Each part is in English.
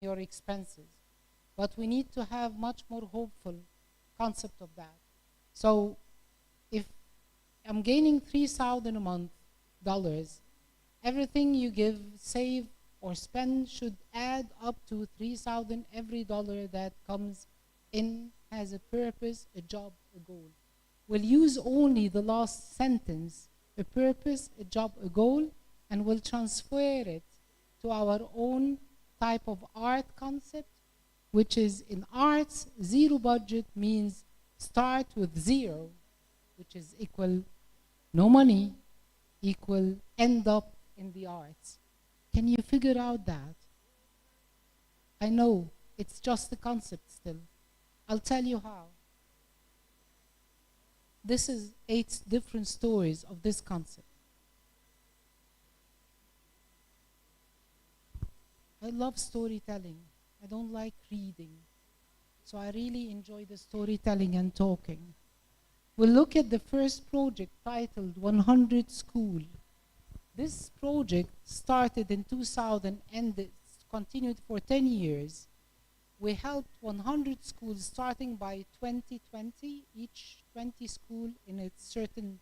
your expenses. But we need to have much more hopeful concept of that. So if I'm gaining $3,000 a month, everything you give, save, or spend should add up to $3,000. Every dollar that comes in has a purpose, a job, a goal. We'll use only the last sentence, a purpose, a job, a goal, and we'll transfer it to our own type of art concept, which is in arts, zero budget means start with zero, which is equal no money, equal end up in the arts. Can you figure out that? I know it's just a concept still. I'll tell you how. This is 8 different stories of this concept. I love storytelling. I don't like reading. So I really enjoy the storytelling and talking. We'll look at the first project titled 100 School. This project started in 2000 and it's continued for 10 years. We helped 100 schools starting by 2020, each 20 school in a certain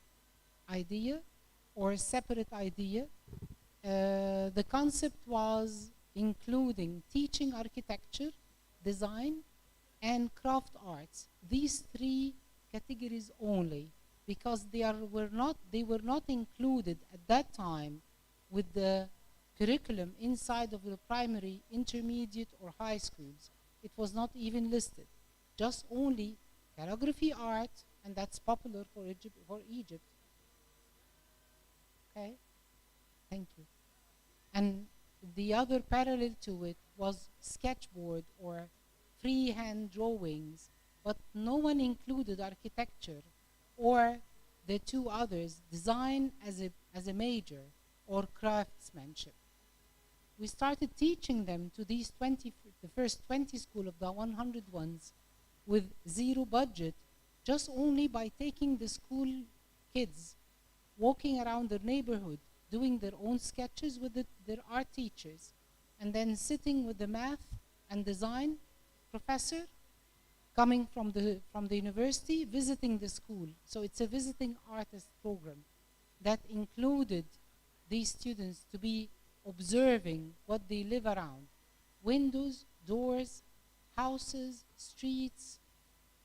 idea or a separate idea. The concept was including teaching architecture, design, and craft arts. These 3 categories only, because they were not included at that time with the curriculum inside of the primary, intermediate, or high schools. It was not even listed. Just only calligraphy art, and that's popular for Egypt. Okay? Thank you. And the other parallel to it was sketchboard or freehand drawings, but no one included architecture or the 2 others, design as a major or craftsmanship. We started teaching them to these the first 20 schools of the 100 ones with zero budget, just only by taking the school kids, walking around their neighborhood, doing their own sketches with their art teachers, and then sitting with the math and design professor coming from the university, visiting the school. So it's a visiting artist program that included these students to be observing what they live around. Windows, doors, houses, streets,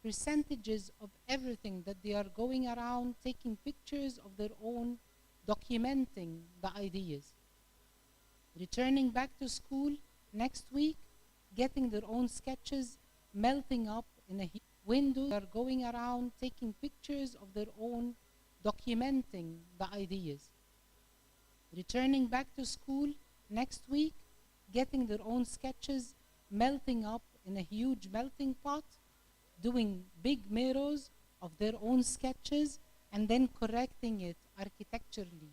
percentages of everything that they are going around, taking pictures of their own, documenting the ideas. Returning back to school next week, getting their own sketches, melting up in a window. They are going around, taking pictures of their own, documenting the ideas. Returning back to school next week, getting their own sketches, melting up in a huge melting pot, doing big mirrors of their own sketches, and then correcting it architecturally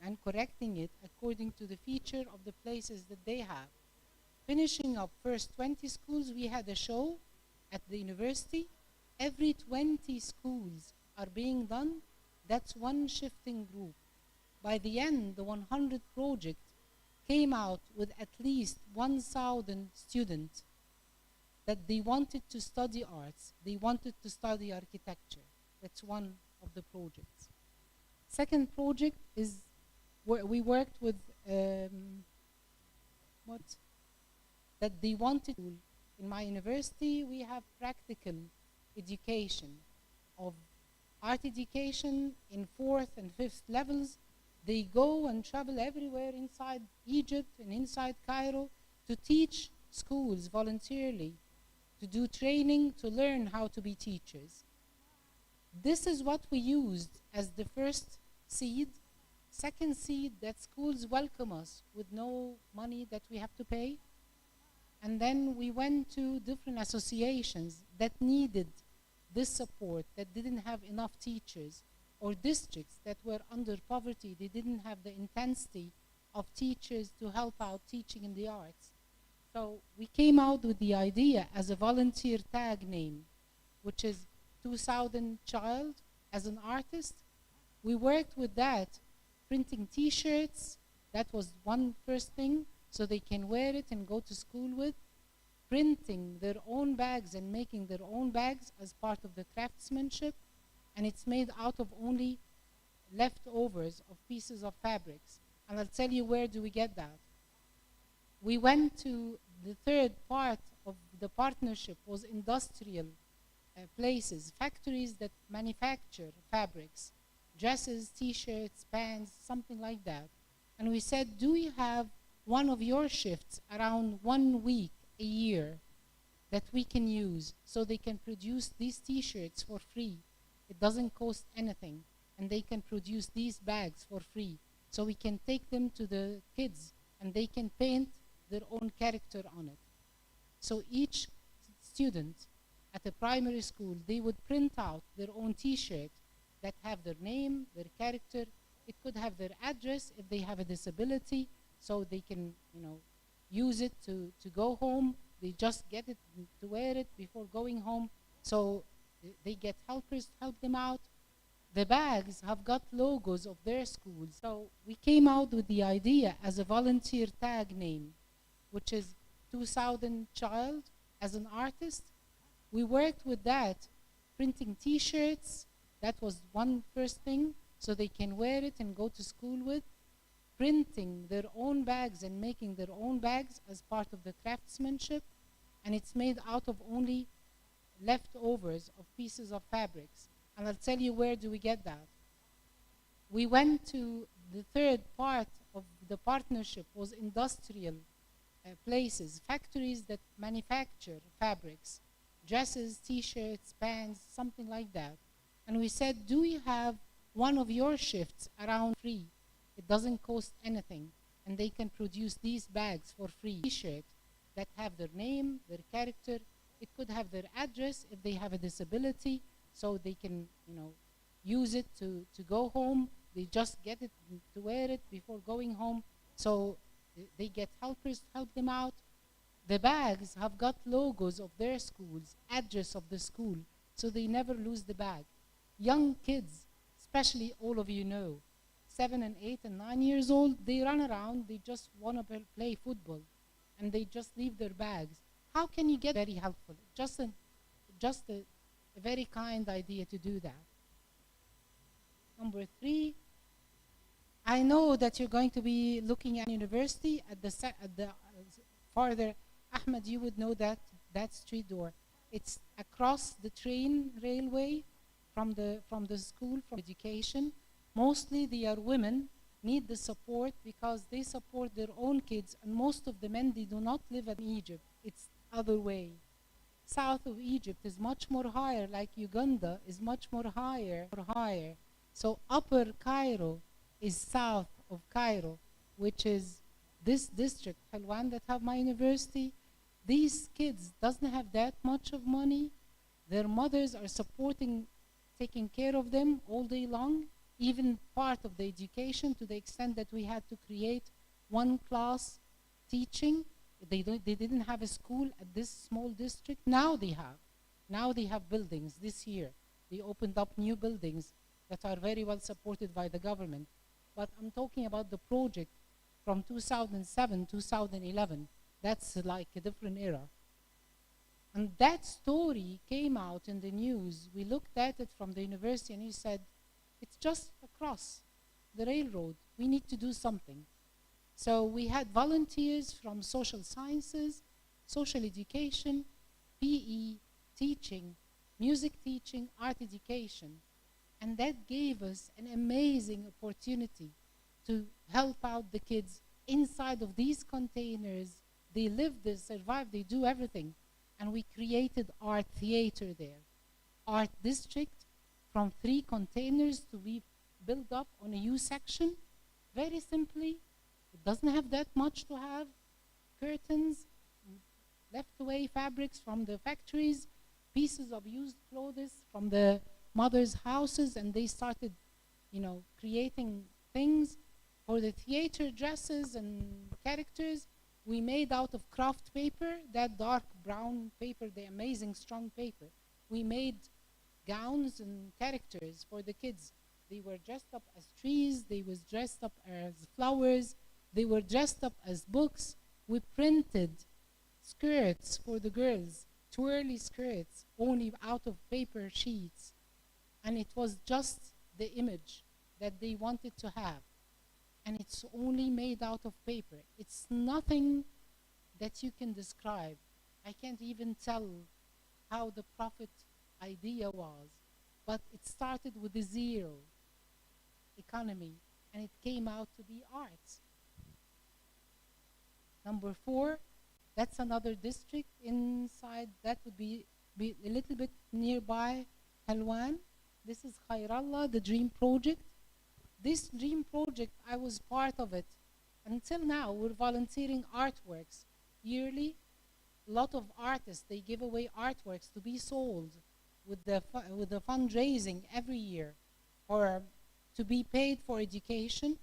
and correcting it according to the feature of the places that they have. Finishing up first 20 schools, we had a show at the university. Every 20 schools are being done. That's one shifting group. By the end, the 100 project came out with at least 1,000 students that they wanted to study arts. They wanted to study architecture. That's one of the projects. Second project is where we worked with that they wanted to. In my university, we have practical education of art education in 4th and 5th levels. They go and travel everywhere inside Egypt and inside Cairo to teach schools voluntarily, to do training, to learn how to be teachers. This is what we used as the first seed. Second seed, that schools welcome us with no money that we have to pay. And then we went to different associations that needed this support, that didn't have enough teachers, or districts that were under poverty. They didn't have the intensity of teachers to help out teaching in the arts. So we came out with the idea as a volunteer tag name, which is 2000 Child as an artist. We worked with that, printing t-shirts. That was one first thing, so they can wear it and go to school with. printing their own bags and making their own bags as part of the craftsmanship, and it's made out of only leftovers of pieces of fabrics. And I'll tell you where do we get that. We went to the third part of the partnership was industrial places, factories that manufacture fabrics, dresses, t-shirts, pants, something like that. And we said, do you have one of your shifts around 1 week a year that we can use so they can produce these t-shirts for free? It doesn't cost anything, and they can produce these bags for free. So we can take them to the kids and they can paint their own character on it. So each student at a primary school, they would print out their own t-shirt that have their name, their character. It could have their address if they have a disability, so they can, use it to go home. They just get it to wear it before going home. So they get helpers to help them out. The bags have got logos of their schools. So we came out with the idea as a volunteer tag name, which is 2000 Child as an artist. We worked with that, printing t-shirts. That was one first thing, so they can wear it and go to school with. Printing their own bags and making their own bags as part of the craftsmanship. And it's made out of only leftovers of pieces of fabrics. And I'll tell you where do we get that. We went to the third part of the partnership was industrial places, factories that manufacture fabrics, dresses, t-shirts, pants, something like that. And we said, do you have one of your shifts around free? It doesn't cost anything, and they can produce these bags for free. T-shirt that have their name, their character. It could have their address if they have a disability, so they can, use it to go home. They just get it to wear it before going home. So they get helpers to help them out. The bags have got logos of their schools, address of the school, so they never lose the bag. Young kids, especially all of you know, 7 and 8 and 9 years old, they run around, they just want to play football, and they just leave their bags. How can you get very helpful? Just a very kind idea to do that. Number 3, I know that you're going to be looking at university at the farther. Ahmed, you would know that street door. It's across the train railway from the school, from education. Mostly they are women, need the support because they support their own kids, and most of the men, they do not live in Egypt. It's other way. South of Egypt is much more higher, like Uganda is much more higher. So Upper Cairo is south of Cairo, which is this district, Helwan, that have my university. These kids doesn't have that much of money. Their mothers are supporting, taking care of them all day long, even part of the education, to the extent that we had to create one class teaching. They didn't have a school at this small district. Now they have. Now they have buildings this year. They opened up new buildings that are very well supported by the government. But I'm talking about the project from 2007, 2011. That's like a different era. And that story came out in the news. We looked at it from the university and we said, it's just across the railroad. We need to do something. So we had volunteers from social sciences, social education, PE, teaching, music teaching, art education. And that gave us an amazing opportunity to help out the kids inside of these containers. They live, they survive, they do everything. And we created art theater there. Art district, from 3 containers to be built up on a U section. Very simply, it doesn't have that much to have. Curtains, left away fabrics from the factories, pieces of used clothes from the mothers' houses, and they started, creating things. For the theater dresses and characters, we made out of craft paper, that dark brown paper, the amazing strong paper. We made gowns and characters for the kids. They were dressed up as trees, they was dressed up as flowers, they were dressed up as books. We printed skirts for the girls, twirly skirts, only out of paper sheets. And it was just the image that they wanted to have. And it's only made out of paper. It's nothing that you can describe. I can't even tell how the profit idea was, but it started with a zero economy, and it came out to be art. Number 4, that's another district inside. That would be a little bit nearby Helwan. This is Khairallah, the Dream Project. This Dream Project, I was part of it. Until now, we're volunteering artworks. Yearly, a lot of artists, they give away artworks to be sold with the fundraising every year, or to be paid for education.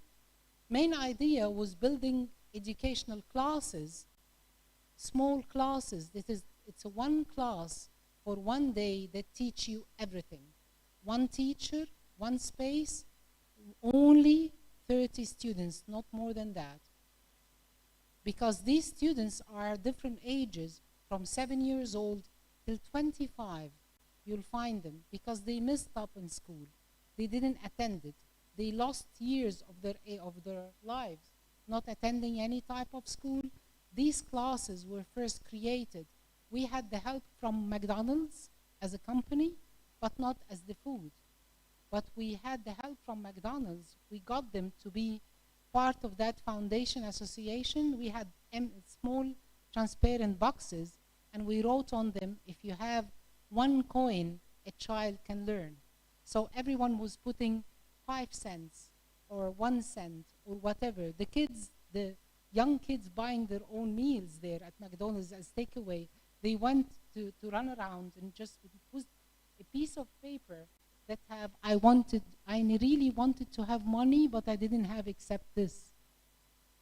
Main idea was building educational classes, small classes. It's a one class for one day that teach you everything. One teacher, one space, only 30 students, not more than that. Because these students are different ages, from 7 years old till 25, you'll find them, because they messed up in school. They didn't attend it. They lost years of their lives not attending any type of school. These classes were first created. We had the help from McDonald's as a company, but not as the food. But we had the help from McDonald's. We got them to be part of that foundation association. We had small transparent boxes, and we wrote on them, if you have 1 coin, a child can learn. So everyone was putting 5 cents or 1 cent or whatever. The kids, the young kids buying their own meals there at McDonald's as takeaway, they went to run around and just put a piece of paper that have, I really wanted to have money, but I didn't have except this.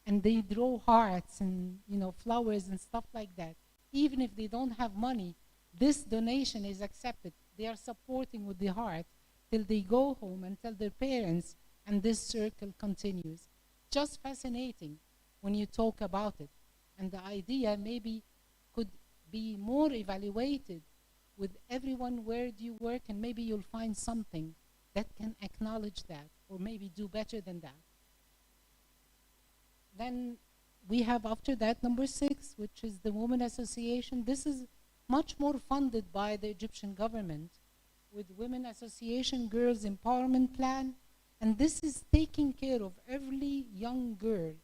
And they draw hearts and flowers and stuff like that. Even if they don't have money, this donation is accepted. They are supporting with the heart till they go home and tell their parents, and this circle continues. Just fascinating when you talk about it. And the idea maybe could be more evaluated with everyone, where do you work, and maybe you'll find something that can acknowledge that, or maybe do better than that. Then we have after that number 6, which is the Women Association. This is much more funded by the Egyptian government with Women Association Girls Empowerment Plan. And this is taking care of every young girl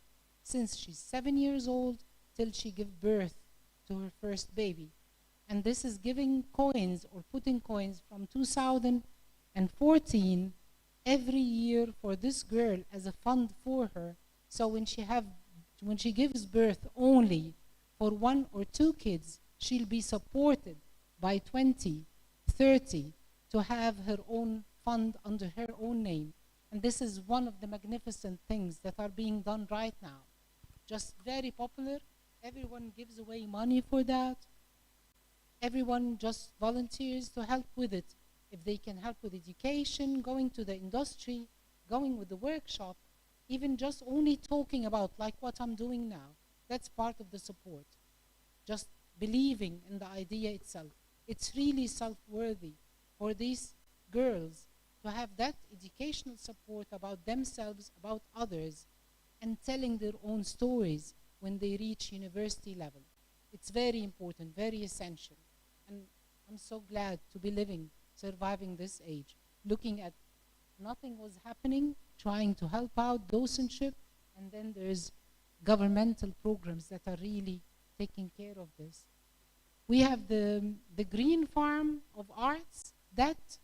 since she's 7 years old till she gives birth to her first baby. And this is giving coins or putting coins from 2014 every year for this girl as a fund for her. So when she gives birth only for 1 or 2 kids, she'll be supported by 20, 30 to have her own fund under her own name. And this is one of the magnificent things that are being done right now. Just very popular. Everyone gives away money for that. Everyone just volunteers to help with it. If they can help with education, going to the industry, going with the workshop, even just only talking about like what I'm doing now, that's part of the support. Just believing in the idea itself. It's really self-worthy for these girls to have that educational support about themselves, about others, and telling their own stories when they reach university level. It's very important, very essential. And I'm so glad to be surviving this age, looking at nothing was happening, trying to help out docentship, and then there's governmental programs that are really taking care of this. We have the Green Farm of Arts. That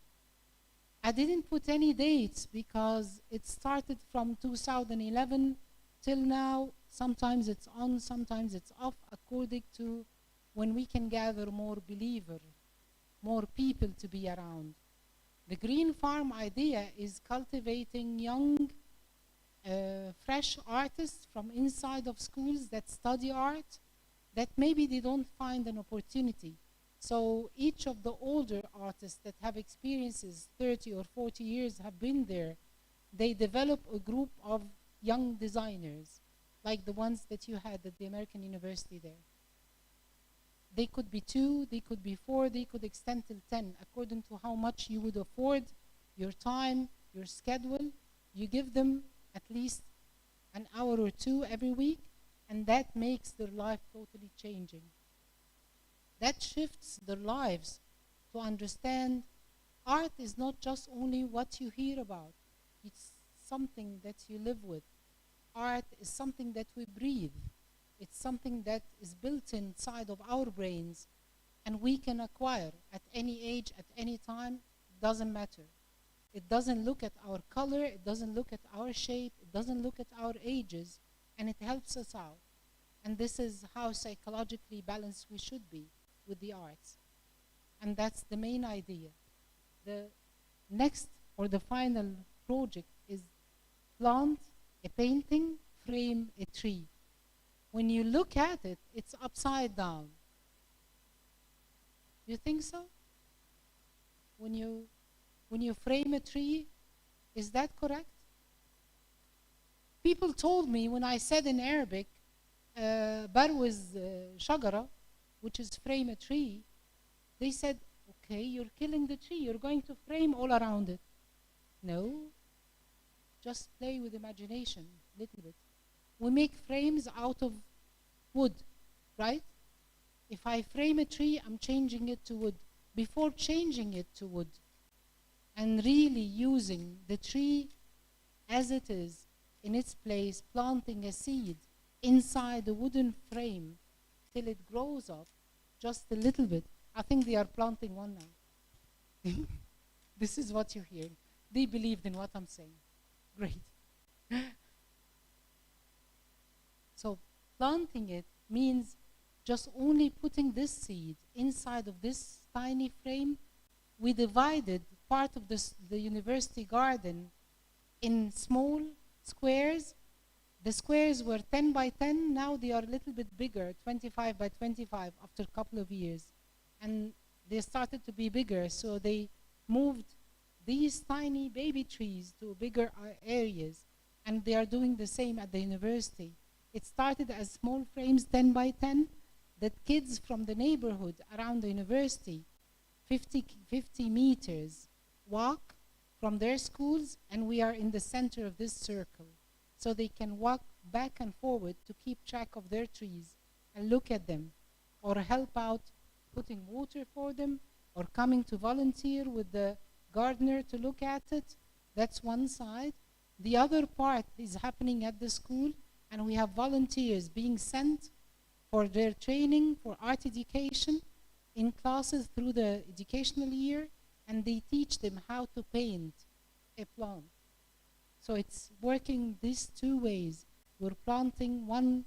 I didn't put any dates because it started from 2011 till now. Sometimes it's on, sometimes it's off, according to when we can gather more believers, more people to be around. The Green Farm idea is cultivating young, fresh artists from inside of schools that study art, that maybe they don't find an opportunity. So each of the older artists that have experiences, 30 or 40 years, have been there. They develop a group of young designers, like the ones that you had at the American University there. They could be 2, they could be 4, they could extend till 10, according to how much you would afford, your time, your schedule. You give them at least an hour or 2 every week, and that makes their life totally changing. That shifts their lives to understand art is not just only what you hear about. It's something that you live with. Art is something that we breathe. It's something that is built inside of our brains, and we can acquire at any age, at any time. Doesn't matter. It doesn't look at our color, it doesn't look at our shape, it doesn't look at our ages, and it helps us out. And this is how psychologically balanced we should be with the arts. And that's the main idea. The next or the final project is plant a painting, frame a tree. When you look at it, it's upside down. You think so? When you frame a tree, is that correct? People told me when I said in Arabic, barwiz shagara, which is frame a tree, they said, okay, you're killing the tree, you're going to frame all around it. No, just play with imagination a little bit. We make frames out of wood, right? If I frame a tree, I'm changing it to wood. Before changing it to wood and really using the tree as it is, in its place, planting a seed inside the wooden frame till it grows up just a little bit. I think they are planting one now. This is what you hear. They believed in what I'm saying. Great. So planting it means just only putting this seed inside of this tiny frame. We divided part of the university garden in small squares. The squares were 10 by 10. Now they are a little bit bigger, 25 by 25 after a couple of years. And they started to be bigger, so they moved these tiny baby trees to bigger areas. And they are doing the same at the university. It started as small frames, 10 by 10, that kids from the neighborhood around the university, 50 meters, walk from their schools, and we are in the center of this circle. So they can walk back and forward to keep track of their trees and look at them, or help out putting water for them, or coming to volunteer with the gardener to look at it. That's one side. The other part is happening at the school, and we have volunteers being sent for their training for art education in classes through the educational year, and they teach them how to paint a plant. So it's working these two ways. We're planting one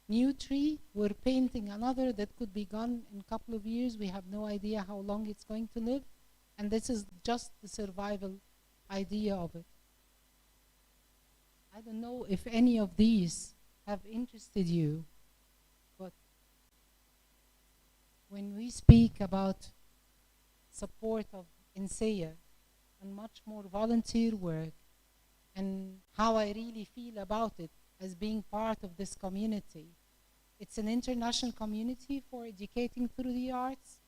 new tree, we're painting another that could be gone in a couple of years. We have no idea how long it's going to live, and this is just the survival idea of it. I don't know if any of these have interested you, but when we speak about support of INSEA and much more volunteer work, and how I really feel about it as being part of this community. It's an international community for educating through the arts.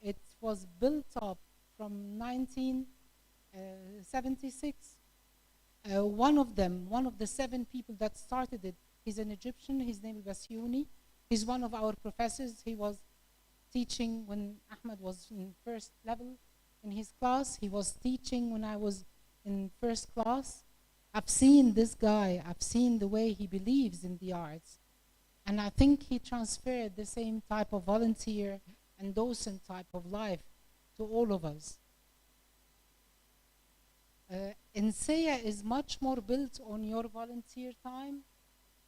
It was built up from 1976. One of the 7 people that started it, he's an Egyptian, his name is Basyouni. He's one of our professors. He was teaching when Ahmed was in first level in his class. He was teaching when I was in first class. I've seen this guy, I've seen the way he believes in the arts. And I think he transferred the same type of volunteer and docent type of life to all of us. INSEA is much more built on your volunteer time.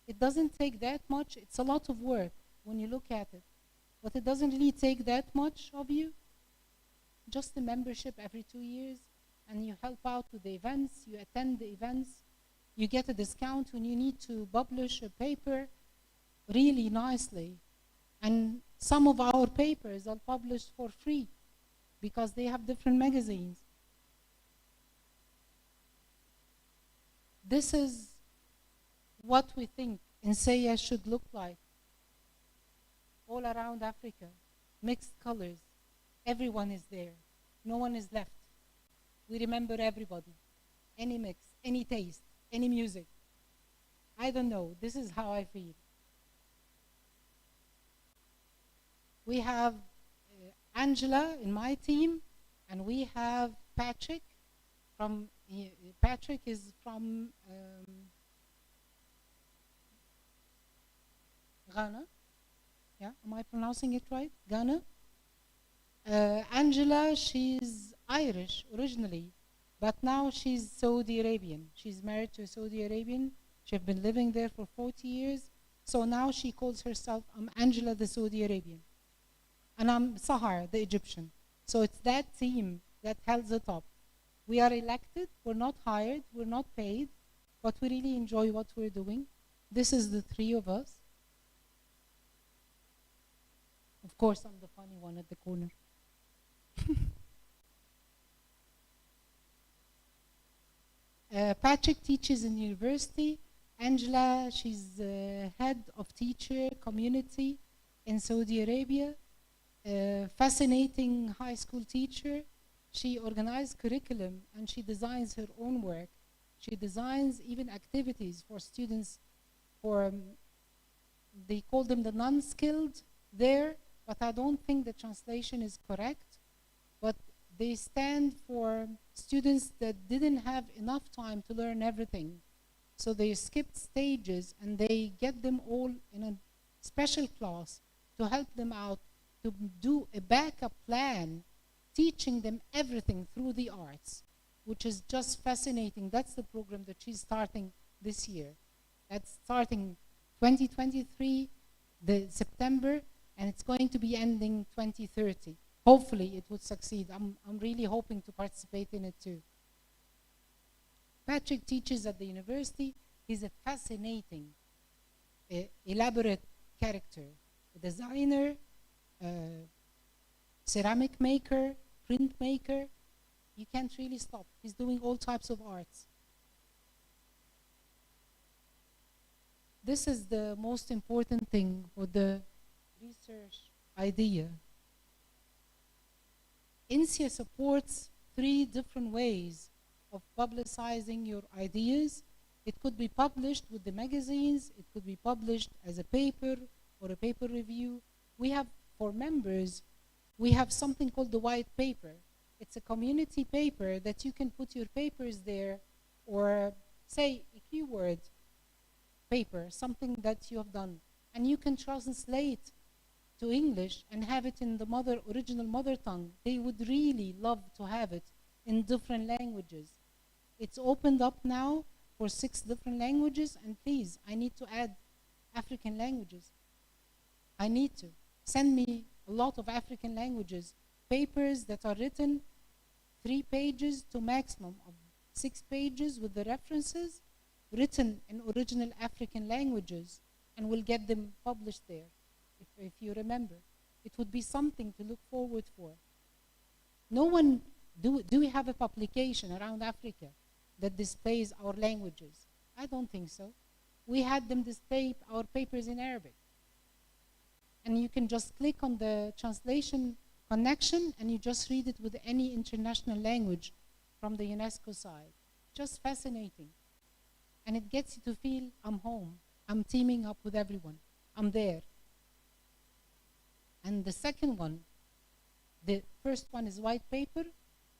It doesn't take that much. It's a lot of work when you look at it. But it doesn't really take that much of you. Just a membership every 2 years. And you help out with the events, you attend the events, you get a discount when you need to publish a paper really nicely. And some of our papers are published for free because they have different magazines. This is what we think INSEA should look like. all around Africa, mixed colors. Everyone is there. No one is left. We remember everybody. Any mix, any taste, any music. I don't know. This is how I feel. We have Angela in my team, and we have Patrick from, Patrick is from Ghana. Yeah, am I pronouncing it right? Ghana. Angela, she's Irish originally, but now she's Saudi Arabian. She's married to a Saudi Arabian. She's been living there for 40 years. So now she calls herself, I'm Angela the Saudi Arabian. And I'm Sahar, the Egyptian. So it's that team that held it up. We are elected, we're not hired, we're not paid, but we really enjoy what we're doing. This is the three of us. Of course, I'm the funny one at the corner. Patrick teaches in university. Angela, she's head of teacher community in Saudi Arabia. Fascinating high school teacher. She organizes curriculum and she designs her own work. She designs even activities for students, for they call them the non-skilled there, but I don't think the translation is correct. But they stand for students that didn't have enough time to learn everything. So they skipped stages and they get them all in a special class to help them out, to do a backup plan, teaching them everything through the arts, which is just fascinating. That's the program that she's starting this year. That's starting 2023, September, and it's going to be ending 2030. Hopefully it would succeed. I'm really hoping to participate in it too. Patrick teaches at the university. He's a fascinating, elaborate character, a designer, ceramic maker, print maker. You can't really stop. He's doing all types of arts. This is the most important thing for the research idea. INSEA supports 3 different ways of publicizing your ideas. It could be published with the magazines, it could be published as a paper or a paper review. We have, for members, we have something called the white paper. It's a community paper that you can put your papers there, or say a keyword paper, something that you have done, and you can translate to English and have it in the original mother tongue. They would really love to have it in different languages. It's opened up now for 6 different languages, and please, I need to add African languages. I need to. Send me a lot of African languages, papers that are written 3 pages to maximum of 6 pages with the references, written in original African languages, and we'll get them published there. If you remember, it would be something to look forward for. No one, do we have a publication around Africa that displays our languages? I don't think so. We had them display our papers in Arabic. And you can just click on the translation connection and you just read it with any international language from the UNESCO side. Just fascinating. And it gets you to feel, I'm home. I'm teaming up with everyone. I'm there. And the second one, the first one is white paper.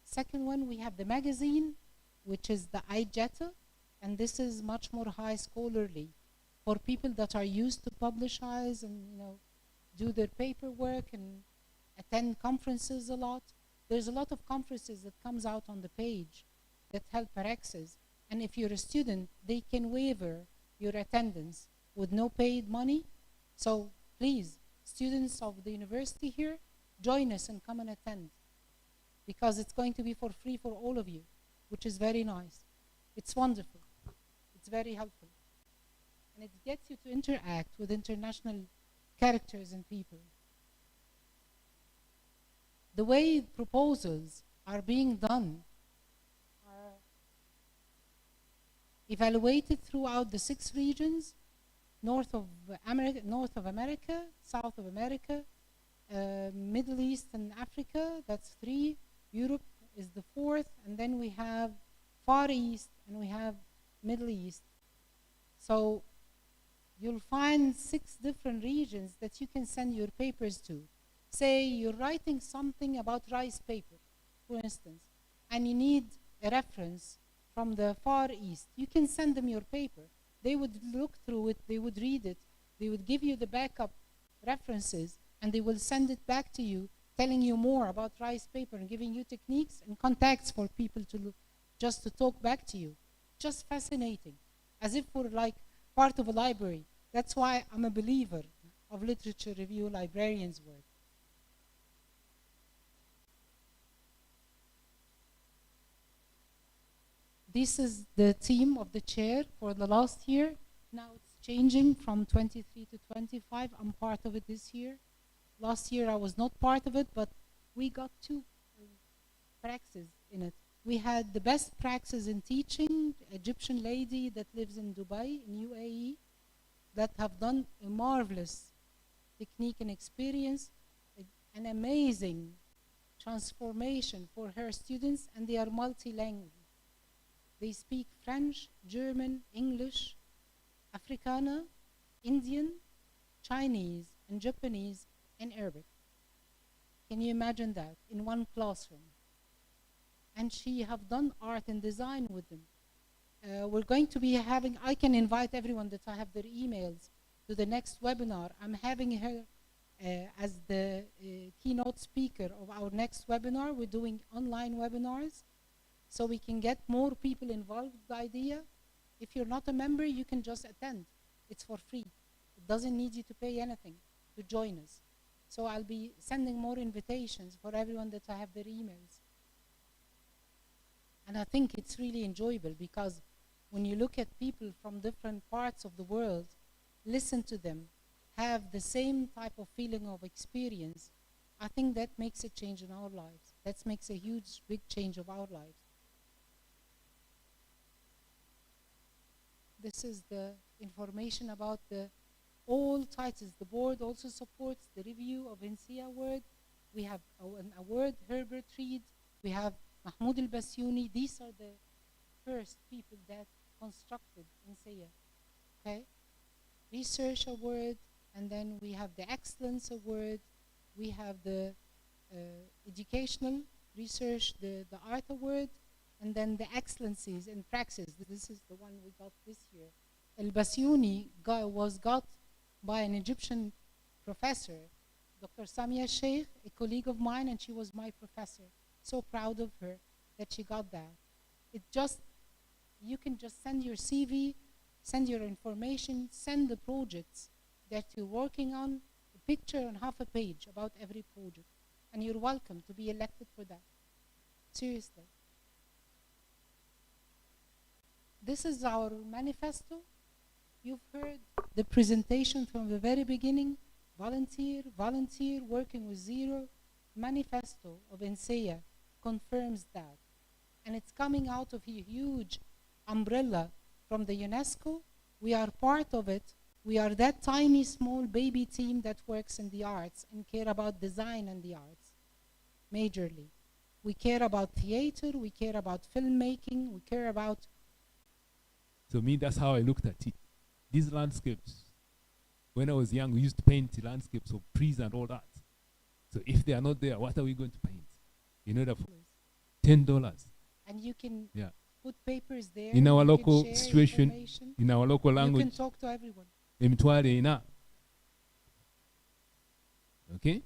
Second one, we have the magazine, which is the iJetta, and this is much more high scholarly for people that are used to publicize and do their paperwork and attend conferences a lot. There's a lot of conferences that comes out on the page that help Parexes, and if you're a student, they can waiver your attendance with no paid money. So please, students of the university here, join us and come and attend, because it's going to be for free for all of you, which is very nice. It's wonderful. It's very helpful. And it gets you to interact with international characters and people. The way proposals are being done are evaluated throughout the 6 regions, North of America, South of America, Middle East and Africa, that's 3. Europe is the 4th, and then we have Far East and we have Middle East. So you'll find 6 different regions that you can send your papers to. Say you're writing something about rice paper, for instance, and you need a reference from the Far East. You can send them your paper. They would look through it, they would read it, they would give you the backup references, and they will send it back to you, telling you more about rice paper and giving you techniques and contacts for people to look, just to talk back to you. Just fascinating, as if we're like part of a library. That's why I'm a believer of literature review librarians' work. This is the team of the chair for the last year. Now it's changing from 23 to 25. I'm part of it this year. Last year I was not part of it, but we got 2 praxes in it. We had the best praxis in teaching, Egyptian lady that lives in Dubai, in UAE, that have done a marvelous technique and experience, an amazing transformation for her students, and they are multilingual. They speak French, German, English, Afrikaner, Indian, Chinese, and Japanese, and Arabic. Can you imagine that in one classroom? And she have done art and design with them. We're going to be having, I can invite everyone that I have their emails to the next webinar. I'm having her as the keynote speaker of our next webinar. We're doing online webinars, so we can get more people involved with the idea. If you're not a member, you can just attend. It's for free. It doesn't need you to pay anything to join us. So I'll be sending more invitations for everyone that I have their emails. And I think it's really enjoyable, because when you look at people from different parts of the world, listen to them, have the same type of feeling of experience, I think that makes a change in our lives. That makes a huge, big change of our lives. This is the information about all titles. The board also supports the review of INSEA Award. We have an award, Herbert Reed. We have Mahmoud al-Basyouni. These are the first people that constructed INSEA. Okay? Research Award, and then we have the Excellence Award. We have the Educational Research, the Art Award, and then the Excellencies in Praxis. This is the one we got this year. Al-Basyouni was got by an Egyptian professor, Dr. Samia Sheikh, a colleague of mine, and she was my professor. So proud of her that she got that. You can just send your CV, send your information, send the projects that you're working on, a picture on half a page about every project, and you're welcome to be elected for that. Seriously. This is our manifesto. You've heard the presentation from the very beginning. Volunteer, volunteer, working with zero. Manifesto of INSEA confirms that. And it's coming out of a huge umbrella from the UNESCO. We are part of it. We are that tiny, small baby team that works in the arts and care about design and the arts, majorly. We care about theater, we care about filmmaking, we care about... So me, that's how I looked at it. These landscapes, when I was young, we used to paint landscapes of trees and all that. So if they are not there, what are we going to paint? In order for $10. And you can put papers there. In our local situation, in our local language. You can talk to everyone. Okay?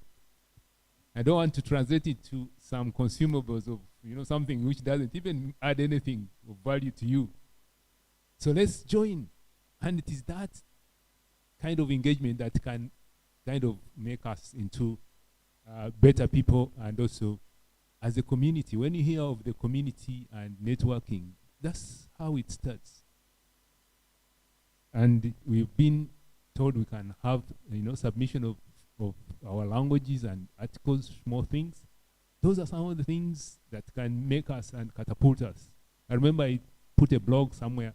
I don't want to translate it to some consumables of, something which doesn't even add anything of value to you. So let's join. And it is that kind of engagement that can kind of make us into better people, and also as a community. When you hear of the community and networking, that's how it starts. And we've been told we can have, submission of our languages and articles, small things. Those are some of the things that can make us and catapult us. I remember I put a blog somewhere,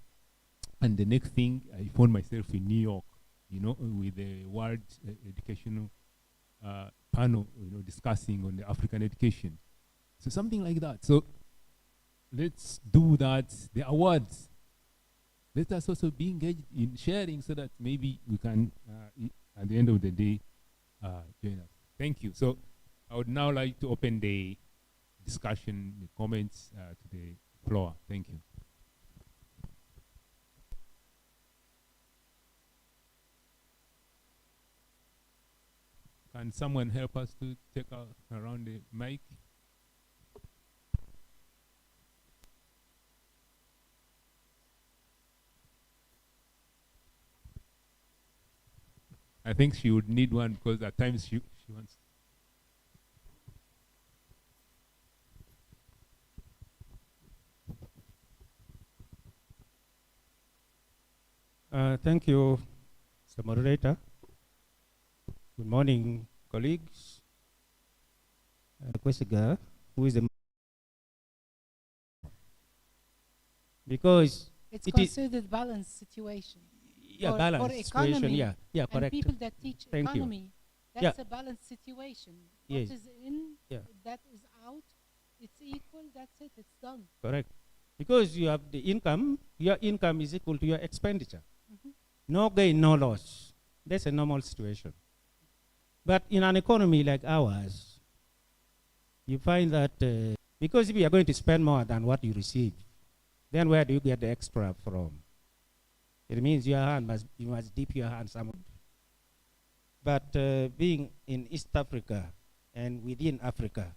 and the next thing I found myself in New York with the World Educational panel, discussing on the African education. So something like that. So let's do that. The awards. Let us also be engaged in sharing so that maybe we can, at the end of the day, join us. Thank you. So I would now like to open the discussion, the comments to the floor. Thank you. Can someone help us to take around the mic? I think she would need one because at times she wants. Thank you, Mr. Moderator. Good morning, colleagues. Kwesiga, who is the because it's considered balanced situation. Yeah, balanced situation. Yeah, and correct. People that teach economy, that's a balanced situation. Yes. What is in, that is out, it's equal, that's it, it's done. Correct. Because you have the income, your income is equal to your expenditure. No gain, no loss. That's a normal situation. But in an economy like ours, you find that because if you are going to spend more than what you receive, then where do you get the extra from? It means you must dip your hand somewhere. But being in East Africa and within Africa,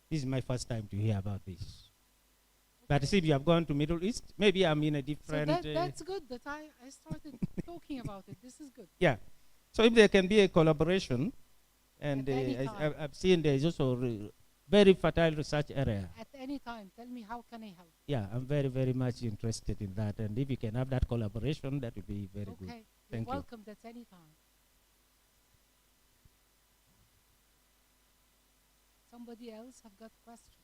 this is my first time to hear about this. But if you have gone to Middle East, maybe I'm in a different... So that's good that I started talking about it. This is good. Yeah. So if there can be a collaboration, and I've seen there is also very fertile research area. At any time, tell me how can I help? Yeah, I'm very, very much interested in that. And if you can have that collaboration, that would be very good. Okay, Thank you're welcome at any time. Somebody else have got questions?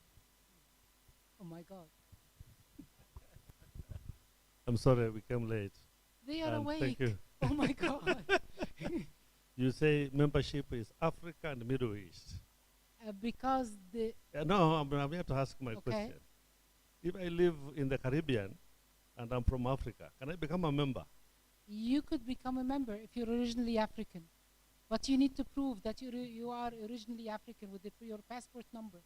Oh my God. I'm sorry we came late. They are awake. Thank you. Oh my God. You say membership is Africa and Middle East. Because the... no, I'm here to ask my question. If I live in the Caribbean and I'm from Africa, can I become a member? You could become a member if you're originally African. But you need to prove that you are originally African with your passport number.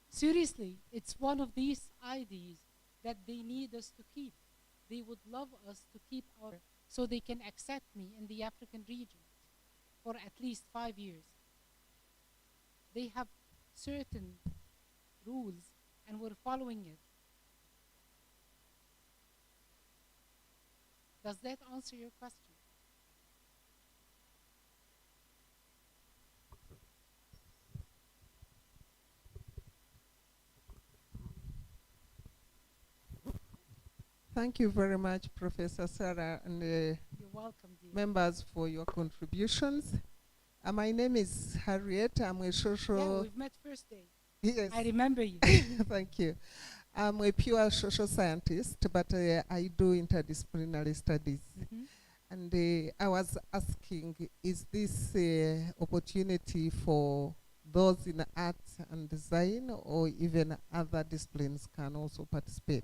Seriously, it's one of these IDs that they need us to keep. They would love us to keep our, so they can accept me in the African region for at least 5 years. They have certain rules and we're following it. Does that answer your question? Thank you very much, Professor Sarah, and you're welcome, dear. Members for your contributions. My name is Harriet. I'm a social... Yeah, we've met first day. Yes. I remember you. Thank you. I'm a pure social scientist, but I do interdisciplinary studies. And I was asking, is this opportunity for those in arts and design, or even other disciplines can also participate?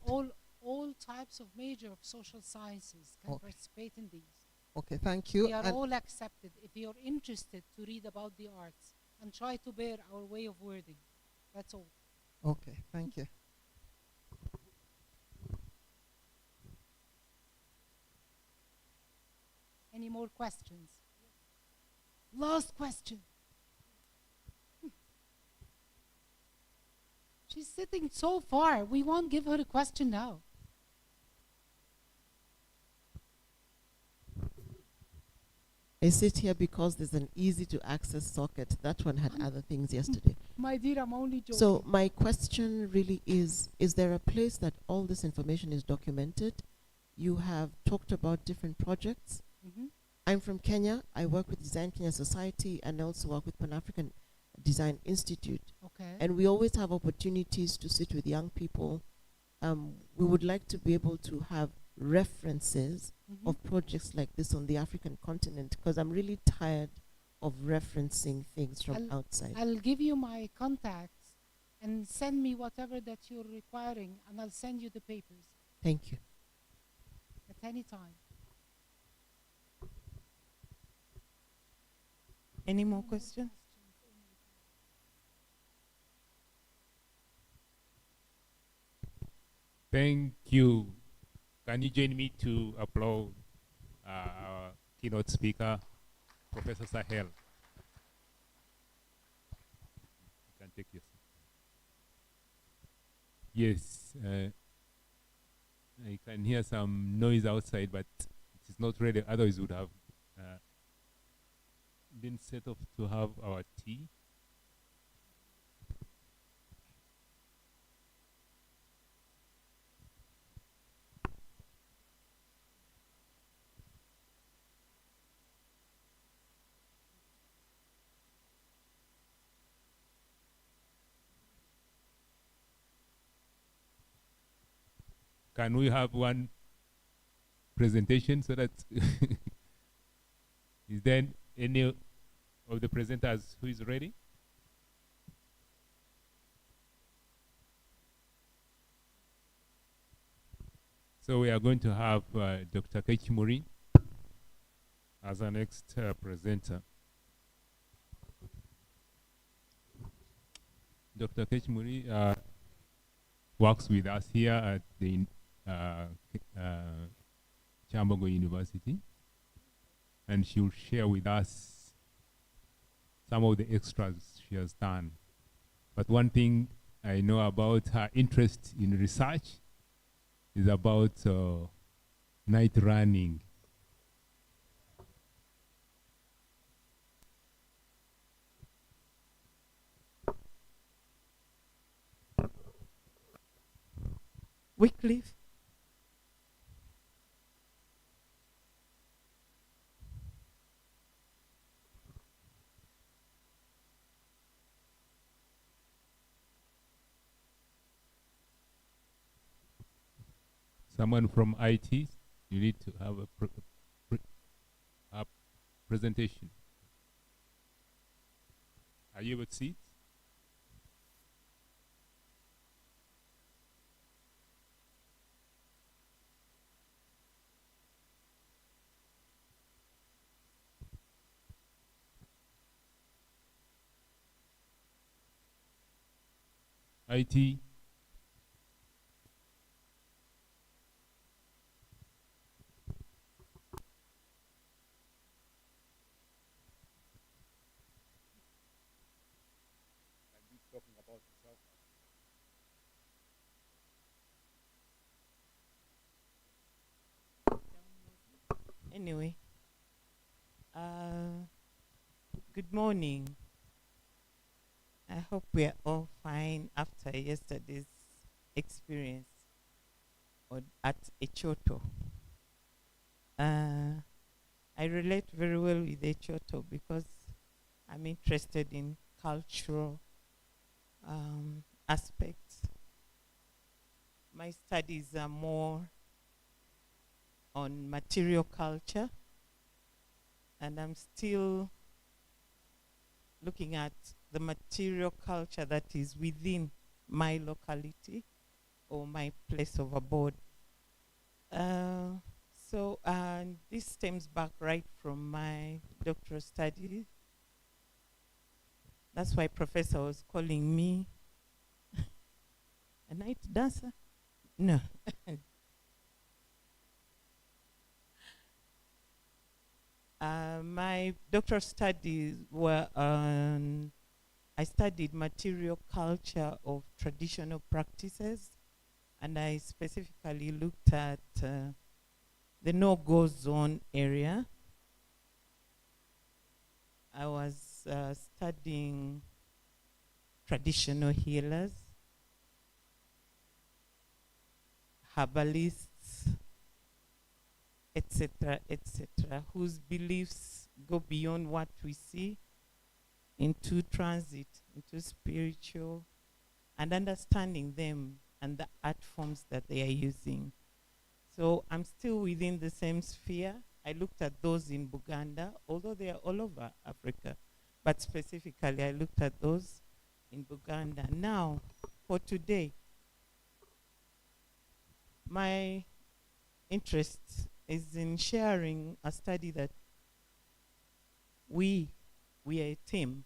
All types of major of social sciences can participate in these. Okay, thank you. They are all accepted if you're interested to read about the arts and try to bear our way of wording. That's all. Okay, thank you. Any more questions? Last question. She's sitting so far. We won't give her a question now. I sit here because there's an easy to access socket. That one had other things yesterday. My dear, I'm only joking. So my question really is there a place that all this information is documented? You have talked about different projects. I'm from Kenya. I work with Design Kenya Society and also work with Pan Afrikan Design Institute. Okay. And we always have opportunities to sit with young people. We would like to be able to have references of projects like this on the African continent, because I'm really tired of referencing things from outside. I'll give you my contacts and send me whatever that you're requiring, and I'll send you the papers Thank you. at any time. Any more questions? Thank you. Can you join me to applaud our keynote speaker, Professor Sahel? You can take your seat. Yes, I can hear some noise outside, but it is not ready. Otherwise, we would have been set off to have our tea. Can we have one presentation so that is there any of the presenters who is ready? So we are going to have Dr. Kechimuri as our next presenter. Dr. Kechimuri works with us here at the Kyambogo University, and she will share with us some of the extras she has done. But one thing I know about her interest in research is about night running. Wycliffe? Someone from IT, you need to have a presentation. Are you able to see it? IT. Talking about himself. Anyway, good morning. I hope we are all fine after yesterday's experience at Ekyoto. I relate very well with Ekyoto because I'm interested in cultural aspects. My studies are more on material culture, and I'm still looking at the material culture that is within my locality or my place of abode. So this stems back right from my doctoral studies. That's why professor was calling me a night dancer. No. My doctoral studies were on, I studied material culture of traditional practices, and I specifically looked at the no-go zone area. I was studying traditional healers, herbalists, etc., whose beliefs go beyond what we see into transit, into spiritual, and understanding them and the art forms that they are using. So I'm still within the same sphere. I looked at those in Buganda, although they are all over Africa. But specifically, I looked at those in Buganda. Now, for today, my interest is in sharing a study that we are a team.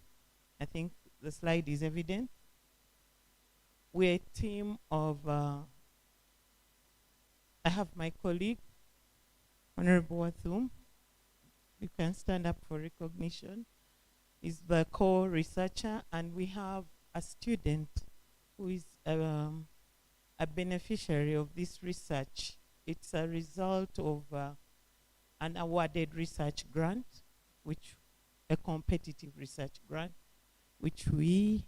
I think the slide is evident. We're a team of, I have my colleague, Honorable Wathum. You can stand up for recognition. He's the co-researcher, and we have a student who is a beneficiary of this research. It's a result of an awarded research grant, which a competitive research grant, which we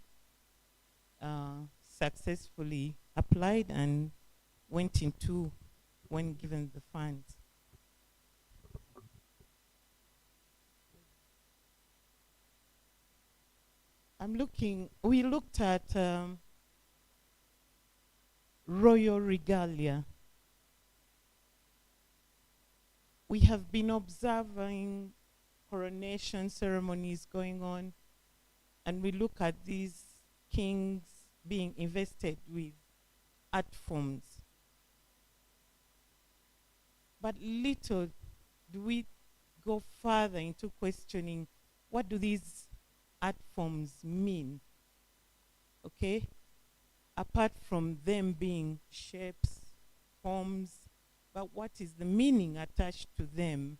successfully applied and went into when given the funds. We looked at royal regalia. We have been observing coronation ceremonies going on, and we look at these kings being invested with art forms. But little do we go further into questioning, what do these art forms mean? Okay? Apart from them being shapes, forms, but what is the meaning attached to them?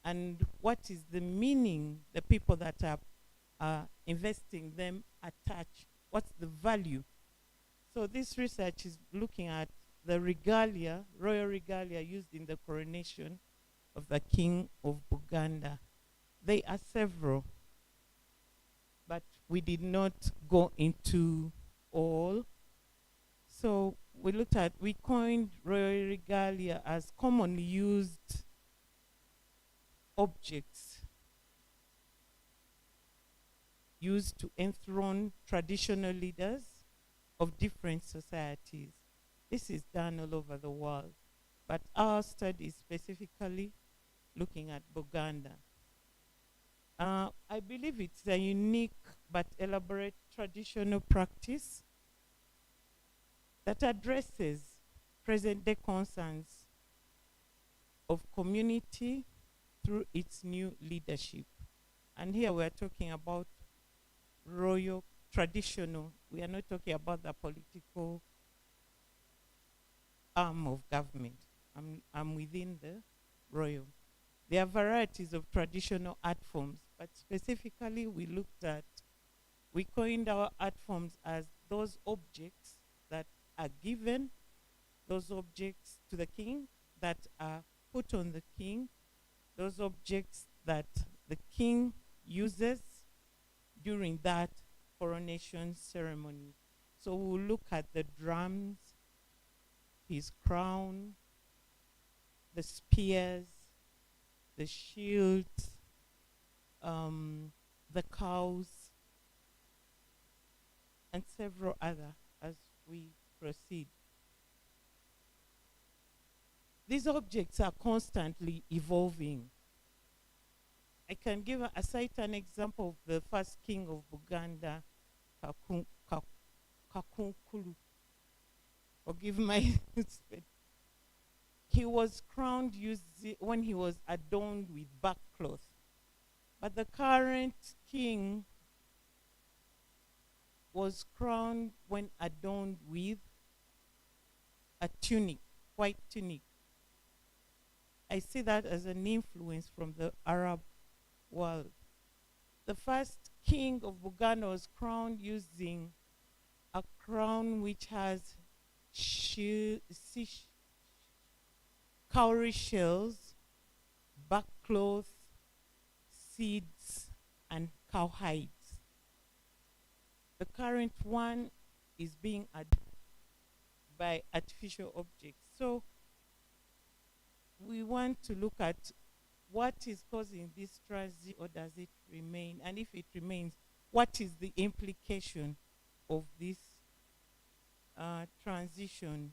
And what is the meaning the people that are investing them attach? What's the value? So this research is looking at the regalia, royal regalia used in the coronation of the King of Buganda. They are several, but we did not go into all. So we coined royal regalia as commonly used objects used to enthrone traditional leaders of different societies. This is done all over the world, but our study is specifically looking at Buganda. I believe it's a unique but elaborate traditional practice that addresses present-day concerns of community through its new leadership. And here we are talking about royal traditional. We are not talking about the political arm of government. I'm within the royal. There are varieties of traditional art forms, but specifically we coined our art forms as those objects that are given, those objects to the king that are put on the king, those objects that the king uses during that coronation ceremony. So we'll look at the drums, his crown, the spears, the shields, the cows, and several other as we proceed. These objects are constantly evolving. I can cite an example of the first king of Buganda, Kakunkulu. Forgive my spelling. He was crowned when he was adorned with back cloth. But the current king was crowned when adorned with a tunic, white tunic. I see that as an influence from the Arab world. The first king of Buganda was crowned using a crown which has cowrie shells, backcloth, seeds, and cow hides. The current one is being added by artificial objects. So we want to look at what is causing this transition, or does it remain? And if it remains, what is the implication of this transition?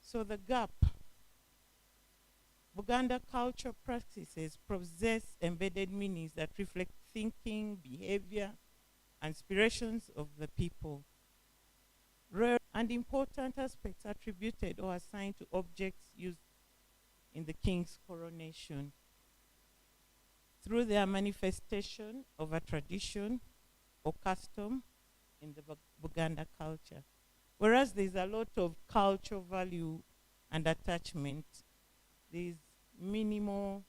So the gap Buganda cultural practices possess embedded meanings that reflect thinking, behavior, and aspirations of the people. Rare and important aspects attributed or assigned to objects used in the king's coronation through their manifestation of a tradition or custom in the Buganda culture. Whereas there's a lot of cultural value and attachment, there's minimal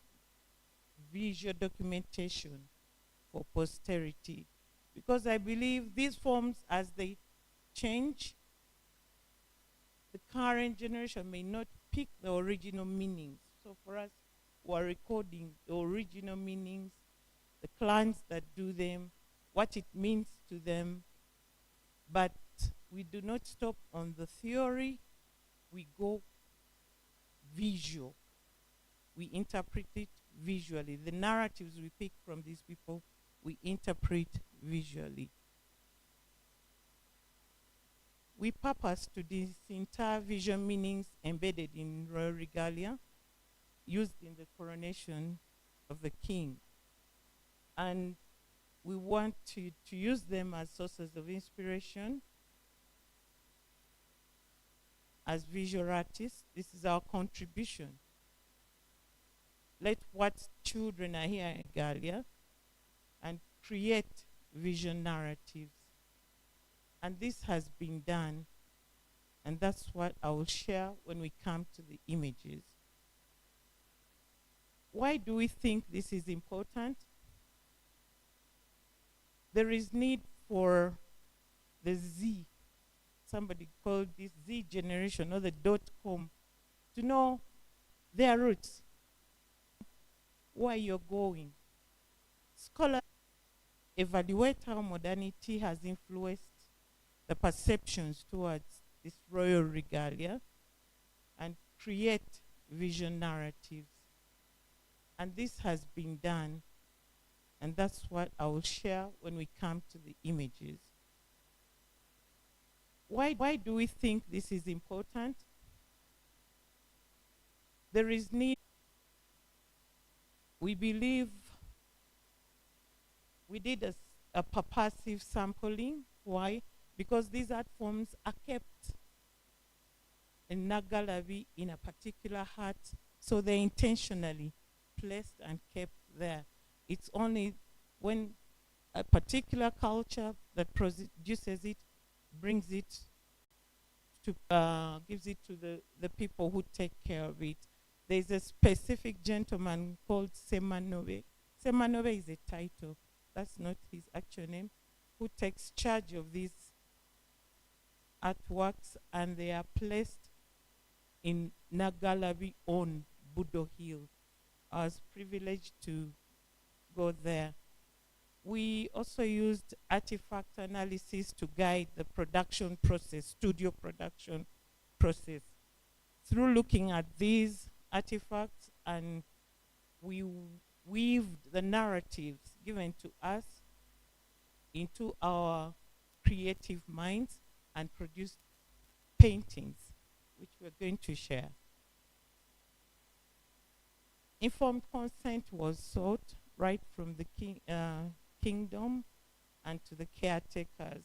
visual documentation for posterity. Because I believe these forms, as they change, the current generation may not pick the original meanings. So for us who are recording the original meanings, the clans that do them, what it means to them, but we do not stop on the theory, we go visual. We interpret it visually. The narratives we pick from these people, we interpret visually. We purpose to disinter visual meanings embedded in royal regalia, used in the coronation of the king. And we want to use them as sources of inspiration. As visual artists, this is our contribution. Let what children are here in Galia and create vision narratives. And this has been done, and that's what I will share when we come to the images. Why do we think this is important? There is need for the Z, somebody called this Z generation or the .com, to know their roots, where you're going. Scholars evaluate how modernity has influenced the perceptions towards this royal regalia and create vision narratives. And this has been done, and that's what I will share when we come to the images. Why do we think this is important? There is need. We believe we did a purposive sampling. Why? Because these art forms are kept in Nagalabi in a particular hut, so they're intentionally placed and kept there. It's only when a particular culture that produces it, brings it to, gives it to the people who take care of it. There's a specific gentleman called Semanove. Semanove is a title, that's not his actual name, who takes charge of these artworks, and they are placed in Nagalabi on Budo Hill. I was privileged to go there. We also used artifact analysis to guide the production process, studio production process. Through looking at these artifacts, and we weaved the narratives given to us into our creative minds and produced paintings, which we're going to share. Informed consent was sought right from the kingdom and to the caretakers.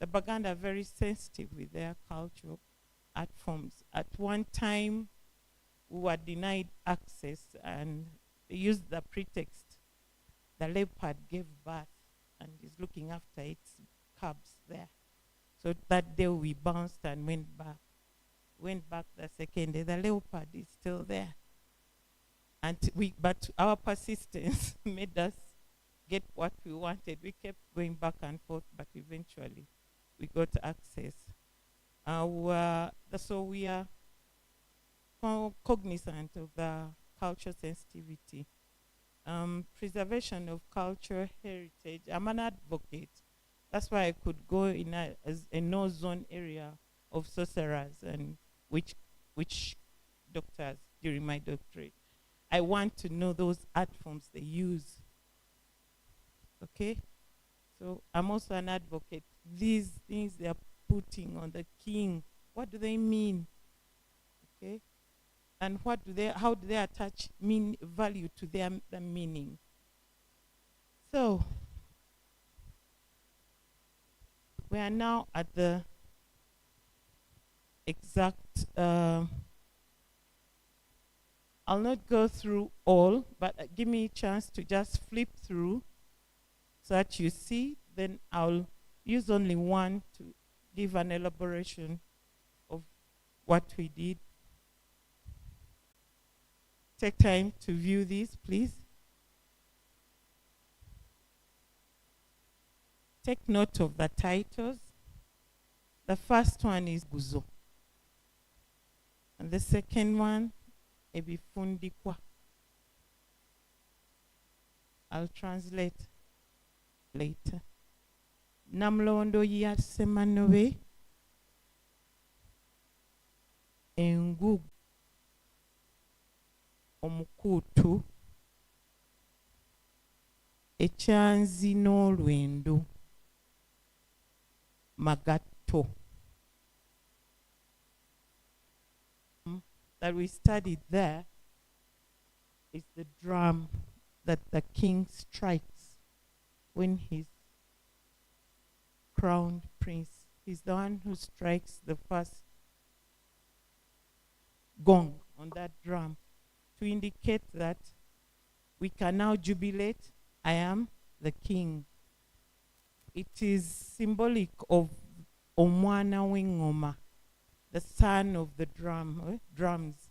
The Baganda are very sensitive with their cultural art forms. At one time, we were denied access, and they used the pretext the leopard gave birth and is looking after its cubs there. So that day we bounced and went back. Went back the second day, the leopard is still there. And but our persistence made us get what we wanted. We kept going back and forth, but eventually we got access. So we are cognizant of the cultural sensitivity. Preservation of cultural heritage. I'm an advocate. That's why I could go in a no-zone area of sorcerers and witch doctors during my doctorate. I want to know those art forms they use. Okay? So I'm also an advocate. These things they are putting on the king, what do they mean? Okay? and how do they attach value to the meaning. So we are now at the exact, I'll not go through all, but give me a chance to just flip through so that you see, then I'll use only one to give an elaboration of what we did. Take time to view these, please. Take note of the titles. The first one is Guzo. And the second one, Ebifundikwa. I'll translate later. Namlondo ya semanobe. Engu. Omukutu. Echanzi n'olwendo. Magato. That we studied there is the drum that the king strikes when he's crowned prince. He's the one who strikes the first gong on that drum to indicate that we can now jubilate. I am the king. It is symbolic of Omwana Wingoma, the son of the drums.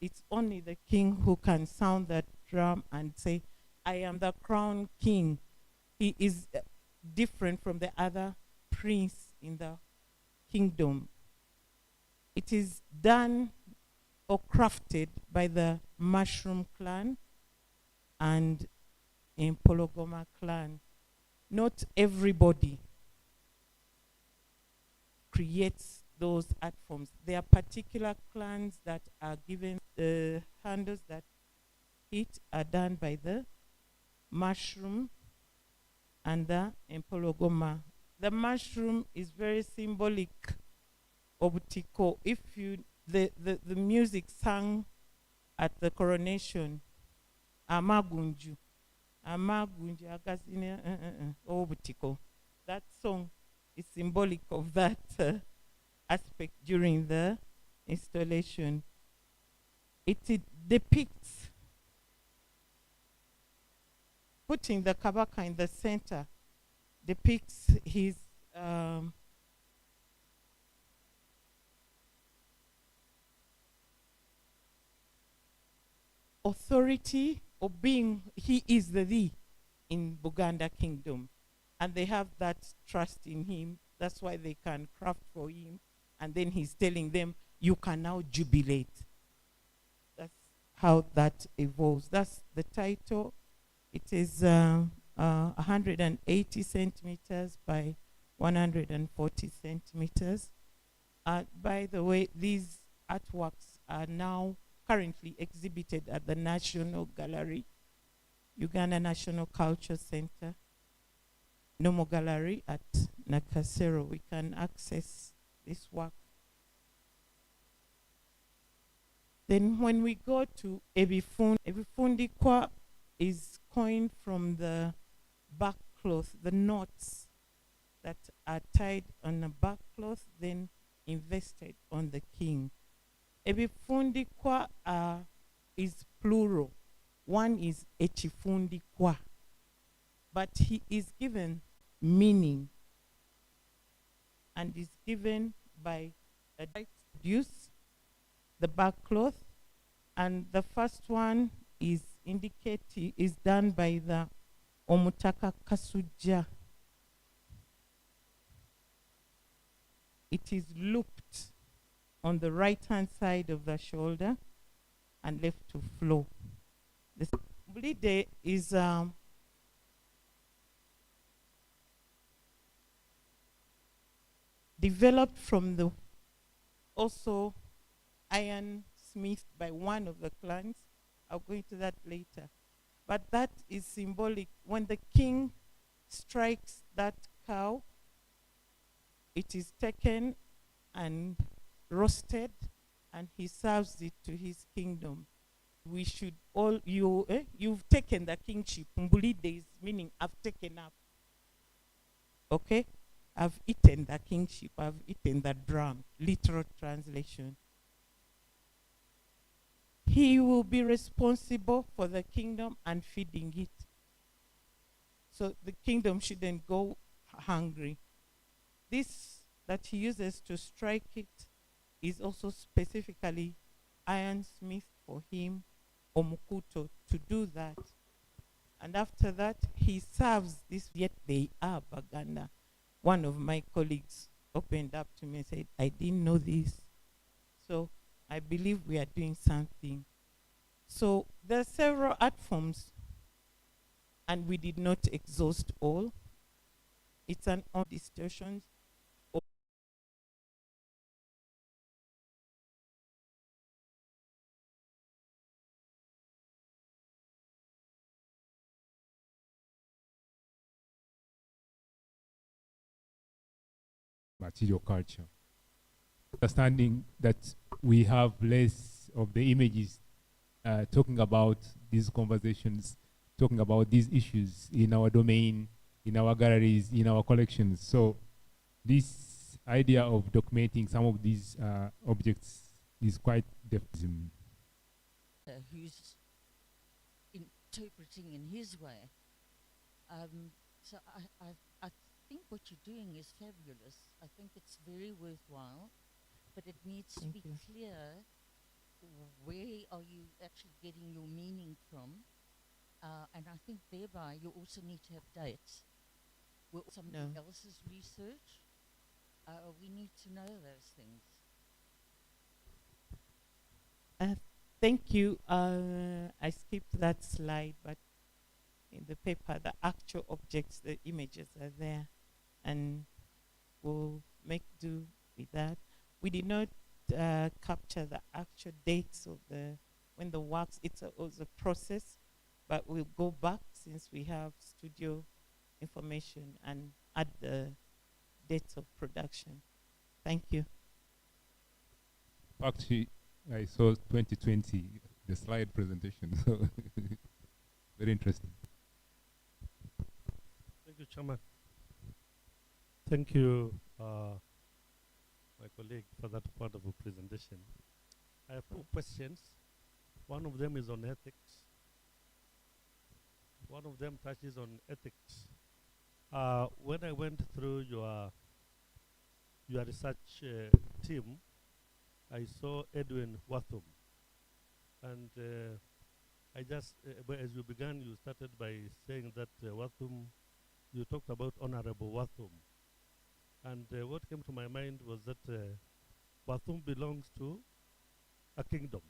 It's only the king who can sound that drum and say, I am the crown king. He is different from the other prince in the kingdom. It is done or crafted by the Mushroom clan and Impologoma clan. Not everybody creates those art forms. There are particular clans that are given the handles that hit are done by the Mushroom and the Impologoma. The Mushroom is very symbolic of Tiko. If you the music sung at the coronation, Amagunju. Amagunju agazine Obutiko. That song is symbolic of that aspect during the installation. It depicts putting the Kabaka in the center, depicts his authority of being, he is the thee in Buganda kingdom. And they have that trust in him. That's why they can craft for him. And then he's telling them, you can now jubilate. That's how that evolves. That's the title. It is 180 centimeters by 140 centimeters. By the way, these artworks are now currently exhibited at the National Gallery, Uganda National Culture Center, Nomo Gallery at Nakasero. We can access this work. Then when we go to Ebifundikwa is coined from the back cloth, the knots that are tied on a back cloth, then invested on the king. Ebifundikwa is plural. One is Echifundikwa. But he is given meaning and is given by a use the back cloth, and the first one is done by the Omutaka Kasuja. It is looped on the right hand side of the shoulder and left to flow. The blade is developed from the also iron smith by one of the clans. I'll go into that later. But that is symbolic. When the king strikes that cow, it is taken and roasted and he serves it to his kingdom. We should all, you've taken the kingship. Mbuli days, meaning I've taken up. Okay? I've eaten the kingship. I've eaten the drum. Literal translation. He will be responsible for the kingdom and feeding it. So the kingdom shouldn't go hungry. This that he uses to strike it is also specifically ironsmith for him, or Mukuto, to do that. And after that, he serves this, yet they are Baganda. One of my colleagues opened up to me and said, I didn't know this. So I believe we are doing something. So there are several art forms, and we did not exhaust all. It's an on distortions. Material culture. Understanding that we have less of the images talking about these conversations, talking about these issues in our domain, in our galleries, in our collections. So this idea of documenting some of these objects is quite definite. Who's interpreting in his way. So I think what you're doing is fabulous. I think it's very worthwhile, but it needs to be clear where are you actually getting your meaning from, and I think thereby you also need to have dates. Will somebody else's research? We need to know those things. Thank you. I skipped that slide, but in the paper, the actual objects, the images are there, and we'll make do with that. We did not capture the actual dates of when the works, it was a process, but we'll go back since we have studio information and add the dates of production. Thank you. Actually, I saw 2020, the slide presentation, so very interesting. Thank you, Chairman. Thank you, my colleague, for that wonderful presentation. I have two questions. One of them is on ethics. One of them touches on ethics. When I went through your research team, I saw Edwin Watham. And I just, as you began, you started by saying that Watham, you talked about Honorable Watham. And what came to my mind was that Watham belongs to a kingdom.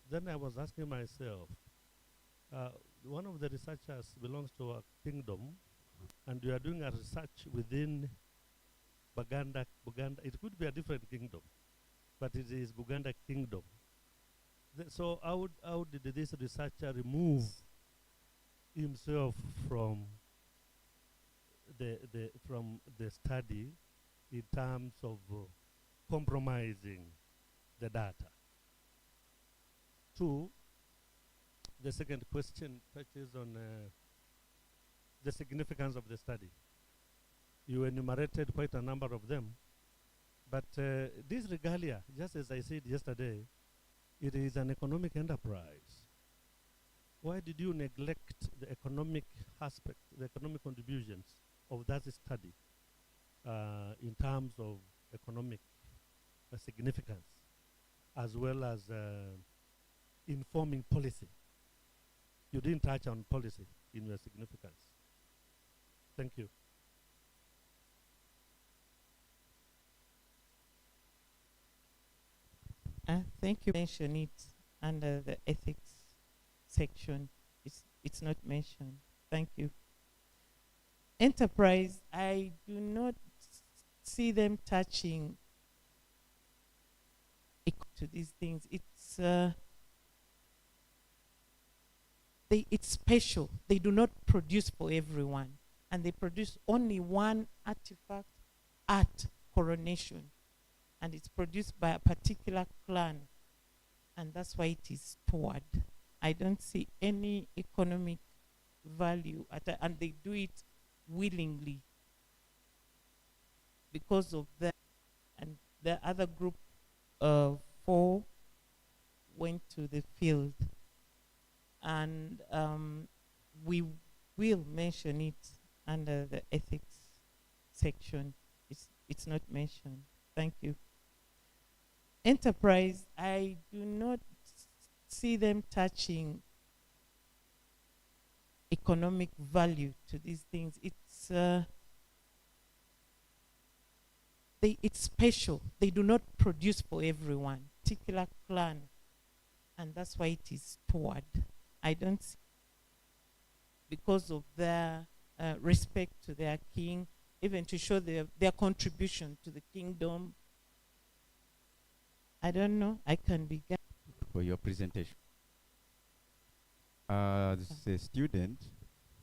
Then I was asking myself, one of the researchers belongs to a kingdom, and you are doing a research within Buganda. It could be a different kingdom, but it is Buganda kingdom. So how did this researcher remove himself from the study in terms of compromising the data? Two, the second question touches on the significance of the study. You enumerated quite a number of them, but this regalia, just as I said yesterday, it is an economic enterprise. Why did you neglect the economic aspect, the economic contributions of that study in terms of economic significance, as well as informing policy? You didn't touch on policy in your significance. Thank you. Thank you. Mention it under the ethics section. It's not mentioned. Thank you. Enterprise, I do not see them touching to these things. It's special. They do not produce for everyone, and they produce only one artifact at coronation. and it's produced by a particular clan, and that's why it is stored. I don't see any economic value and they do it willingly because of that. And the other group of 4 went to the field, and we will mention it under the ethics section. It's not mentioned. Thank you. Enterprise, I do not see them touching economic value to these things. It's special. They do not produce for everyone, particular clan, and that's why it is stored. I don't see, because of their respect to their king, even to show their contribution to the kingdom. I don't know. I can be for your presentation. As a student,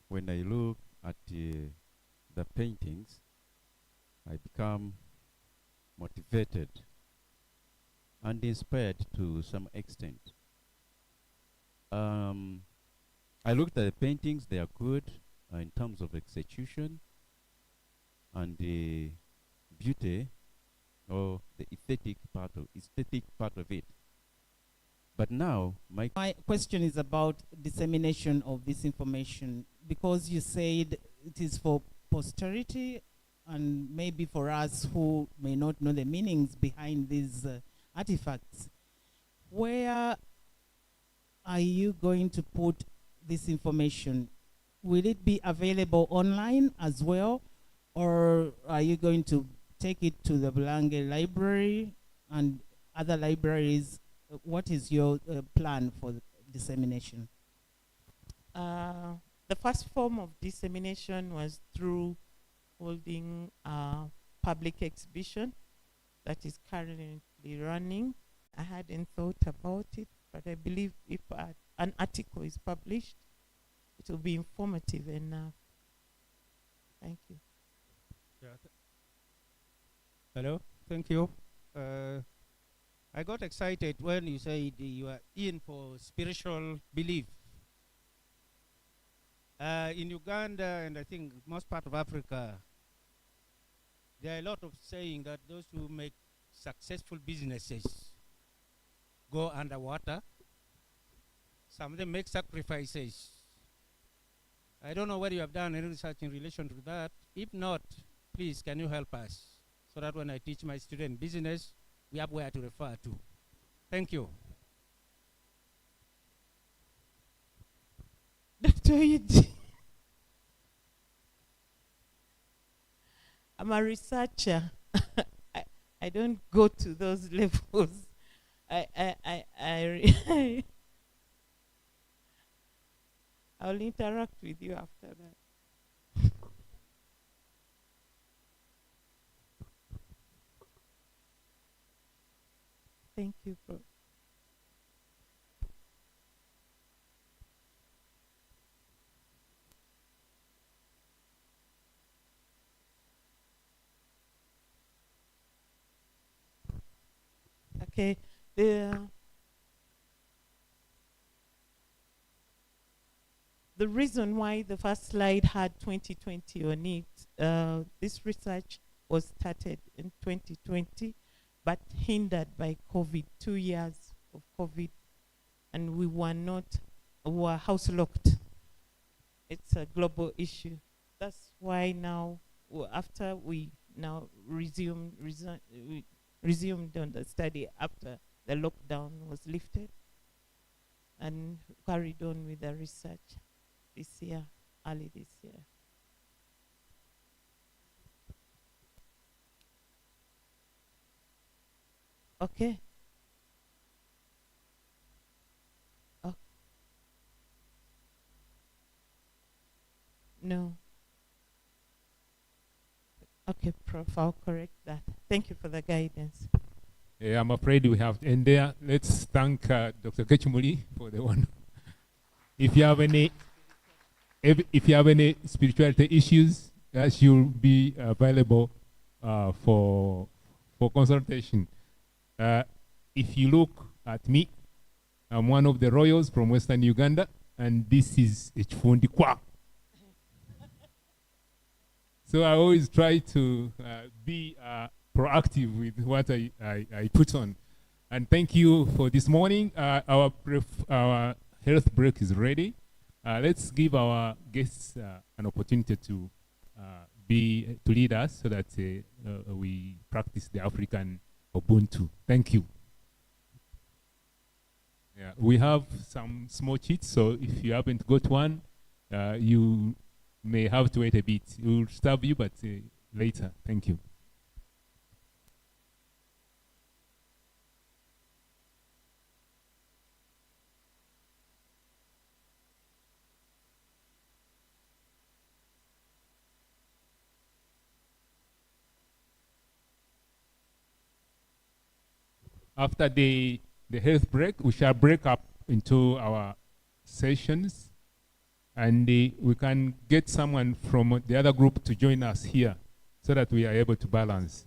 when I look at the paintings, I become motivated and inspired to some extent. I looked at the paintings, they are good in terms of execution and the beauty or the aesthetic part of it. But now, my question is about dissemination of this information, because you said it is for posterity and maybe for us who may not know the meanings behind these artifacts. Where are you going to put this information? Will it be available online as well, or are you going to take it to the Bulange Library and other libraries? What is your plan for dissemination? The first form of dissemination was through holding a public exhibition that is currently running. I hadn't thought about it, but I believe if an article is published, it will be informative enough. Thank you. Hello, thank you. I got excited when you said you are in for spiritual belief. In Uganda, and I think most part of Africa, there are a lot of saying that those who make successful businesses go underwater. Some of them make sacrifices. I don't know whether you have done any research in relation to that. If not, please, can you help us so that when I teach my student business, we have where to refer to. Thank you. Dr. Eugene, I'm a researcher. I don't go to those levels. I'll interact with you after that. Thank you, bro. Okay, the reason why the first slide had 2020 on it, this research was started in 2020, but hindered by COVID, 2 years of COVID, and we were house locked. It's a global issue. That's why now, after we now resumed on the study after the lockdown was lifted, and carried on with the research this year, early this year. Okay. Oh. No. Okay, Prof, I'll correct that. Thank you for the guidance. Yeah, I'm afraid we have to end there. Let's thank Dr. Kechumuli for the one. If you have any spirituality issues, that should be available for for consultation. If you look at me, I'm one of the royals from Western Uganda, and this is Echifundi Kwa. So I always try to be proactive with what I put on. And thank you for this morning. Our health break is ready. Let's give our guests an opportunity to lead us so that we practice the African Ubuntu. Thank you. Yeah, we have some small cheats, so if you haven't got one, you may have to wait a bit. We'll stop you, but later. Thank you. After the health break, we shall break up into our sessions, and we can get someone from the other group to join us here so that we are able to balance.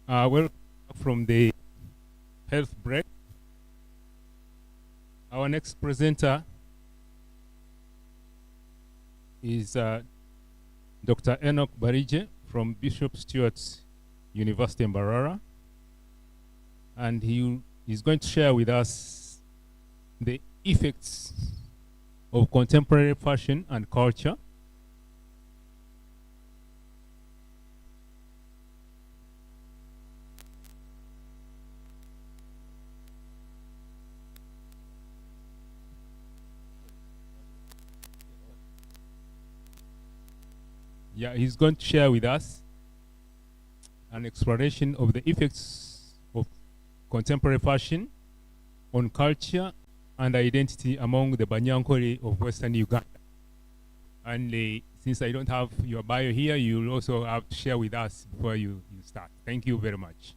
Welcome from the health break. Our next presenter is Dr. Enoch Barije from Bishop Stuart University in Mbarara. And he is going to share with us the effects of contemporary fashion and culture. Yeah, he's going to share with us an exploration of the effects of contemporary fashion on culture and identity among the Banyankole of Western Uganda. And since I don't have your bio here, you'll also have to share with us before you start. Thank you very much.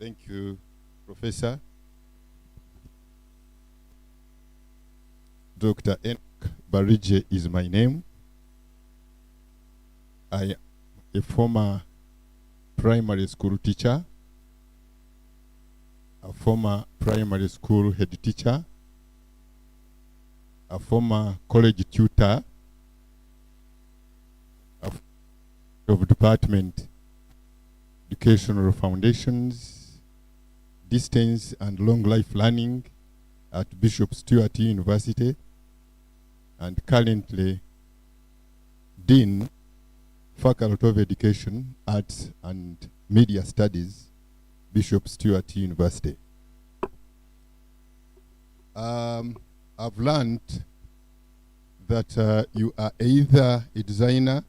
Thank you, Professor. Dr. Enoch Barije is my name. I am a former primary school teacher, a former primary school head teacher, a former college tutor of department educational foundations, distance and long life learning at Bishop Stuart University, and currently Dean, Faculty of Education, Arts and Media Studies, Bishop Stuart University. I've learned that you are either a designer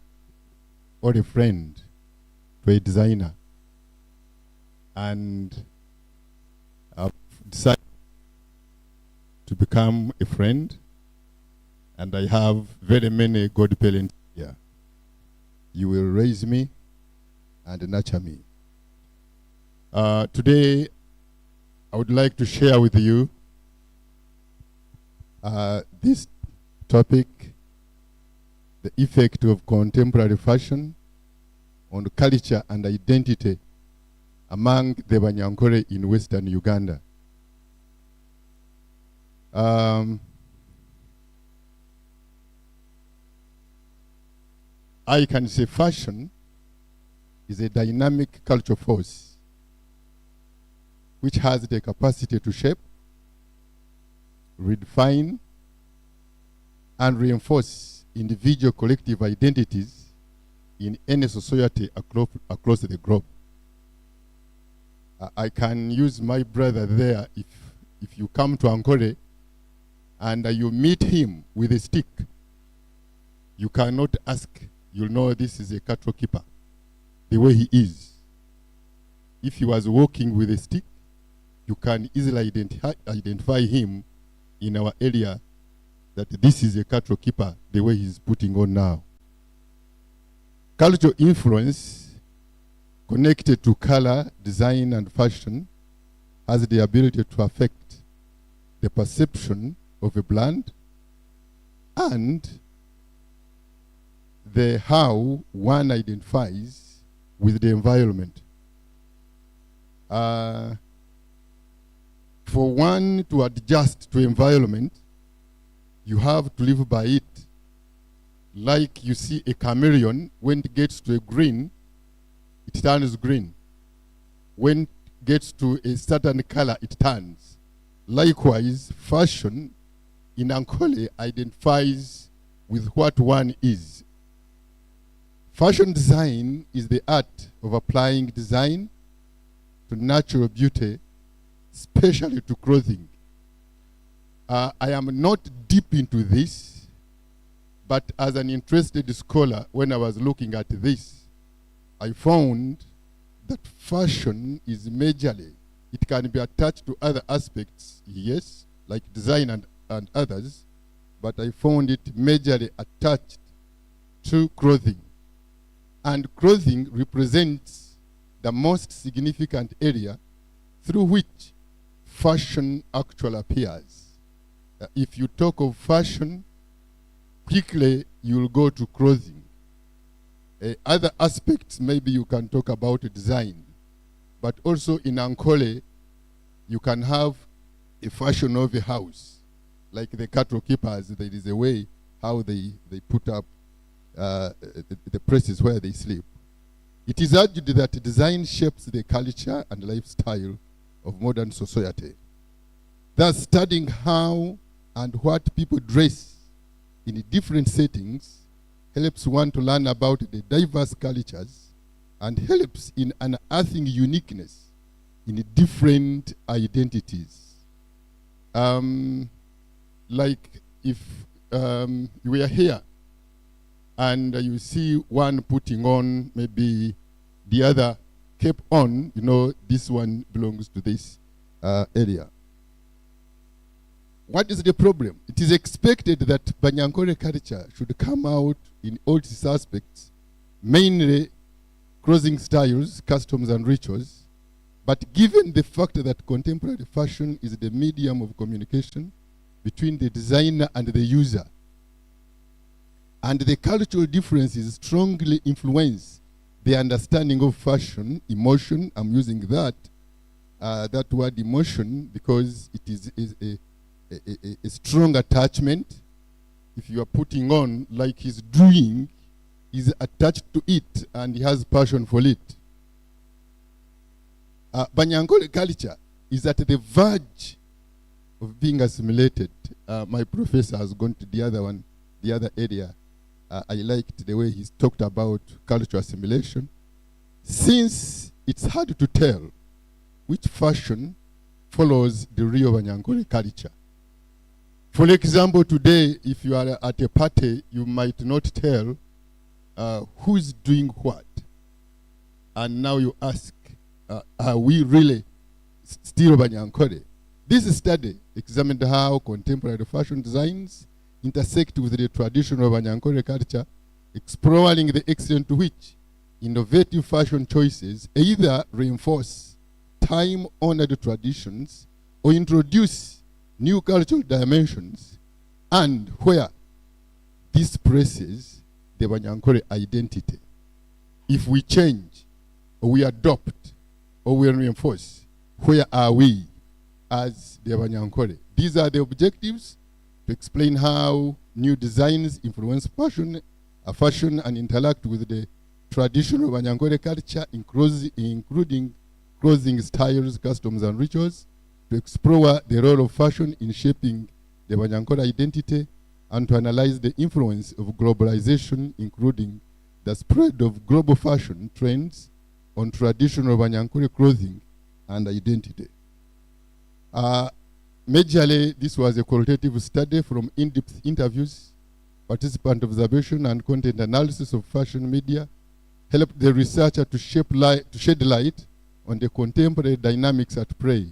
or a friend to a designer. And I've decided to become a friend, and I have very many God parents here. You will raise me and nurture me. Today, I would like to share with you this topic, the effect of contemporary fashion on culture and identity among the Banyankole in Western Uganda. I can say fashion is a dynamic cultural force which has the capacity to shape, redefine, and reinforce individual collective identities in any society across the globe. I can use my brother there. If you come to Ankole and you meet him with a stick, you cannot ask. You'll know this is a cattle keeper, the way he is. If he was walking with a stick, you can easily identify him in our area that this is a cattle keeper, the way he's putting on now. Cultural influence connected to color, design, and fashion has the ability to affect the perception of a brand and the how one identifies with the environment. For one to adjust to environment, you have to live by it. Like you see a chameleon, when it gets to a green, it turns green. When it gets to a certain color, it turns. Likewise, fashion in Ankole identifies with what one is. Fashion design is the art of applying design to natural beauty, especially to clothing. I am not deep into this, but as an interested scholar, when I was looking at this, I found that fashion is majorly, it can be attached to other aspects, yes, like design and others, but I found it majorly attached to clothing. And clothing represents the most significant area through which fashion actually appears. If you talk of fashion, quickly you'll go to clothing. Other aspects, maybe you can talk about design, but also in Ankole, you can have a fashion of a house, like the cattle keepers. There is a way how they put up the places where they sleep. It is argued that design shapes the culture and lifestyle of modern society. Thus, studying how and what people dress in different settings helps one to learn about the diverse cultures and helps in unearthing uniqueness in different identities. Like if you were here and you see one putting on, maybe the other kept on, you know, this one belongs to this area. What is the problem? It is expected that Banyankore culture should come out in all its aspects, mainly clothing styles, customs, and rituals. But given the fact that contemporary fashion is the medium of communication between the designer and the user, and the cultural differences strongly influence the understanding of fashion, emotion, I'm using that word emotion because it is a strong attachment. If you are putting on, like he's doing, he's attached to it and he has passion for it. Banyankole culture is at the verge of being assimilated. My professor has gone to the other area. I liked the way he's talked about cultural assimilation, since it's hard to tell which fashion follows the real Banyankole culture. For example, today, if you are at a party, you might not tell who's doing what. And now you ask, are we really still Banyankole? This study examined how contemporary fashion designs intersect with the traditional Banyankole culture, exploring the extent to which innovative fashion choices either reinforce time-honored traditions or introduce new cultural dimensions, and where this presses the Banyankole identity. If we change, or we adopt, or we reinforce, where are we as the Banyankole? These are the objectives to explain how new designs influence fashion and interact with the traditional Banyankole culture, including clothing styles, customs, and rituals, to explore the role of fashion in shaping the Banyankole identity, and to analyze the influence of globalization, including the spread of global fashion trends on traditional Banyankole clothing and identity. Majorly, this was a qualitative study from in-depth interviews, participant observation, and content analysis of fashion media, helped the researcher to shed light on the contemporary dynamics at play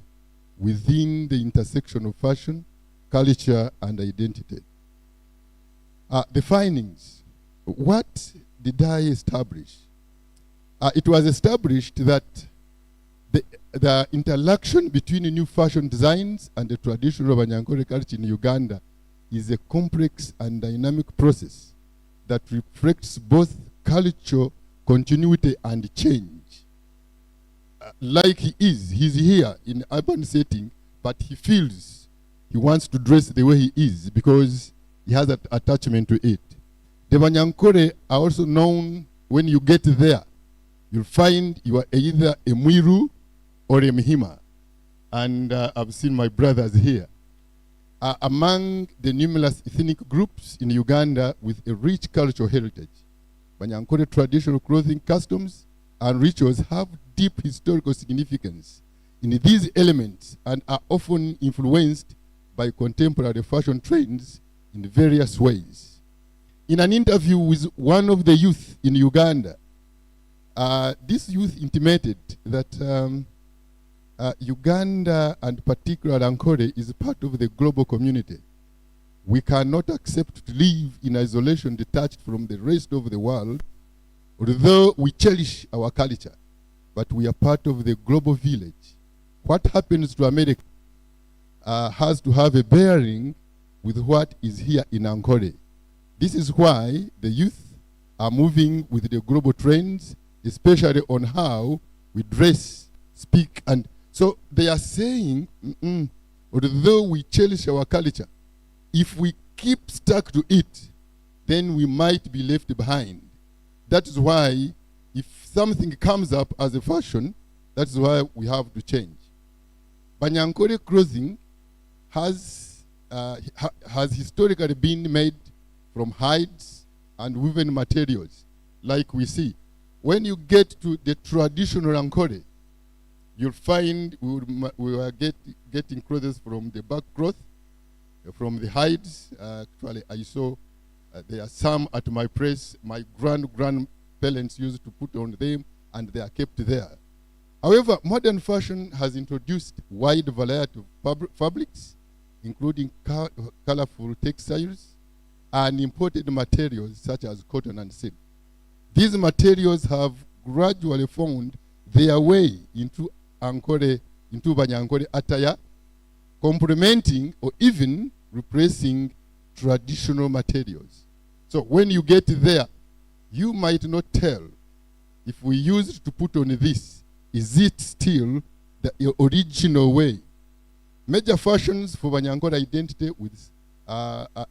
within the intersection of fashion, culture, and identity. The findings. What did I establish? It was established that the interaction between new fashion designs and the traditional Banyankole culture in Uganda is a complex and dynamic process that reflects both cultural continuity and change. Like he's here in urban setting, but he feels he wants to dress the way he is because he has an attachment to it. The Banyankole are also known, when you get there, you'll find you are either a Mwiru or a Mhima. And I've seen my brothers here. Among the numerous ethnic groups in Uganda with a rich cultural heritage, Banyankole traditional clothing, customs, and rituals have deep historical significance in these elements and are often influenced by contemporary fashion trends in various ways. In an interview with one of the youth in Uganda, this youth intimated that Uganda, and particularly Ankole, is part of the global community. We cannot accept to live in isolation, detached from the rest of the world, although we cherish our culture, but we are part of the global village. What happens to America has to have a bearing with what is here in Ankole. This is why the youth are moving with the global trends, especially on how we dress, speak, and so they are saying, although we cherish our culture, if we keep stuck to it, then we might be left behind. That is why if something comes up as a fashion, that is why we have to change. Banyankore clothing has historically been made from hides and woven materials, like we see. When you get to the traditional Ankore, you'll find we are getting clothes from the back cloth, from the hides. Actually, I saw there are some at my place. My grandparents used to put on them, and they are kept there. However, modern fashion has introduced wide variety of fabrics, including colorful textiles and imported materials such as cotton and silk. These materials have gradually found their way into Banyankore attire, complementing or even replacing traditional materials. So when you get there, you might not tell if we used to put on this, is it still the original way? Major fashions for Banyankore identity with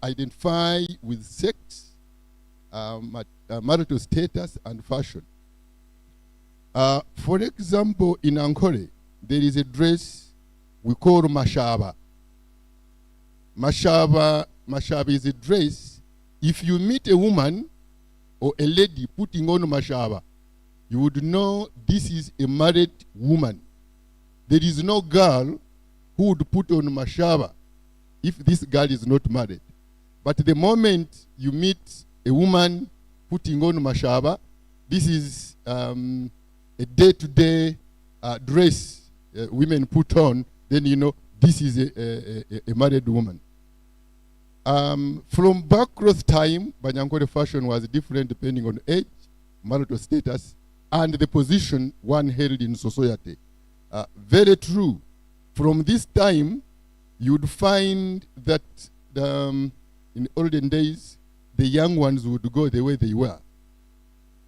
identify with sex, marital status, and fashion. For example, in Ankore, there is a dress we call mashaba. Mashaba is a dress. If you meet a woman or a lady putting on mashaba, you would know this is a married woman. There is no girl who would put on mashaba if this girl is not married. But the moment you meet a woman putting on mashaba, this is a day-to-day dress women put on, then you know this is a married woman. From backcloth time, Banyankore fashion was different depending on age, marital status, and the position one held in society. Very true. From this time, you would find that in olden days, the young ones would go the way they were.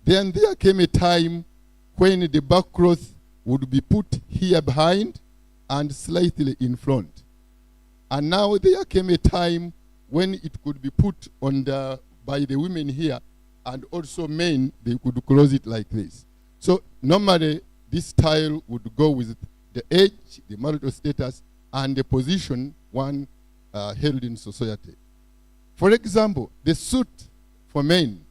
Then there came a time when the backcloth would be put here behind and slightly in front. And now there came a time when it could be put on by the women here, and also men, they could close it like this. So normally this style would go with the age, the marital status, and the position one held in society. For example, the suit for men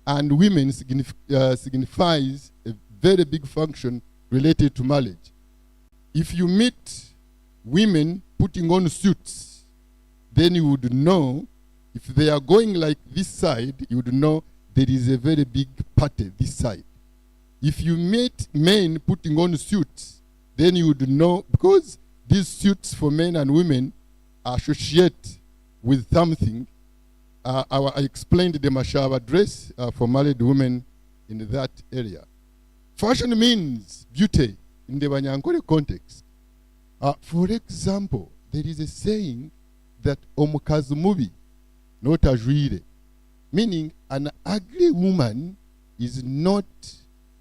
and women signifies a very big function related to marriage. If you meet women putting on suits, then you would know, if they are going like this side, you would know there is a very big party this side. If you meet men putting on suits, then you would know, because these suits for men and women associate with something. I explained the mashaba dress for married women in that area. Fashion means beauty in the Banyankore context. For example, there is a saying that omukazi mubi notajwire, meaning an ugly woman is not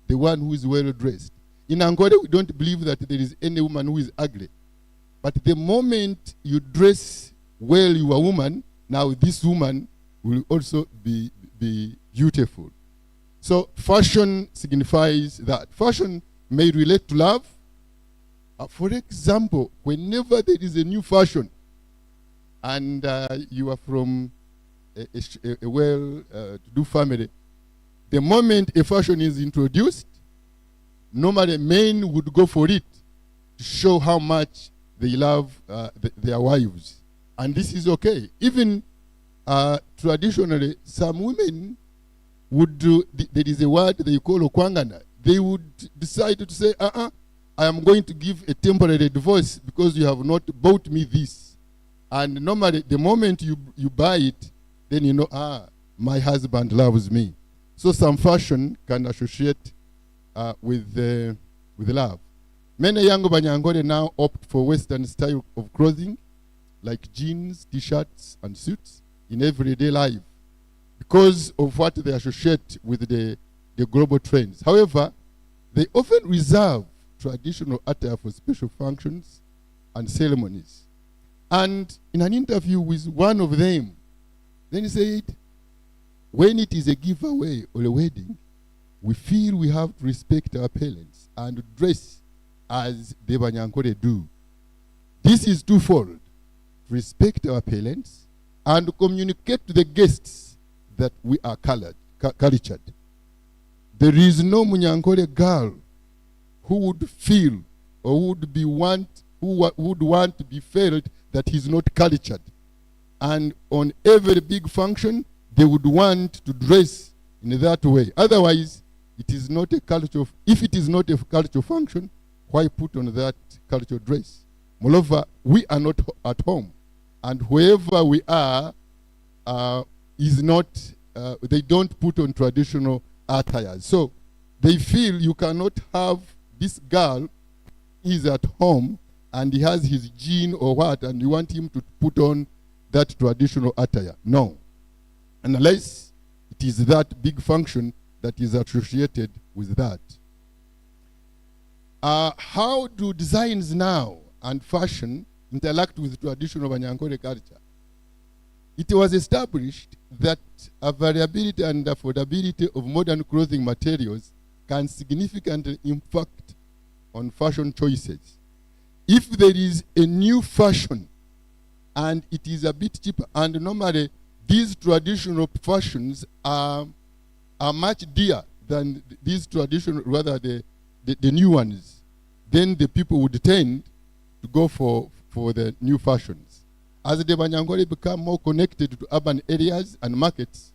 the one who is well dressed. In Ankore, we don't believe that there is any woman who is ugly. But the moment you dress well, you are a woman, now this woman will also be beautiful. So fashion signifies that. Fashion may relate to love. For example, whenever there is a new fashion, and you are from a well-to-do family, the moment a fashion is introduced, normally men would go for it to show how much they love their wives. And this is okay. Even traditionally, some women would do, there is a word they call okwangana. They would decide to say, I am going to give a temporary divorce because you have not bought me this. And normally, the moment you buy it, then you know, my husband loves me. So some fashion can associate with love. Many young Banyankore now opt for Western style of clothing, like jeans, t-shirts, and suits in everyday life. because of what they associate with the global trends. However, they often reserve traditional attire for special functions and ceremonies. And in an interview with one of them, then he said, when it is a giveaway or a wedding, we feel we have to respect our parents and dress as the Banyankore do. This is twofold: respect our parents and communicate to the guests that we are cultured. There is no Munyankore girl who would feel or would want to be felt that he's not cultured. And on every big function, they would want to dress in that way. Otherwise, it is not a culture of, if it is not a cultural function, why put on that cultural dress? Moreover, we are not at home. And wherever we are is not, they don't put on traditional attire. So they feel you cannot have this girl, he's at home and he has his jean or what, and you want him to put on that traditional attire. No. Unless it is that big function that is associated with that. How do designs now and fashion interact with traditional Banyankore culture? It was established that a variability and affordability of modern clothing materials can significantly impact on fashion choices. If there is a new fashion and it is a bit cheaper, and normally these traditional fashions are much dearer than these traditional, rather the new ones, then the people would tend to go for the new fashions. As the Banyankore become more connected to urban areas and markets,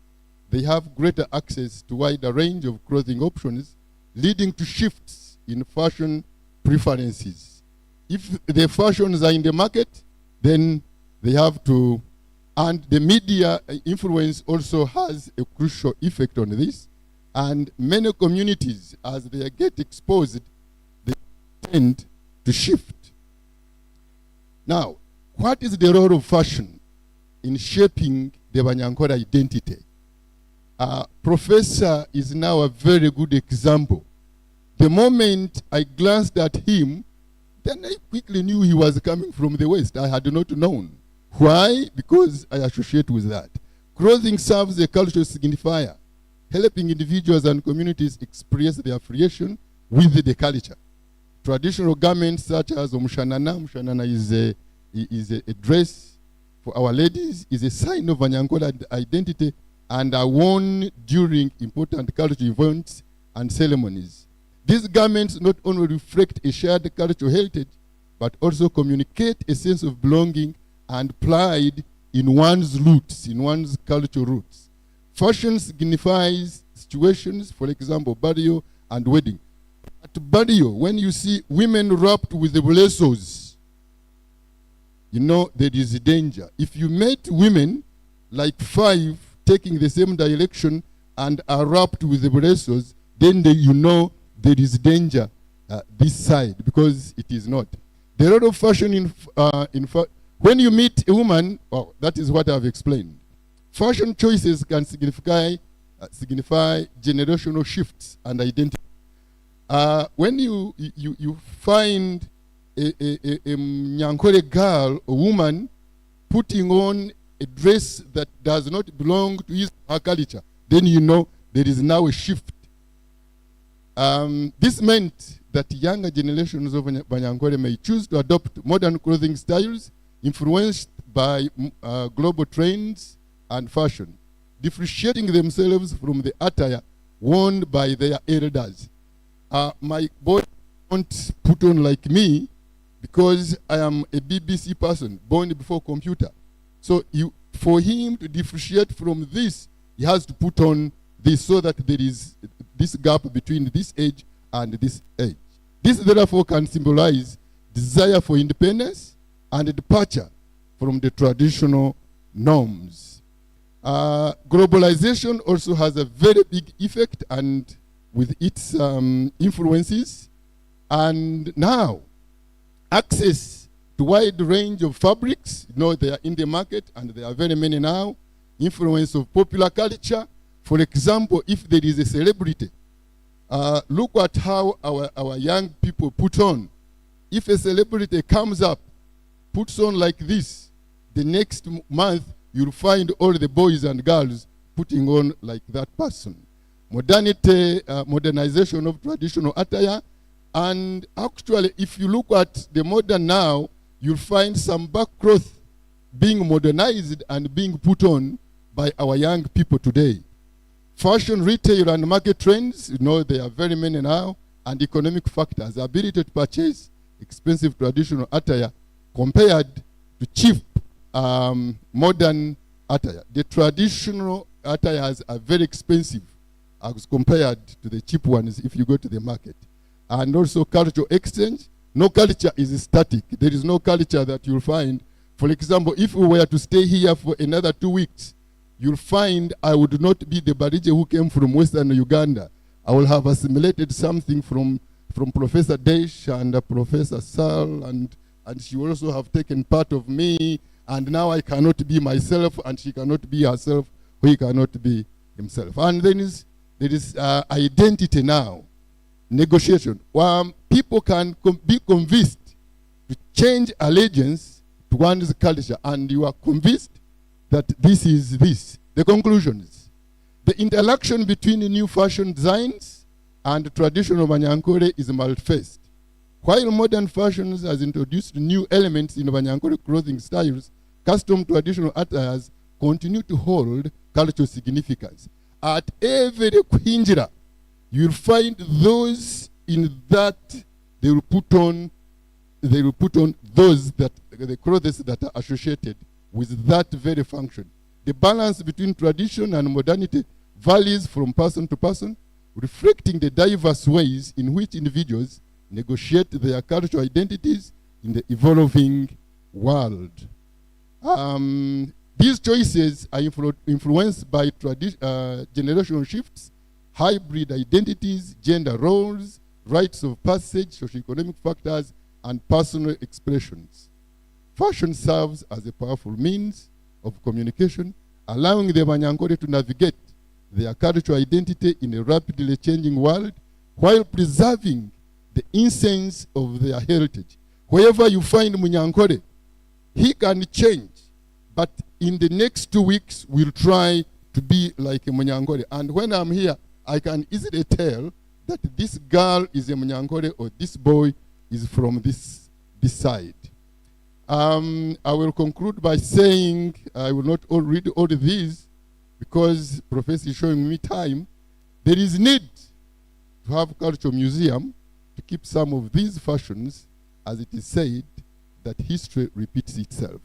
they have greater access to wider range of clothing options, leading to shifts in fashion preferences. If the fashions are in the market, then they have to, and the media influence also has a crucial effect on this. And many communities, as they get exposed, they tend to shift. Now, what is the role of fashion in shaping the Banyankore identity? Professor is now a very good example. The moment I glanced at him, then I quickly knew he was coming from the West. I had not known. Why? Because I associate with that. Clothing serves a cultural signifier, helping individuals and communities express their affiliation with the culture. Traditional garments such as Mushanana is a dress for our ladies, is a sign of Banyankore identity and are worn during important cultural events and ceremonies. These garments not only reflect a shared cultural heritage, but also communicate a sense of belonging and pride in one's roots, in one's cultural roots. Fashion signifies situations, for example, burial and wedding. At burial, when you see women wrapped with the blessings, you know there is a danger. If you met women like 5 taking the same direction and are wrapped with the blessings, then you know there is danger this side, because it is not. The role of fashion when you meet a woman, well, that is what I've explained. Fashion choices can signify generational shifts and identity. When you find a Nyankore girl, a woman, putting on a dress that does not belong to her culture, then you know there is now a shift. This meant that younger generations of Banyankore may choose to adopt modern clothing styles influenced by global trends and fashion, differentiating themselves from the attire worn by their elders. My boy won't put on like me because I am a BBC person, born before computer. So for him to differentiate from this, he has to put on this so that there is this gap between this age and this age. This therefore can symbolize desire for independence and a departure from the traditional norms. Globalization also has a very big effect and with its influences. And now, access to wide range of fabrics, you know, they are in the market and there are very many now, influence of popular culture. For example, if there is a celebrity, look at how our young people put on. If a celebrity comes up, puts on like this, the next month you'll find all the boys and girls putting on like that person. Modernity, modernization of traditional attire, and actually if you look at the modern now, you'll find some backcloth being modernized and being put on by our young people today. Fashion, retail, and market trends, you know, there are very many now, and economic factors, ability to purchase expensive traditional attire compared to cheap modern attire. The traditional attires are very expensive as compared to the cheap ones if you go to the market. And also cultural exchange. No culture is static. There is no culture that you'll find. For example, if we were to stay here for another 2 weeks, you'll find I would not be the Barije who came from Western Uganda. I will have assimilated something from Professor Desh and Professor Sal, and she will also have taken part of me, and now I cannot be myself, and she cannot be herself, or he cannot be himself. And then there is identity now, negotiation. People can be convinced to change allegiance to one's culture, and you are convinced that this is this. The conclusion is, the interaction between new fashion designs and traditional Banyankore is multi-faced. While modern fashions has introduced new elements in Banyankore clothing styles, custom traditional attires continue to hold cultural significance. At every kuhinjira, you'll find those in that they will put on those that the clothes that are associated with that very function. The balance between tradition and modernity varies from person to person, reflecting the diverse ways in which individuals negotiate their cultural identities in the evolving world. These choices are influenced by generational shifts, hybrid identities, gender roles, rites of passage, socioeconomic factors, and personal expressions. Fashion serves as a powerful means of communication, allowing the Banyankore to navigate their cultural identity in a rapidly changing world while preserving the essence of their heritage. Wherever you find Munyankore, he can change, but in the next 2 weeks, we'll try to be like a Munyankore. And when I'm here, I can easily tell that this girl is a Munyankore or this boy is from this side. I will conclude by saying, I will not read all these because Professor is showing me time. There is need to have cultural museum to keep some of these fashions, as it is said that history repeats itself.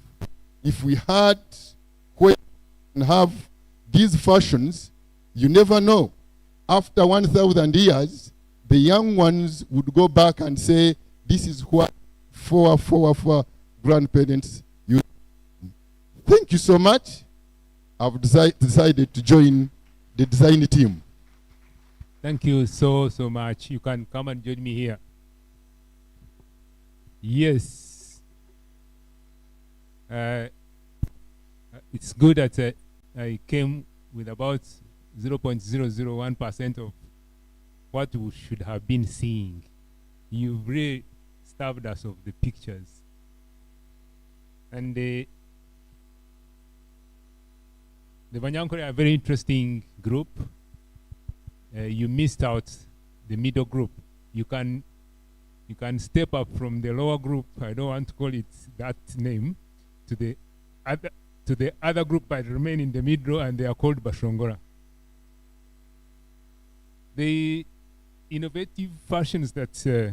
If we had and have these fashions, you never know. After 1,000 years, the young ones would go back and say, this is what for grandparents used. Thank you so much. I've decided to join the design team. Thank you so much. You can come and join me here. Yes. It's good that I came with about 0.001% of what we should have been seeing. You've really starved us of the pictures. And the Banyankore are a very interesting group. You missed out the middle group. You can step up from the lower group, I don't want to call it that name, to the other group, but remain in the middle, and they are called Bashongora. The innovative fashions that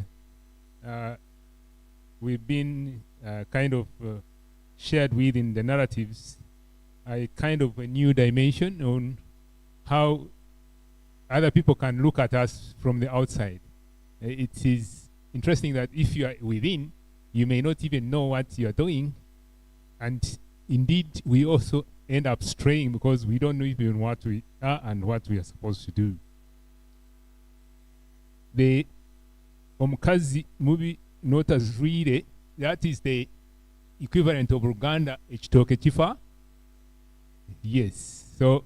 we've been kind of shared with in the narratives are kind of a new dimension on how other people can look at us from the outside. It is interesting that if you are within, you may not even know what you are doing, and indeed we also end up straying because we don't know even what we are and what we are supposed to do. The Omukazi movie not as read, that is the equivalent of Uganda Ekyoto Kifa. Yes. So,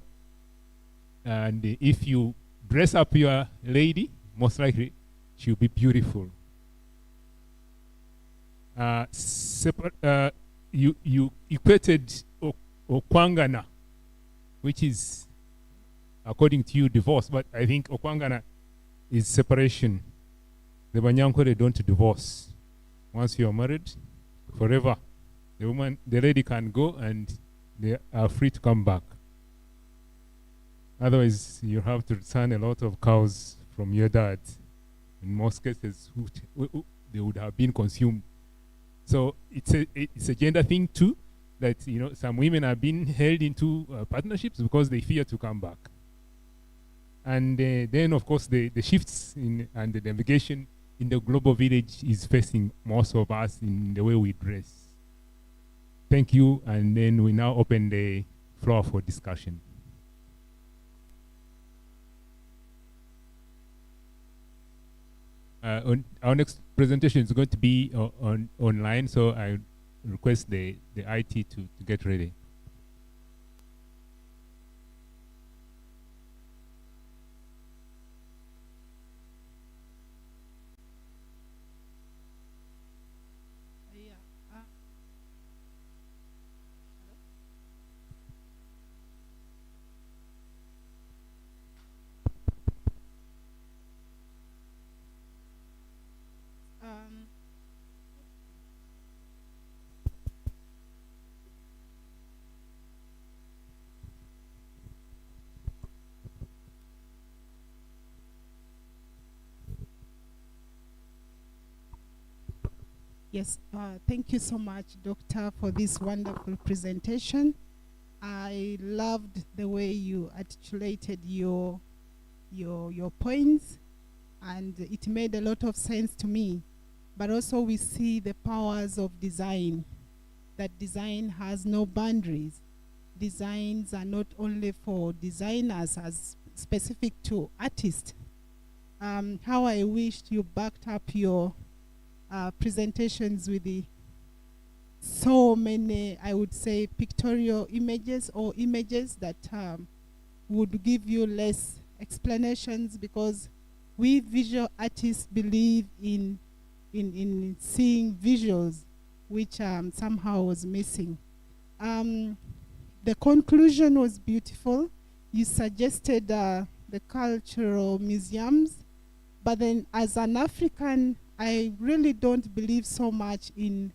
and if you dress up your lady, most likely she'll be beautiful. You equated Okwangana, which is, according to you, divorce, but I think Okwangana is separation. The Banyankore don't divorce. Once you are married, forever. The lady can go and they are free to come back. Otherwise, you have to return a lot of cows from your dad. In most cases, they would have been consumed. So it's a gender thing too, that some women are being held into partnerships because they fear to come back. And then, of course, the shifts and the navigation in the global village is facing most of us in the way we dress. Thank you, and then we now open the floor for discussion. Our next presentation is going to be online, so I request the IT to get ready. Yes, thank you so much, Doctor, for this wonderful presentation. I loved the way you articulated your points, and it made a lot of sense to me. But also we see the powers of design, that design has no boundaries. Designs are not only for designers as specific to artists. How I wished you backed up your presentations with so many, I would say, pictorial images or images that would give you less explanations, because we visual artists believe in seeing visuals, which somehow was missing. The conclusion was beautiful. You suggested the cultural museums, but then as an African, I really don't believe so much in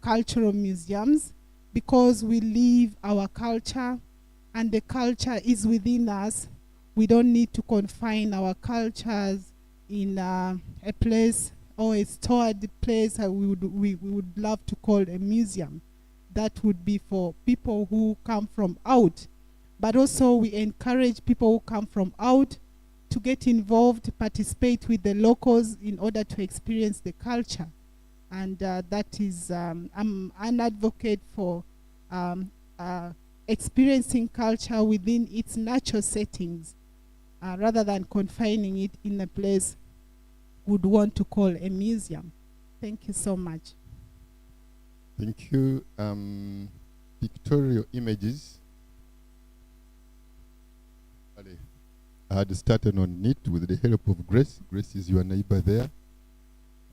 cultural museums, because we live our culture and the culture is within us. We don't need to confine our cultures in a place or a stored place we would love to call a museum. That would be for people who come from out. But also we encourage people who come from out to get involved, participate with the locals in order to experience the culture. And that is, I'm an advocate for experiencing culture within its natural settings, rather than confining it in a place would want to call a museum. Thank you so much. Thank you. Pictorial images. I had started on it with the help of Grace. Grace is your neighbor there,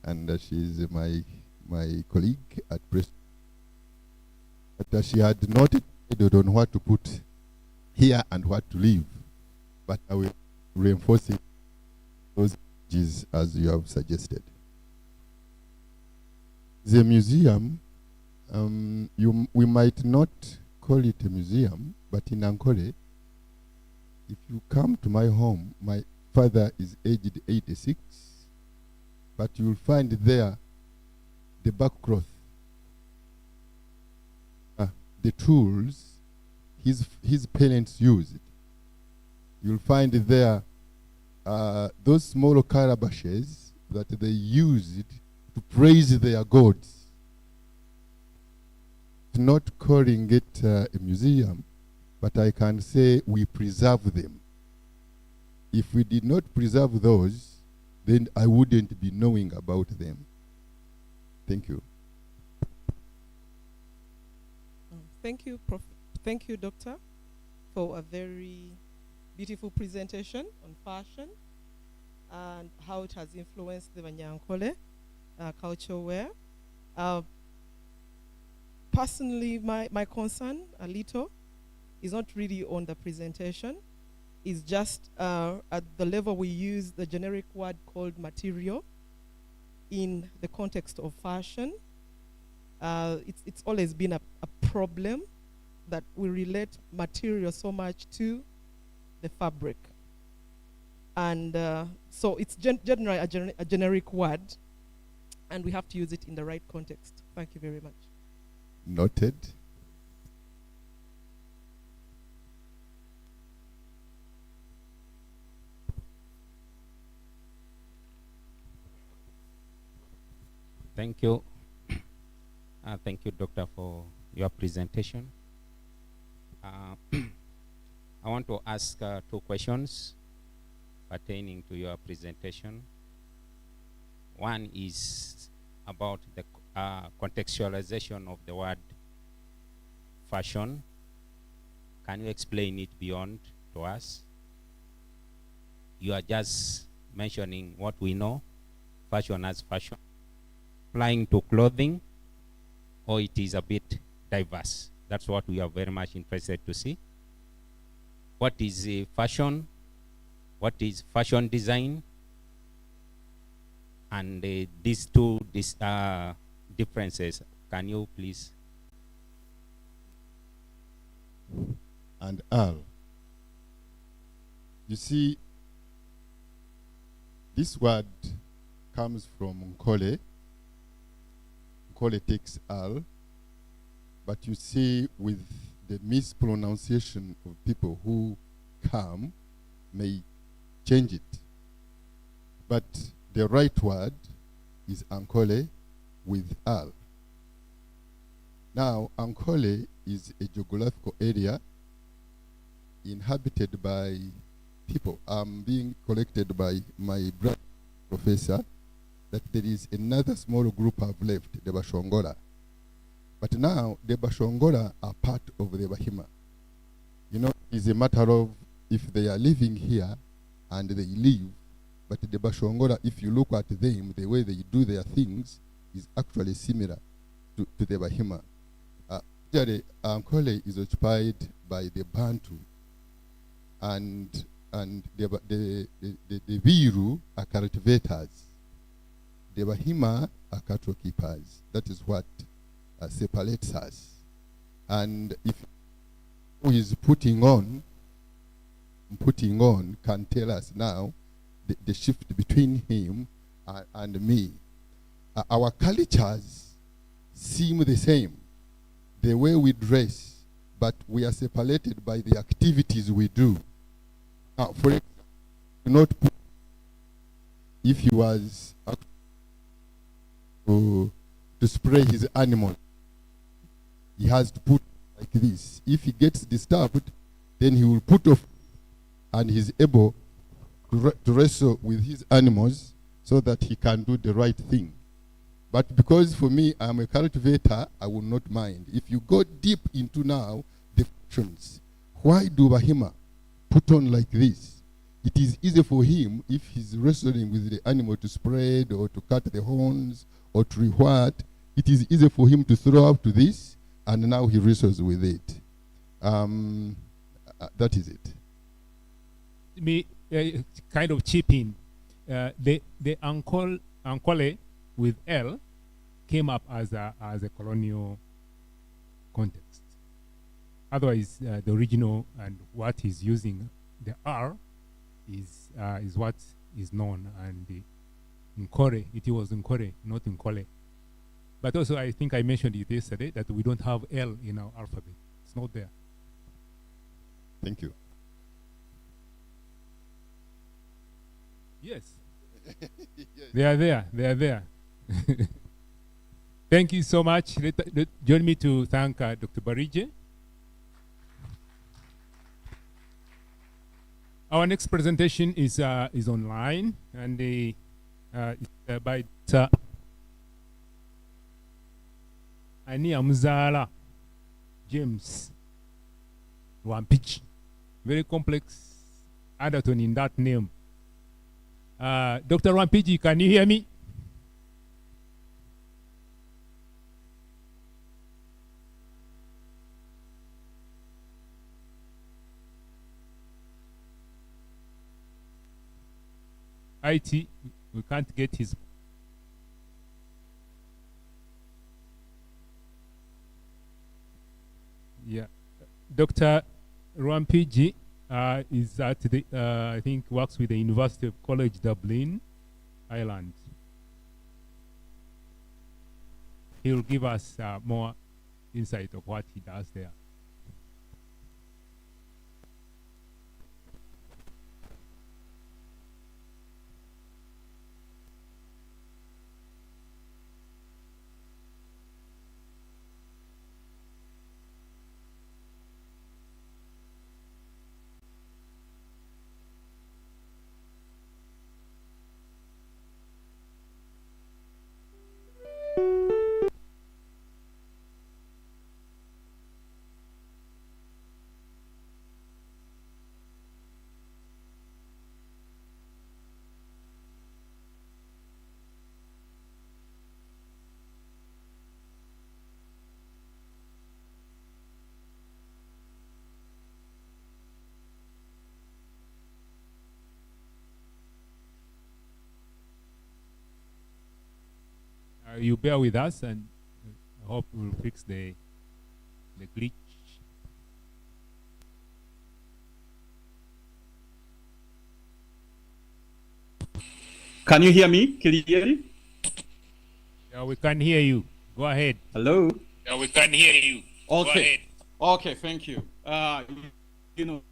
and she is my colleague at Press. But she had not decided on what to put here and what to leave. But I will reinforce it, those images as you have suggested. The museum, we might not call it a museum, but in Ankole, if you come to my home, my father is aged 86, but you will find there the backcloth, the tools his parents used. You'll find there those small calabashes that they used to praise their gods. Not calling it a museum, but I can say we preserve them. If we did not preserve those, then I wouldn't be knowing about them. Thank you. Thank you, Thank you, Doctor, for a very beautiful presentation on fashion and how it has influenced the Banyankole culture wear. Personally, my concern a little is not really on the presentation. It's just at the level we use the generic word called material in the context of fashion. It's always been a problem that we relate material so much to the fabric. And so it's generally a generic word, and we have to use it in the right context. Thank you very much. Noted. Thank you. Thank you, Doctor, for your presentation. I want to ask 2 questions pertaining to your presentation. One is about the contextualization of the word fashion. Can you explain it beyond to us? You are just mentioning what we know, fashion as fashion, applying to clothing, or it is a bit diverse. That's what we are very much interested to see. What is fashion? What is fashion design? And these two differences, can you please? And Al, you see, this word comes from Nkole. Nkole takes Al, but you see, with the mispronunciation of people who come, may change it. But the right word is Ankole with Al. Now, Ankole is a geographical area inhabited by people. I'm being collected by my brother professor that there is another small group I've left, the Bashongola. But now, the Bashongola are part of the Bahima. You know, it's a matter of if they are living here and they live, but the Bashongola, if you look at them, the way they do their things is actually similar to the Bahima. Actually, Ankole is occupied by the Bantu, and the Viru are cultivators. The Bahima are cattle keepers. That is what separates us. And if who is putting on can tell us now the shift between him and me. Our cultures seem the same, the way we dress, but we are separated by the activities we do. For example, not put, if he was to spray his animal, he has to put like this. If he gets disturbed, then he will put off, and he's able to wrestle with his animals so that he can do the right thing. But because for me, I'm a cultivator, I will not mind. If you go deep into now the functions, why do Bahima put on like this? It is easy for him if he's wrestling with the animal to spread or to cut the horns or to reward. It is easy for him to throw up to this, and now he wrestles with it. That is it. Me kind of chip in. The Ankole with L came up as a colonial context. Otherwise, the original and what he's using, the R, is what is known, and the Nkore, it was Nkore, not Nkole. But also, I think I mentioned it yesterday that we don't have L in our alphabet. It's not there. Thank you. Yes. Yes. They are there. They are there. Thank you so much. Join me to thank Dr. Barije. Our next presentation is online, and it's by Ania Muzala James. Rwampiji. Very complex undertone in that name. Dr. Rwampiji, can you hear me? IT, we can't get his. Yeah, Dr. Rwampiji is at the, I think, works with the University of College Dublin, Ireland. He'll give us more insight of what he does there. You bear with us, and I hope we'll fix the glitch. Can you hear me clearly? Yeah, we can hear you. Go ahead. Hello? Yeah, we can hear you. Okay. Go ahead. Okay, thank you. You know,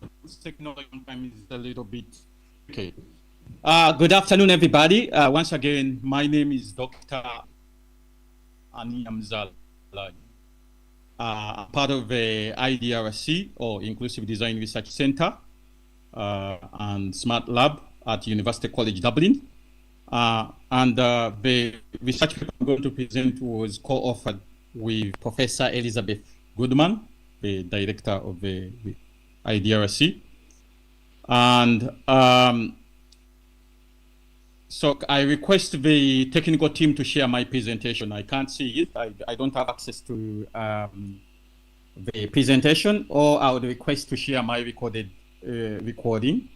technology sometimes is a little bit okay. Good afternoon, everybody. Once again, my name is Dr. Aniyamzala. I'm part of the IDRC, or Inclusive Design Research Center, and Smart Lab at University College Dublin. The research paper I'm going to present was co-authored with Professor Elizabeth Goodman, the director of the IDRC. And so I request the technical team to share my presentation. I can't see it. I don't have access to the presentation, or I would request to share my recorded recording.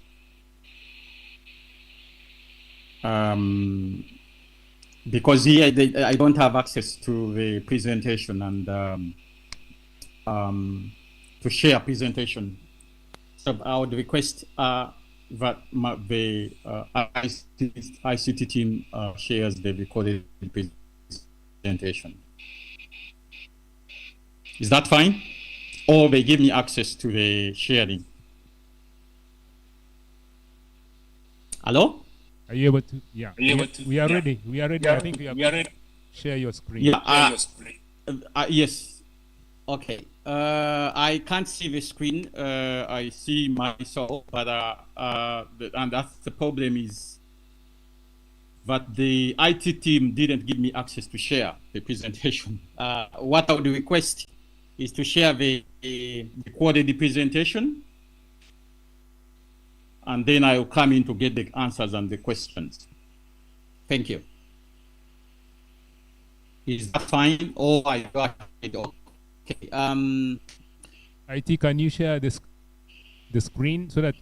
Because here I don't have access to the presentation and to share presentation. So I would request that the ICT team shares the recorded presentation. Is that fine? Or they give me access to the sharing? Hello? Are you able to? Yeah. We are ready. We are ready. I think we are ready. Share your screen. Yeah. Yes. Okay. I can't see the screen. I see myself, but and that's the problem, is that the IT team didn't give me access to share the presentation. What I would request is to share the recorded presentation, and then I will come in to get the answers and the questions. Thank you. Is that fine? Or I got it all? Okay. IT, can you share the screen so that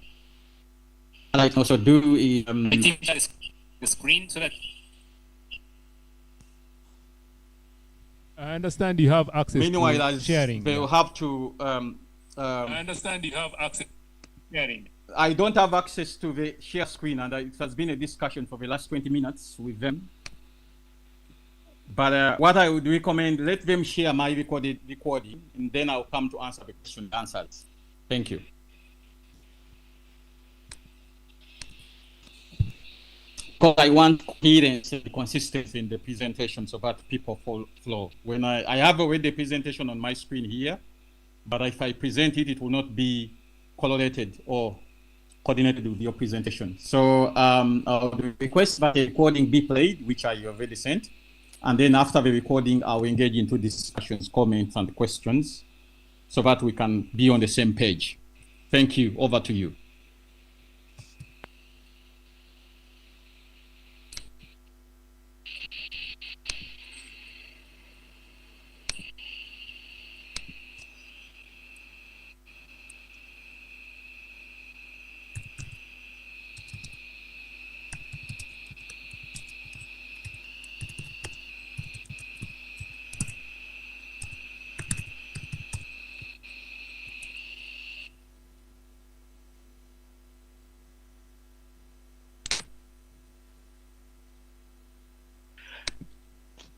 I can also do is the screen so that I understand you have access to sharing. They will have to. I understand you have access to sharing. I don't have access to the share screen, and it has been a discussion for the last 20 minutes with them. But what I would recommend, let them share my recording, and then I'll come to answer the question answers. Thank you. Because I want coherence and consistency in the presentation so that people flow. When I have already the presentation on my screen here, but if I present it, it will not be correlated or coordinated with your presentation. So I would request that the recording be played, which I already sent. And then after the recording, I'll engage into discussions, comments, and questions so that we can be on the same page. Thank you. Over to you.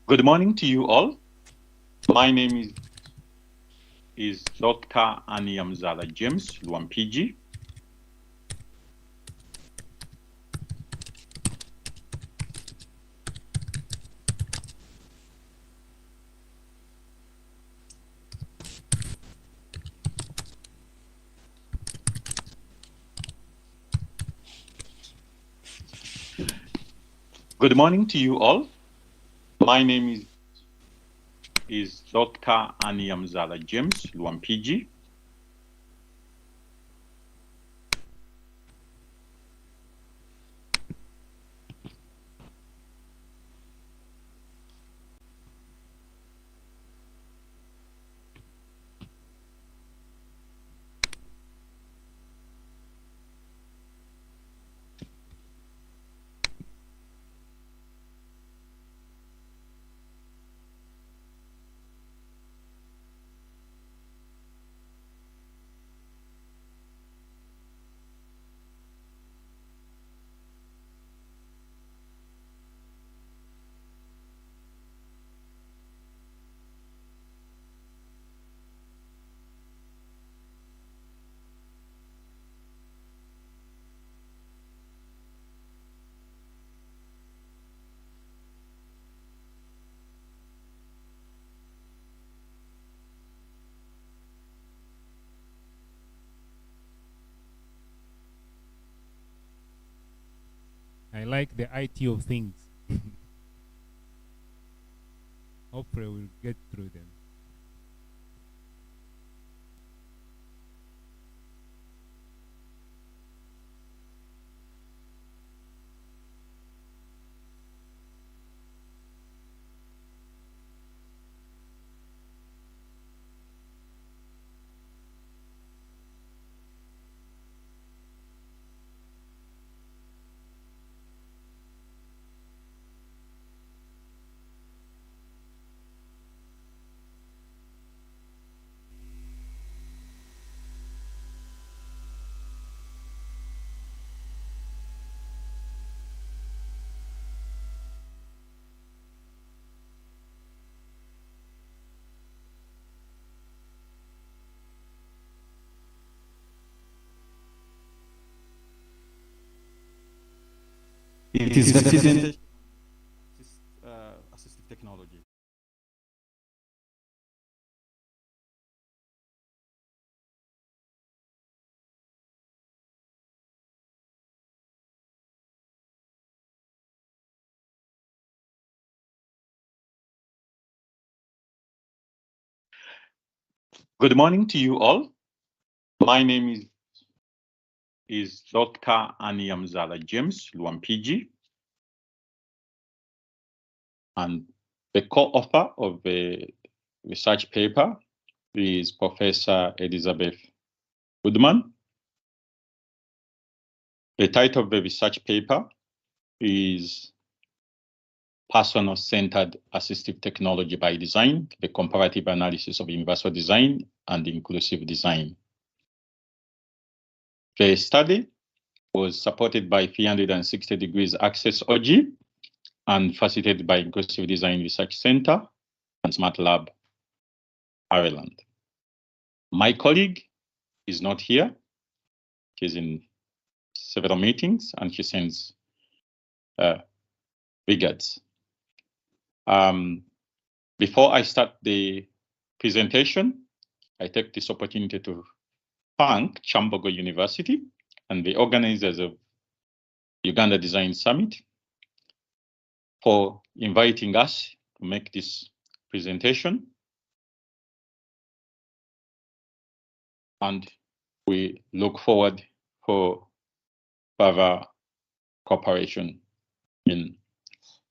Good morning to you all. My name is Dr. Aniyamzala James Luampigi. Good morning to you all. My name is Dr. Aniyamzala James Luampigi. I like the IT of things. Hopefully we'll get through them. It is the presentation assistive technology. Good morning to you all. My name is Dr. Aniyamzala James Luampigi, and the co-author of the research paper is Professor Elizabeth Goodman. The title of the research paper is Personal-Centered Assistive Technology by Design, the Comparative Analysis of Universal Design and Inclusive Design. The study was supported by 360 Degrees Access OG and facilitated by Inclusive Design Research Center and Smart Lab, Ireland. My colleague is not here. She's in several meetings and she sends regards. Before I start the presentation, I take this opportunity to thank Kyambogo University and the organizers of Uganda Design Summit for inviting us to make this presentation. And we look forward for further cooperation in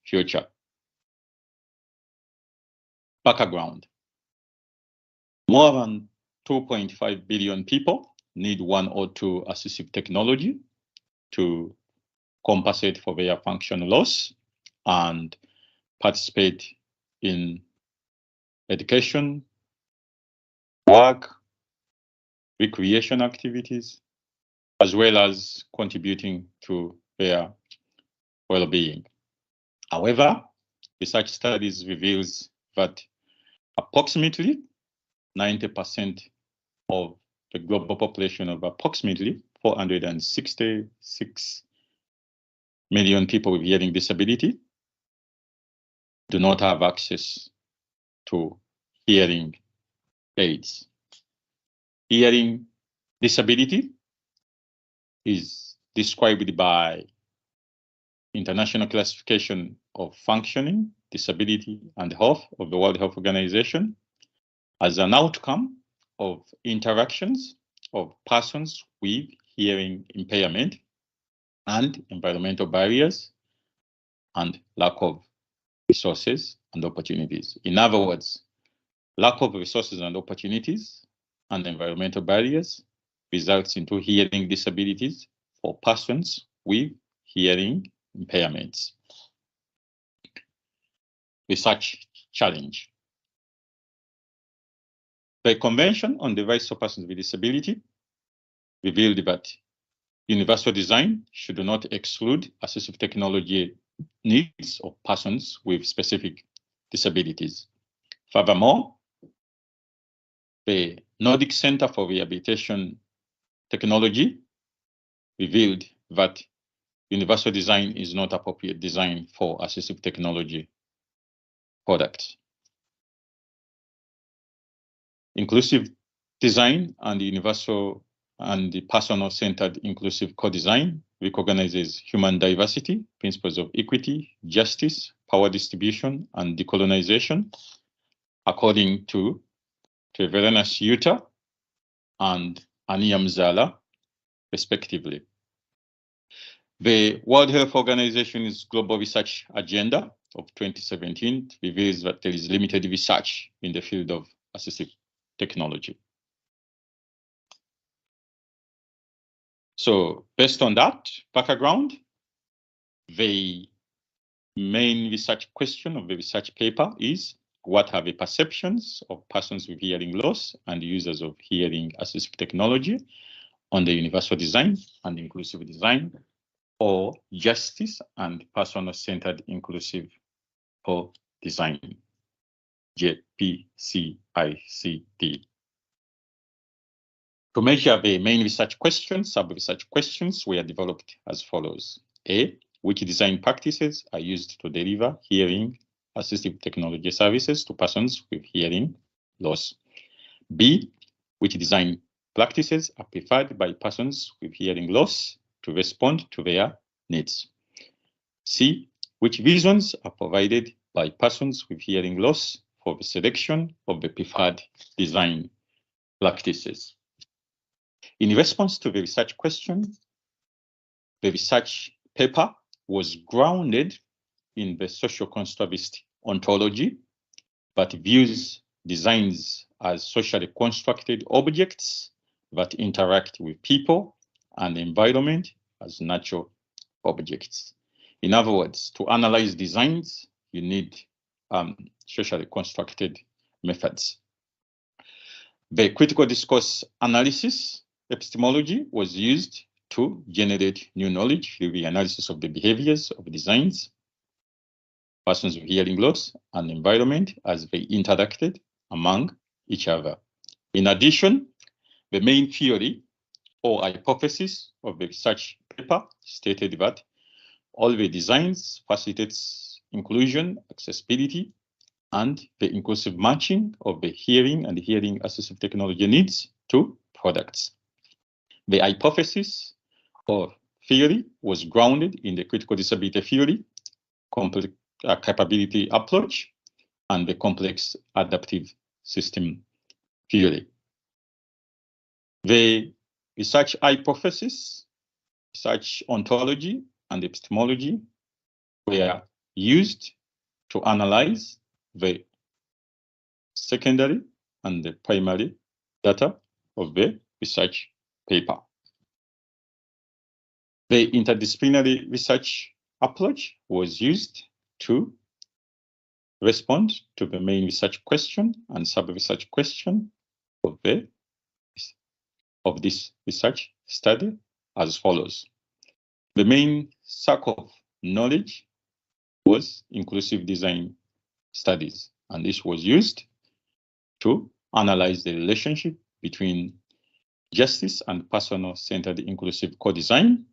future. Background. More than 2.5 billion people need one or two assistive technology to compensate for their function loss and participate in education, work, recreation activities, as well as contributing to their well-being. However, research studies reveals that approximately 90% of the global population of approximately 466 million people with hearing disability do not have access to hearing aids. Hearing disability is described by International Classification of Functioning, Disability and Health of the World Health Organization as an outcome of interactions of persons with hearing impairment and environmental barriers and lack of resources and opportunities. In other words, lack of resources and opportunities and environmental barriers results into hearing disabilities for persons with hearing impairments. Research challenge. The Convention on the Rights of Persons with Disability revealed that universal design should not exclude assistive technology needs of persons with specific disabilities. Furthermore, the Nordic Center for Rehabilitation Technology revealed that universal design is not appropriate design for assistive technology products. Inclusive design and universal and the personal-centered inclusive co-design recognizes human diversity, principles of equity, justice, power distribution, and decolonization, according to Treverena Yuta and Ania Mzala, respectively. The World Health Organization's Global Research Agenda of 2017 reveals that there is limited research in the field of assistive technology. So based on that background, the main research question of the research paper is, what are the perceptions of persons with hearing loss and users of hearing assistive technology on the universal design and inclusive design, or justice and personal-centered inclusive or design, JPCICD. To measure the main research questions, sub-research questions were developed as follows. A, which design practices are used to deliver hearing assistive technology services to persons with hearing loss? B, which design practices are preferred by persons with hearing loss to respond to their needs? C, which reasons are provided by persons with hearing loss for the selection of the preferred design practices? In response to the research question, the research paper was grounded in the social constructivist ontology, but views designs as socially constructed objects that interact with people and environment as natural objects. In other words, to analyze designs, you need socially constructed methods. The critical discourse analysis epistemology was used to generate new knowledge through the analysis of the behaviors of designs, persons with hearing loss, and environment as they interacted among each other. In addition, the main theory or hypothesis of the research paper stated that all the designs facilitates inclusion, accessibility, and the inclusive matching of the hearing and hearing assistive technology needs to products. The hypothesis or theory was grounded in the critical disability theory, capability approach, and the complex adaptive system theory. The research hypothesis, research ontology, and epistemology were used to analyze the secondary and the primary data of the research paper. The interdisciplinary research approach was used to respond to the main research question and sub-research question of this research study as follows. The main circle of knowledge was inclusive design studies, and this was used to analyze the relationship between justice and personal-centered inclusive co-design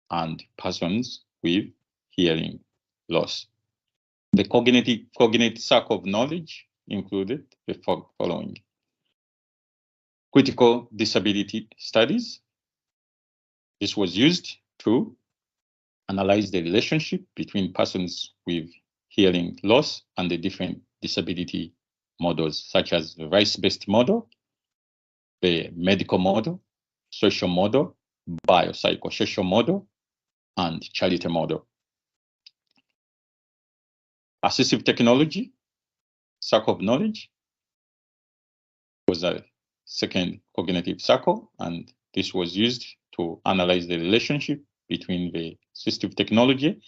and persons with hearing loss. The cognate circle of knowledge included the following. Critical disability studies. This was used to analyze the relationship between persons with hearing loss and the different disability models, such as the rights-based model, the medical model, social model, biopsychosocial model, and charity model. Assistive technology, circle of knowledge, was a second cognitive circle, and this was used to analyze the relationship between the assistive technology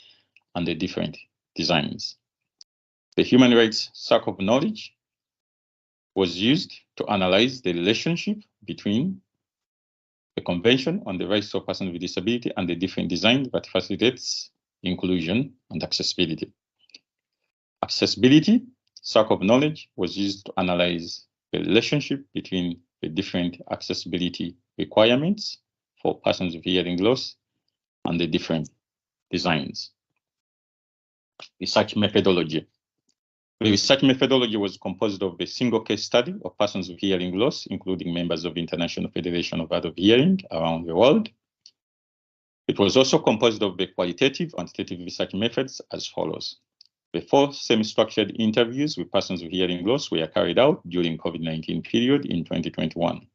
and the different designs. The human rights circle of knowledge was used to analyze the relationship between the Convention on the Rights of Persons with Disability and the different design that facilitates inclusion and accessibility. Accessibility circle of knowledge was used to analyze the relationship between the different accessibility requirements for persons with hearing loss and the different designs. Research methodology. The research methodology was composed of a single case study of persons with hearing loss, including members of the International Federation of Hard of Hearing around the world. It was also composed of the qualitative and quantitative research methods as follows. The 4 semi-structured interviews with persons with hearing loss were carried out during COVID-19 period in 2021.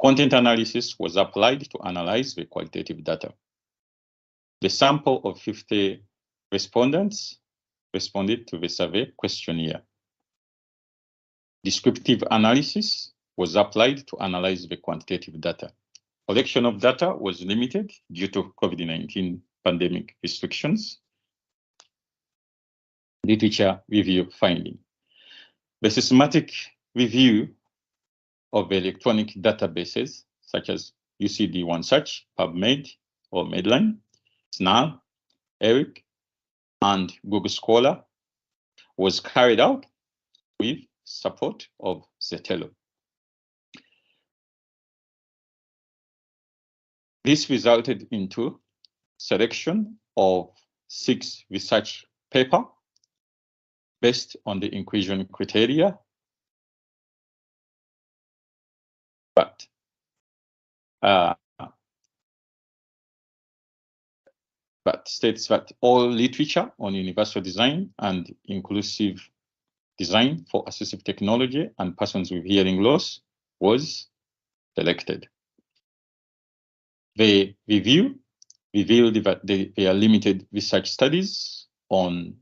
Content analysis was applied to analyze the qualitative data. The sample of 50 respondents responded to the survey questionnaire. Descriptive analysis was applied to analyze the quantitative data. Collection of data was limited due to COVID-19 pandemic restrictions. Literature review finding. The systematic review of electronic databases such as UCD OneSearch, PubMed or Medline, SNAR, ERIC, and Google Scholar was carried out with support of Zotero. This resulted into selection of 6 research papers based on the inclusion criteria, but states that all literature on universal design and inclusive design for assistive technology and persons with hearing loss was selected. The review revealed that there are limited research studies on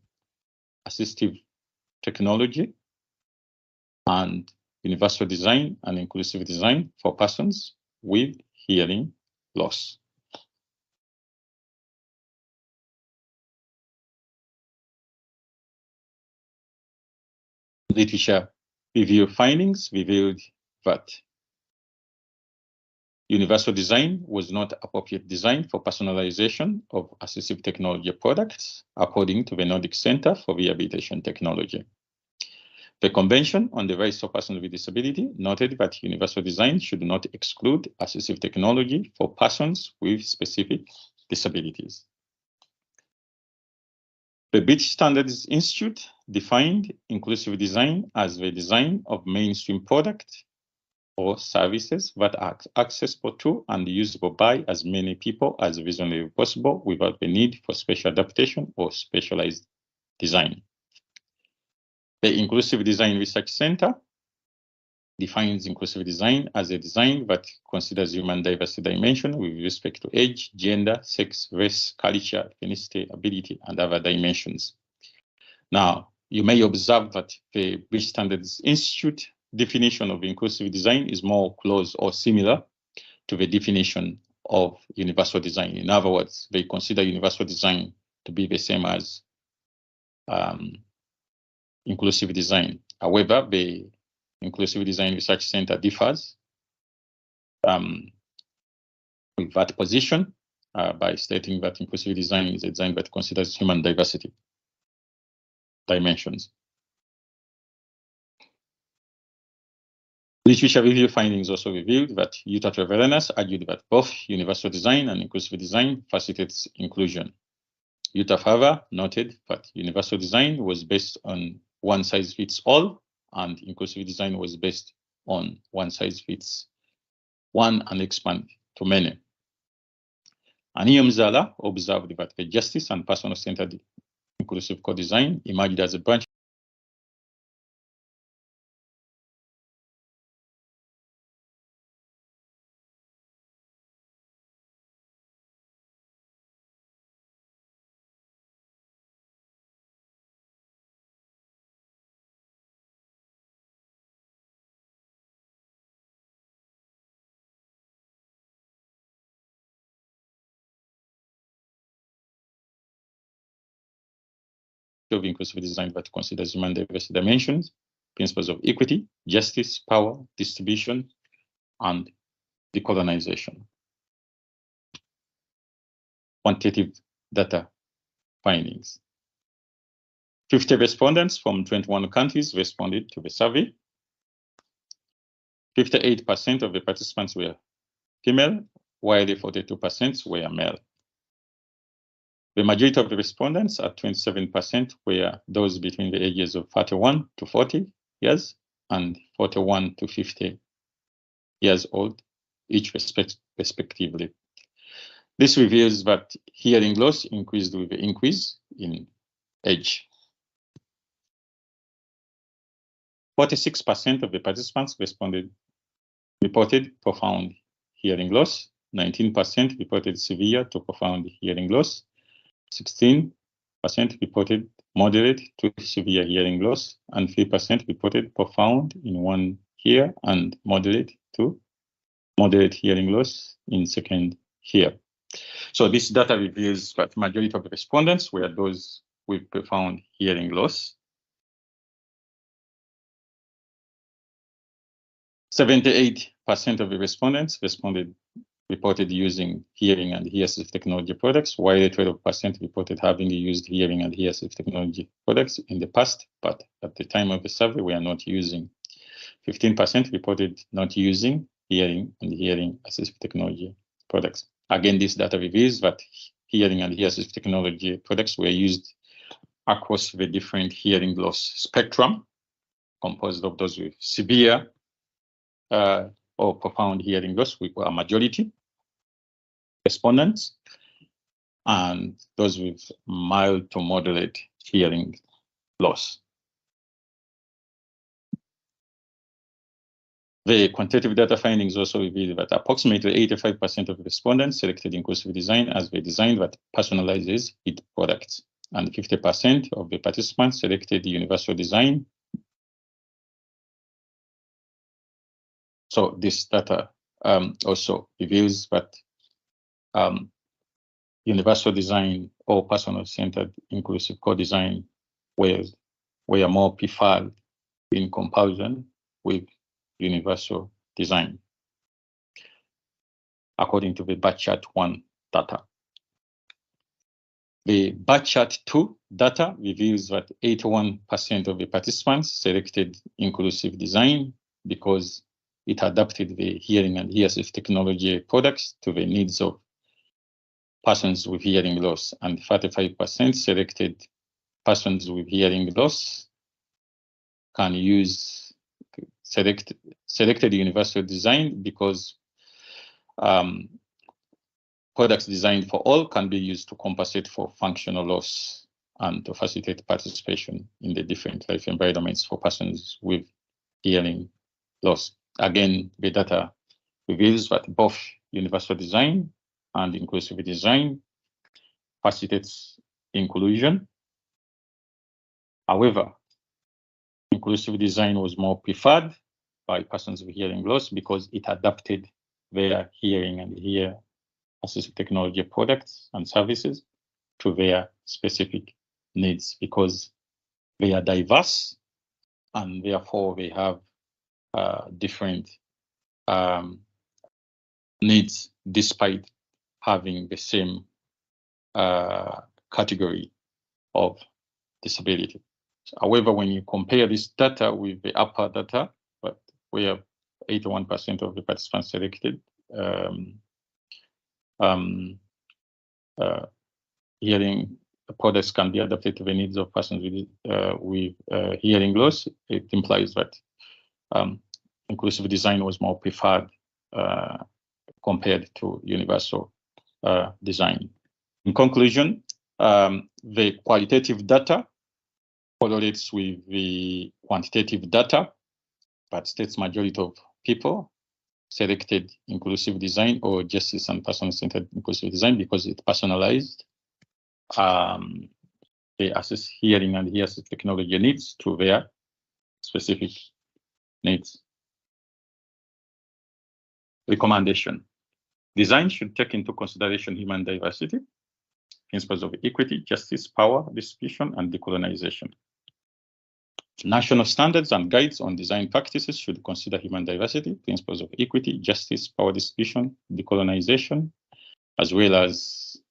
assistive technology and universal design and inclusive design for persons with hearing loss. Literature review findings revealed that universal design was not appropriate design for personalization of assistive technology products, according to the Nordic Center for Rehabilitation Technology. The Convention on the Rights of Persons with Disability noted that universal design should not exclude assistive technology for persons with specific disabilities. The British Standards Institute defined inclusive design as the design of mainstream products or services that are accessible to and usable by as many people as reasonably possible without the need for special adaptation or specialized design. The Inclusive Design Research Center defines inclusive design as a design that considers human diversity dimension with respect to age, gender, sex, race, culture, ethnicity, ability, and other dimensions. Now, you may observe that the British Standards Institute definition of inclusive design is more close or similar to the definition of universal design. In other words, they consider universal design to be the same as inclusive design. However, the Inclusive Design Research Center differs with that position by stating that inclusive design is a design that considers human diversity dimensions. Literature review findings also revealed that Utah Trevelyanis argued that both universal design and inclusive design facilitates inclusion. Utah further noted that universal design was based on one size fits all, and inclusive design was based on one size fits one and expand to many. Aniyo Mzala observed that the justice and personal-centered inclusive co-design emerged as a branch of inclusive design that considers human diversity dimensions, principles of equity, justice, power, distribution, and decolonization. Quantitative data findings. 50 respondents from 21 countries responded to the survey. 58% of the participants were female, while 42% were male. The majority of the respondents, at 27%, were those between the ages of 31 to 40 years and 41 to 50 years old, each respectively. This reveals that hearing loss increased with the increase in age. 46% of the participants reported profound hearing loss, 19% reported severe to profound hearing loss, 16% reported moderate to severe hearing loss, and 3% reported profound in one ear and moderate to moderate hearing loss in second ear. So this data reveals that the majority of the respondents were those with profound hearing loss. 78% of the respondents reported using hearing and hearsay technology products, while 12% reported having used hearing and hearsay technology products in the past, but at the time of the survey, we are not using. 15% reported not using hearing and hearing assistive technology products. Again, this data reveals that hearing and hearing assistive technology products were used across the different hearing loss spectrum, composed of those with severe or profound hearing loss, which were a majority respondents, and those with mild to moderate hearing loss. The quantitative data findings also reveal that approximately 85% of respondents selected inclusive design as the design that personalizes its products, and 50% of the participants selected universal design. So this data also reveals that universal design or personal-centered inclusive co-design were more preferred in comparison with universal design, according to the bar chart 1 data. The bar chart 2 data reveals that 81% of the participants selected inclusive design because it adapted the hearing and hearsay technology products to the needs of persons with hearing loss, and 35% selected persons with hearing loss can use selected universal design because products designed for all can be used to compensate for functional loss and to facilitate participation in the different life environments for persons with hearing loss. Again, the data reveals that both universal design and inclusive design facilitates inclusion. However, inclusive design was more preferred by persons with hearing loss because it adapted their hearing and ear assistive technology products and services to their specific needs, because they are diverse and therefore they have different needs despite having the same category of disability. However, when you compare this data with the upper data, but where 81% of the participants selected hearing products can be adapted to the needs of persons with hearing loss, it implies that inclusive design was more preferred compared to universal design. In conclusion, the qualitative data correlates with the quantitative data, but states majority of people selected inclusive design or justice and person-centered inclusive design because it's personalized. They assess hearing and ear assist technology needs to their specific needs. Recommendation. Design should take into consideration human diversity, principles of equity, justice, power distribution, and decolonization. National standards and guides on design practices should consider human diversity, principles of equity, justice, power distribution, decolonization, as well as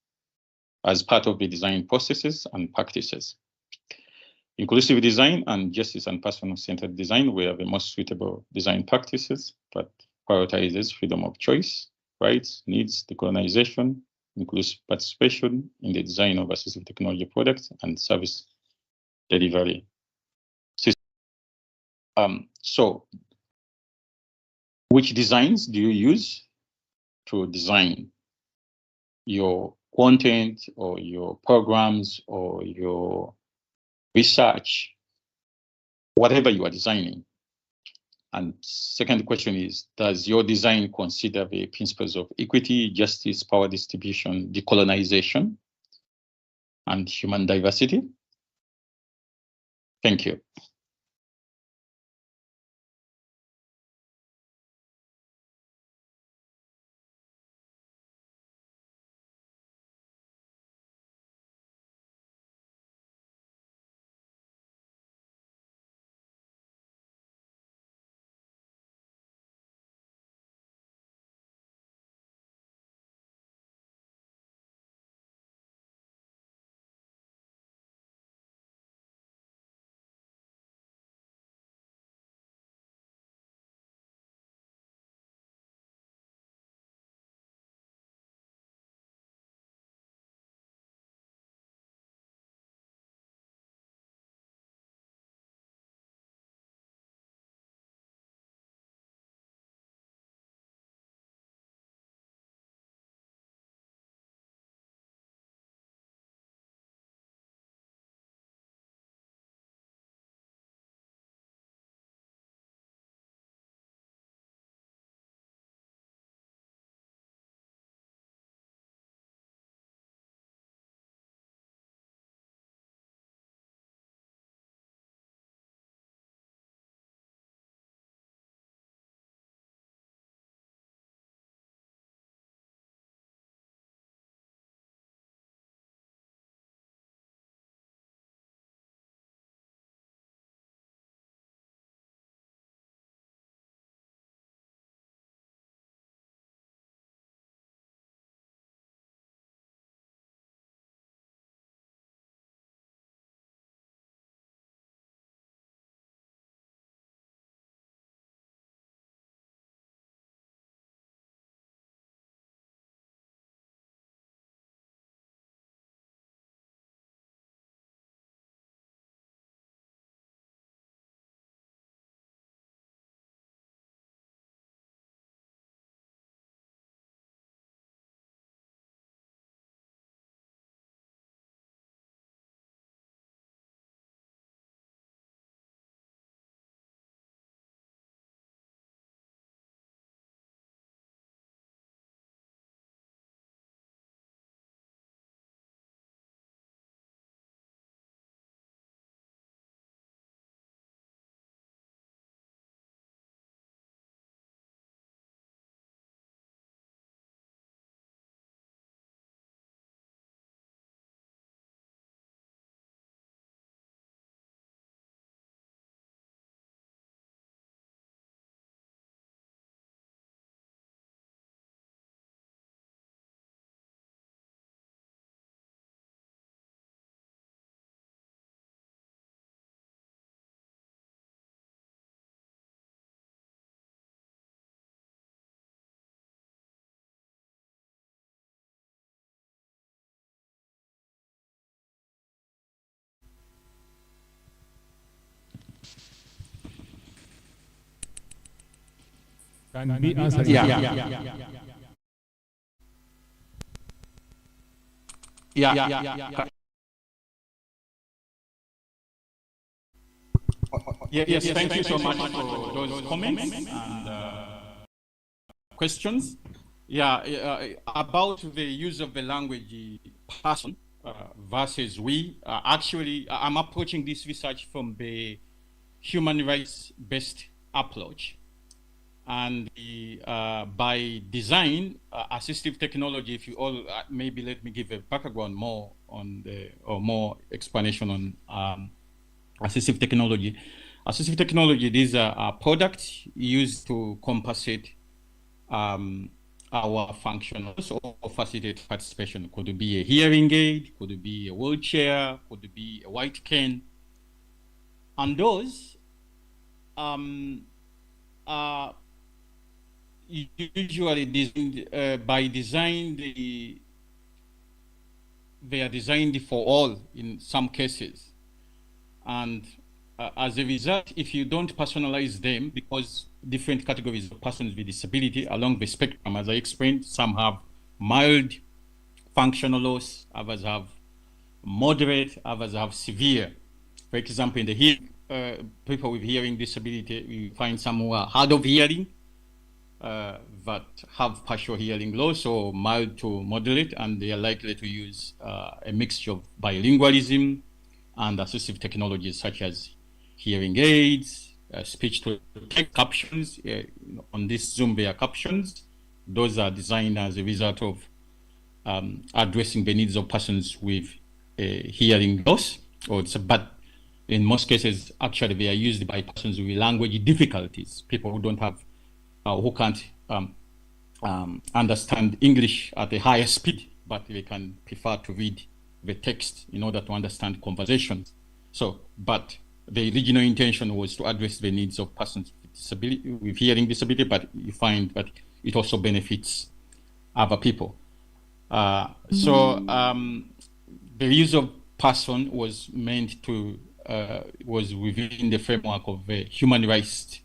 part of the design processes and practices. Inclusive design and justice and person-centered design were the most suitable design practices, but prioritizes freedom of choice, rights, needs, decolonization, inclusive participation in the design of assistive technology products and service delivery systems. So, which designs do you use to design your content or your programs or your research, whatever you are designing? And second question is, does your design consider the principles of equity, justice, power distribution, decolonization, and human diversity? Thank you. Can be answered. Yes, thank you so much for those comments and questions. About the use of the language person versus we. Actually, I'm approaching this research from the human rights-based approach. And by design, assistive technology, if you all, maybe let me give a background more on or more explanation on assistive technology. Assistive technology, these are products used to compensate our functionals or facilitate participation. Could it be a hearing aid, could it be a wheelchair, could it be a white cane? And those are usually designed, by design, they are designed for all in some cases. And as a result, if you don't personalize them, because different categories of persons with disability along the spectrum, as I explained, some have mild functional loss, others have moderate, others have severe. For example, in the hearing, people with hearing disability, we find some who are hard of hearing, that have partial hearing loss or mild to moderate, and they are likely to use a mixture of bilingualism and assistive technologies such as hearing aids, speech to text captions. On this Zoom, there are captions. Those are designed as a result of addressing the needs of persons with hearing loss, but in most cases, actually, they are used by persons with language difficulties, people who don't have, who can't understand English at a higher speed, but they can prefer to read the text in order to understand conversations. So, but the original intention was to address the needs of persons with disability, with hearing disability, but you find that it also benefits other people. The use of person was meant to, was within the framework of the human rights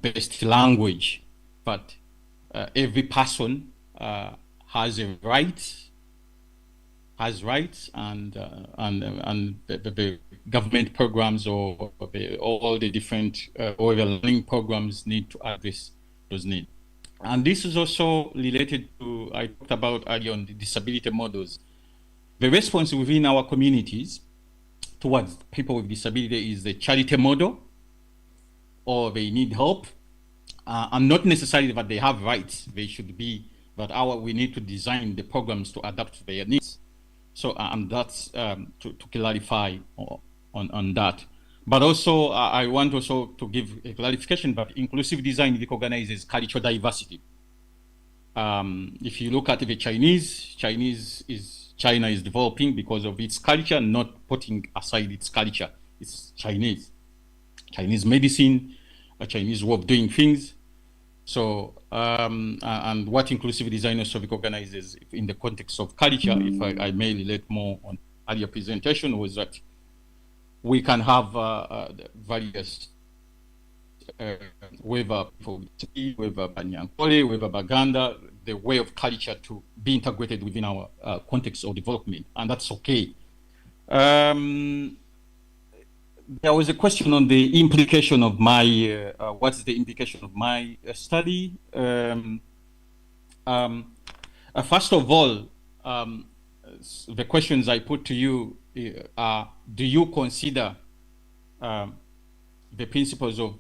based language, but every person has a right, and the government programs or all the different or the learning programs need to address those needs. And this is also related to, I talked about earlier on the disability models. The response within our communities towards people with disability is the charity model, or they need help, and not necessarily that they have rights. They should be, but we need to design the programs to adapt to their needs. So, and that's to clarify on that. But also, I want also to give a clarification that inclusive design recognizes cultural diversity. If you look at the China is developing because of its culture, not putting aside its culture. It's Chinese medicine, a Chinese way of doing things. So, and what inclusive design also recognizes in the context of culture, if I may relate more on earlier presentation, was that we can have various, whether Banyankole, whether Baganda, the way of culture to be integrated within our context of development, and that's okay. There was a question on the implication of my, what's the implication of my study? First of all, the questions I put to you are, do you consider the principles of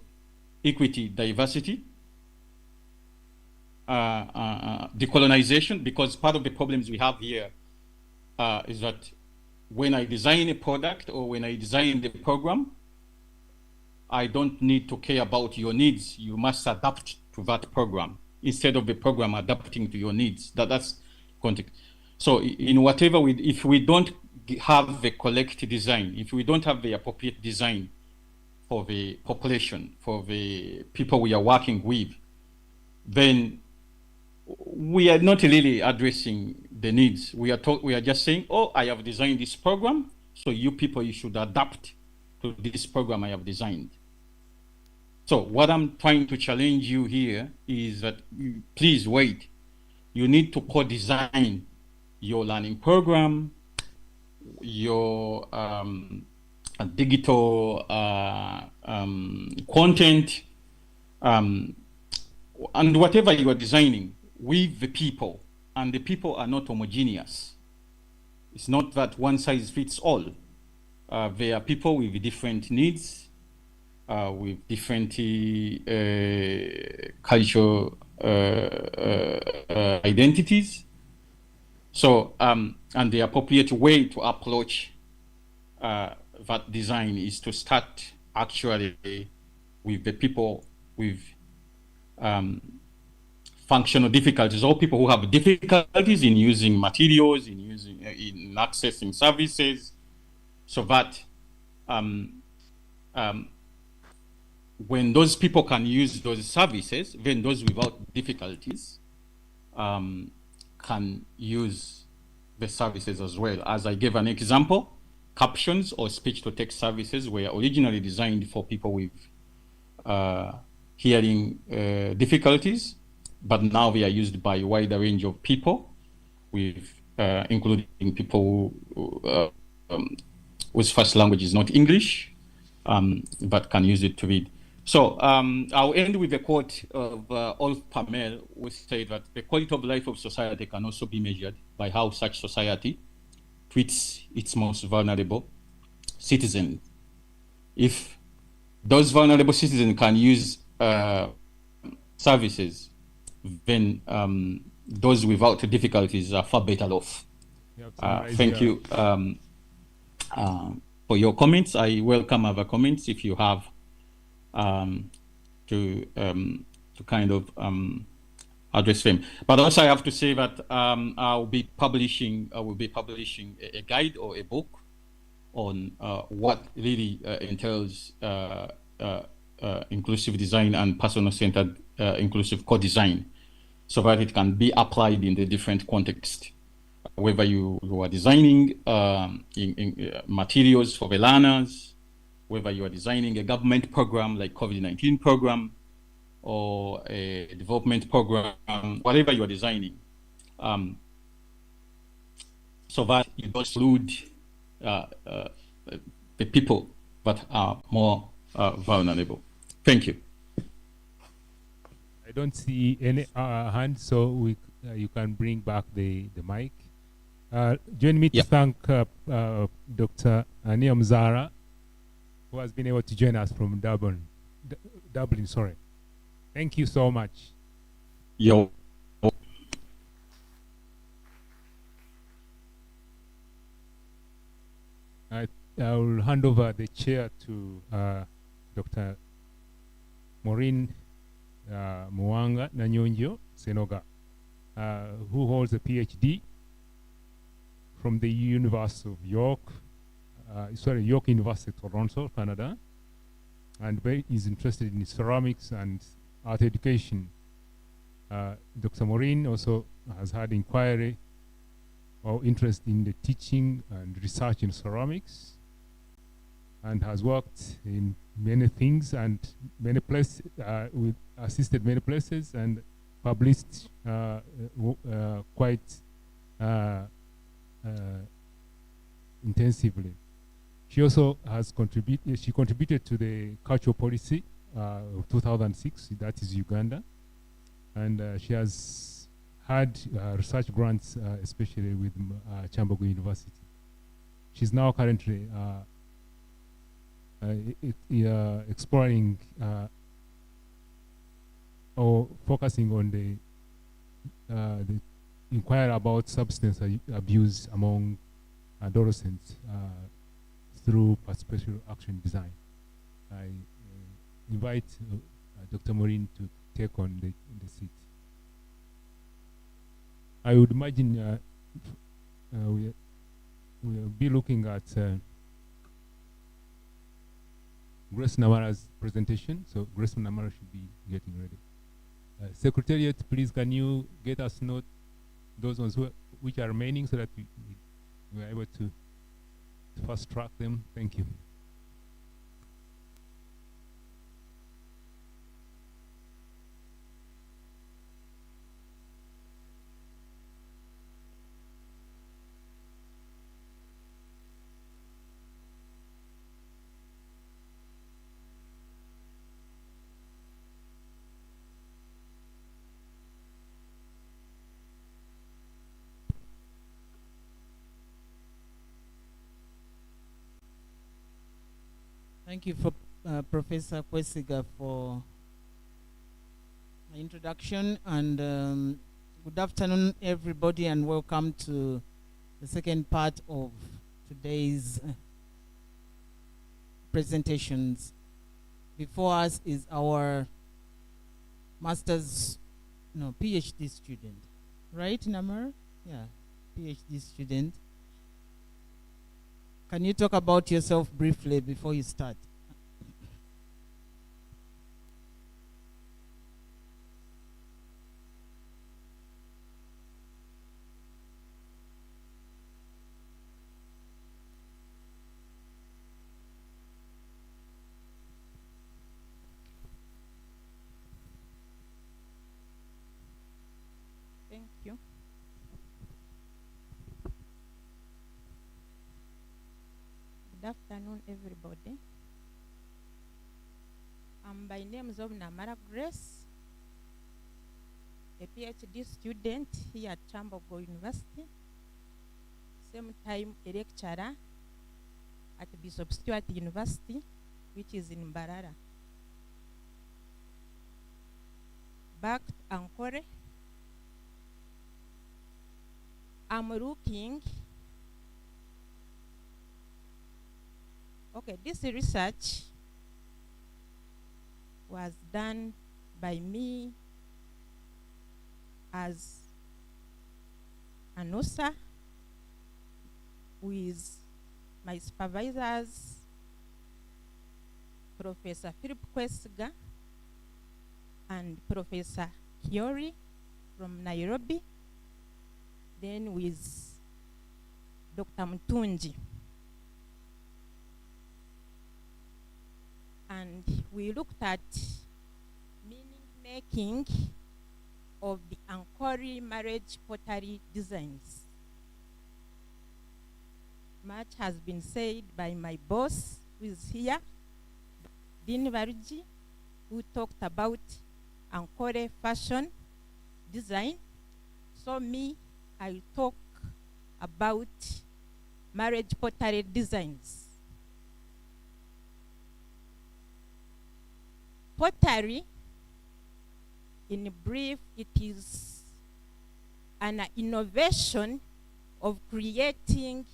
equity, diversity, decolonization? Because part of the problems we have here is that when I design a product or when I design the program, I don't need to care about your needs. You must adapt to that program instead of the program adapting to your needs. That's context. So in whatever if we don't have the correct design, if we don't have the appropriate design for the population, for the people we are working with, then we are not really addressing the needs. We are just saying, oh, I have designed this program, so you people, you should adapt to this program I have designed. So what I'm trying to challenge you here is that please wait. You need to co-design your learning program, your digital content, and whatever you are designing with the people. And the people are not homogeneous. It's not that one size fits all. There are people with different needs, with different cultural identities. So, and the appropriate way to approach that design is to start actually with the people with functional difficulties, or people who have difficulties in using materials, in accessing services, so that when those people can use those services, then those without difficulties can use the services as well. As I gave an example, captions or speech-to-text services were originally designed for people with hearing difficulties, but now they are used by a wider range of people, with including people whose first language is not English, but can use it to read. So I'll end with a quote of Olaf Pamel, who said that the quality of life of society can also be measured by how such society treats its most vulnerable citizens. If those vulnerable citizens can use services, then those without difficulties are far better off. Thank you for your comments. I welcome other comments if you have to kind of address them. But also I have to say that I will be publishing a guide or a book on what really entails inclusive design and personal-centered inclusive co-design, so that it can be applied in the different contexts. Whether you are designing materials for the learners, whether you are designing a government program like COVID-19 program, or a development program, whatever you are designing, so that you exclude the people that are more vulnerable. Thank you. I don't see any hands, so you can bring back the mic. Join me to thank Dr. Aniam Zara, who has been able to join us from Dublin. Sorry. Thank you so much. Yo. I will hand over the chair to Dr. Maureen Mwanga Nanyonjo Senoga, who holds a PhD from the University of York, York University, Toronto, Canada, and is interested in ceramics and art education. Dr. Maureen also has had inquiry or interest in the teaching and research in ceramics, and has worked in many things and many places, assisted many places, and published quite intensively. She also has contributed to the cultural policy of 2006, that is Uganda, and she has had research grants, especially with Kyambogo University. She's now currently exploring or focusing on the inquiry about substance abuse among adolescents through participatory action design. I invite Dr. Maureen to take on the seat. I would imagine we'll be looking at Grace Namara's presentation, so Grace Namara should be getting ready. Secretariat, please can you get us note those ones which are remaining, so that we are able to fast track them. Thank you. Thank you for Professor Kwesiga for the introduction, and good afternoon everybody, and welcome to the second part of today's presentations. Before us is our PhD student, right, Namar? Yeah, PhD student. Can you talk about yourself briefly before you start? Thank you. Good afternoon, everybody. By name is Namara Grace, a PhD student here at Kyambogo University, same time a lecturer at Bishop Stewart University, which is in Mbarara. Back to Ankore. I'm looking. Okay, this research was done by me as an author with my supervisors, Professor Philip Kwesiga and Professor Kiori from Nairobi, then with Dr. Mtunji. And we looked at meaning making of the Ankori marriage pottery designs. Much has been said by my boss, who is here, Dean Varji, who talked about Ankore fashion design. So me, I talk about marriage pottery designs. Pottery, in brief, it is an innovation of creating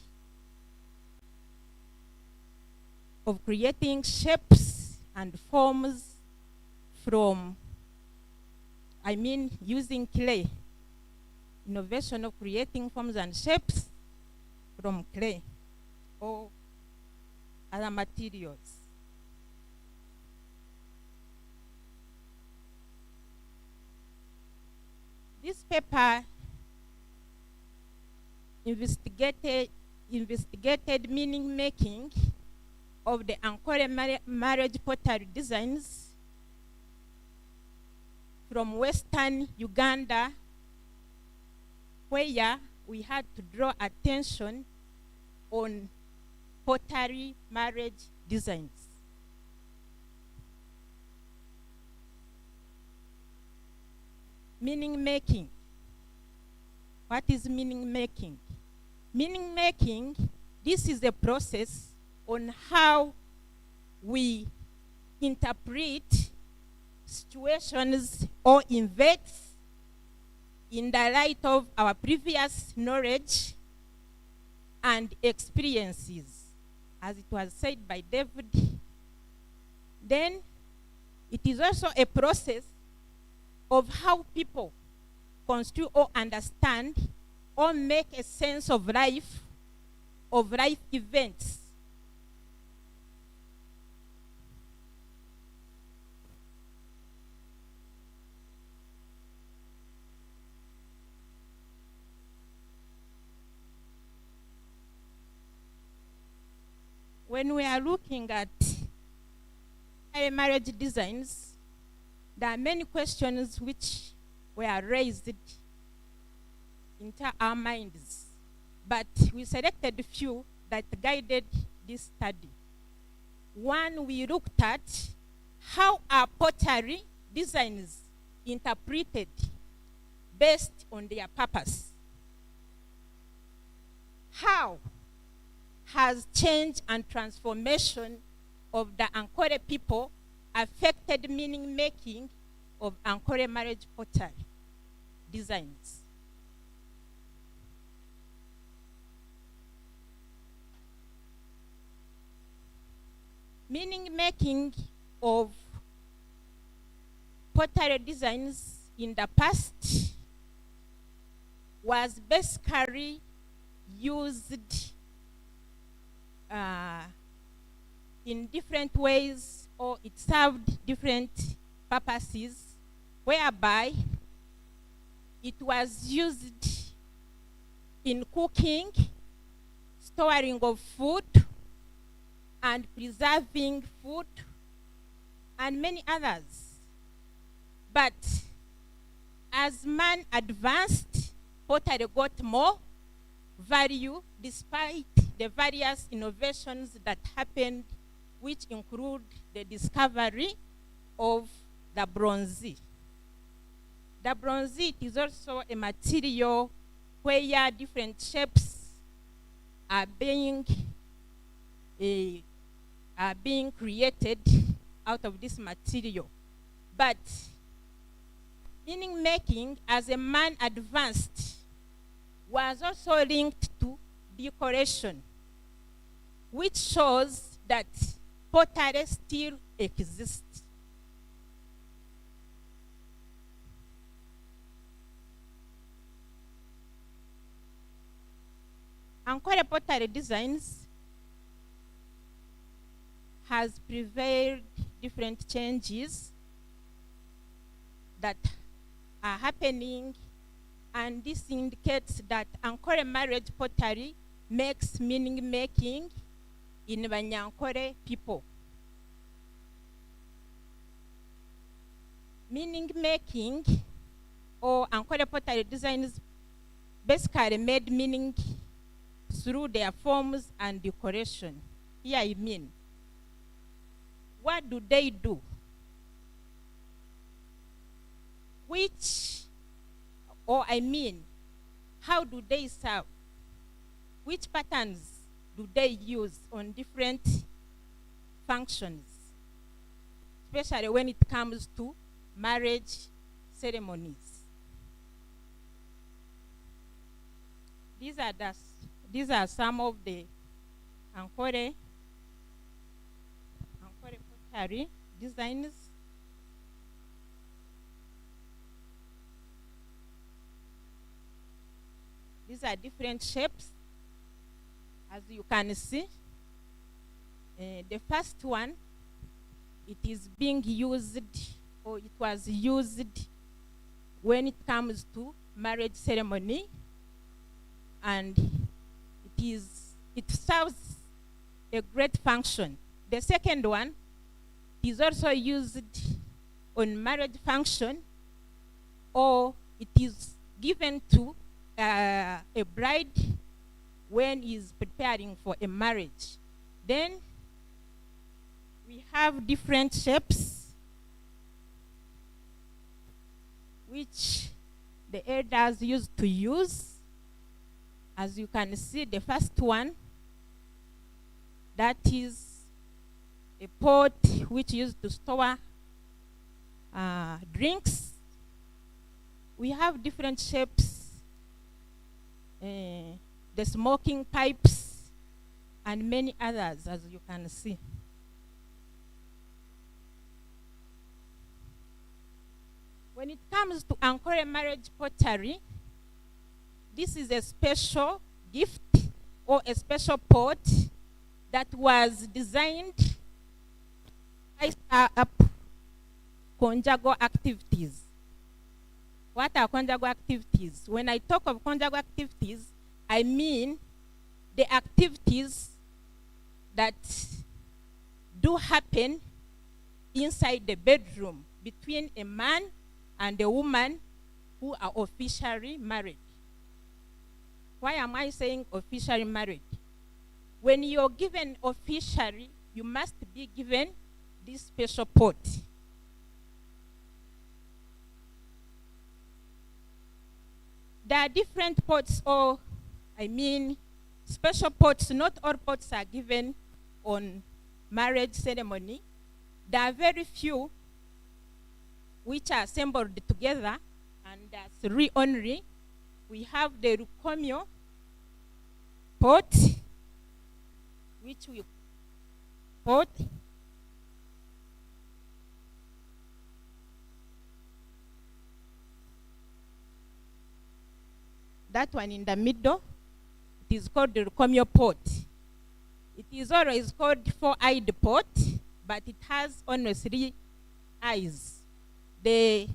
shapes and forms from, using clay. Innovation of creating forms and shapes from clay or other materials. This paper investigated meaning making of the Ankore marriage pottery designs from Western Uganda, where we had to draw attention on pottery marriage designs. Meaning making. What is meaning making? Meaning making, this is a process on how we interpret situations or events in the light of our previous knowledge and experiences, as it was said by David. Then it is also a process of how people construe or understand or make a sense of life events. When we are looking at marriage designs, there are many questions which were raised into our minds, but we selected a few that guided this study. One, we looked at how are pottery designs interpreted based on their purpose. How has change and transformation of the Ankole people affected meaning making of Ankole marriage pottery designs. Meaning making of pottery designs in the past was basically used in different ways, or it served different purposes, whereby it was used in cooking, storing of food, and preserving food, and many others. But as man advanced, pottery got more value despite the various innovations that happened, which include the discovery of the bronze. The bronze is also a material where different shapes are being created out of this material. But meaning making, as a man advanced, was also linked to decoration, which shows that pottery still exists. Ankole pottery designs has prevailed different changes that are happening, and this indicates that Ankole marriage pottery makes meaning making in Banyankole people. Meaning making or Ankole pottery designs basically made meaning through their forms and decoration. Here I mean, what do they do? How do they serve? Which patterns do they use on different functions, especially when it comes to marriage ceremonies? These are some of the Ankole pottery designs. These are different shapes, as you can see. The first one, it is being used, or it was used when it comes to marriage ceremony, and it serves a great function. The second one is also used on marriage function, or it is given to a bride when is preparing for a marriage. Then we have different shapes which the elders used to use. As you can see, the first one, that is a pot which used to store drinks. We have different shapes, the smoking pipes, and many others, as you can see. When it comes to Ankole marriage pottery, this is a special gift or a special pot that was designed to spice up conjugal activities. What are conjugal activities? When I talk of conjugal activities, I mean the activities that do happen inside the bedroom between a man and a woman who are officially married. Why am I saying officially married? When you're given officially, you must be given this special pot. There are different pots, or I mean special pots. Not all pots are given on marriage ceremony. There are very few which are assembled together, and as re-honoring, we have the Rukomyo pot, which we pot. That one in the middle, it is called the Rukomyo pot. It is always called four-eyed pot, but it has only 3 eyes. The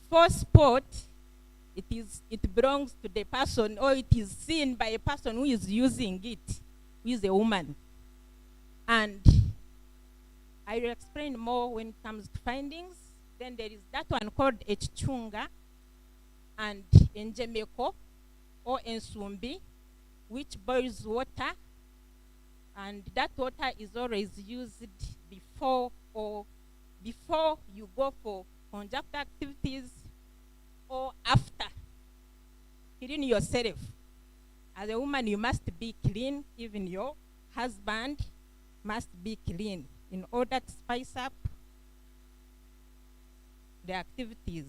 fourth pot, it belongs to the person, or it is seen by a person who is using it, who is a woman. And I will explain more when it comes to findings. Then there is that one called Echunga and Enjemeko or Ensumbi, which boils water, and that water is always used before you go for conduct activities or after clean yourself. As a woman, you must be clean. Even your husband must be clean in order to spice up the activities.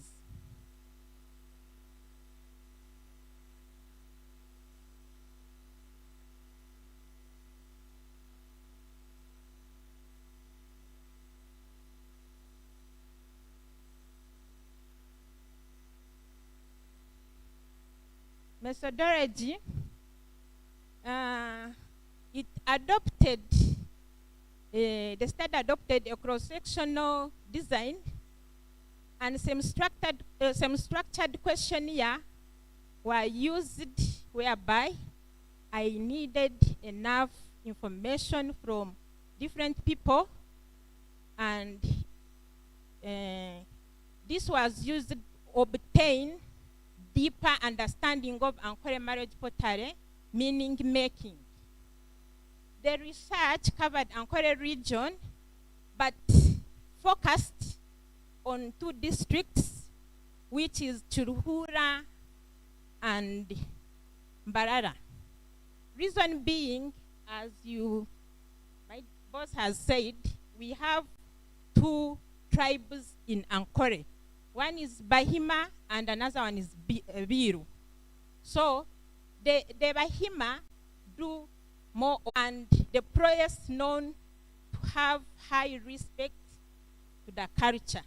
Methodology, it adopted, the study adopted a cross-sectional design and some structured questionnaire were used, whereby I needed enough information from different people, and this was used to obtain deeper understanding of Ankole marriage pottery, meaning making. The research covered Ankole region, but focused on 2 districts, which is Churuhura and Mbarara. Reason being, as my boss has said, we have 2 tribes in Ankole. One is Bahima and another one is Biru. So the Bahima do more, and the Proyes known to have high respect to the culture.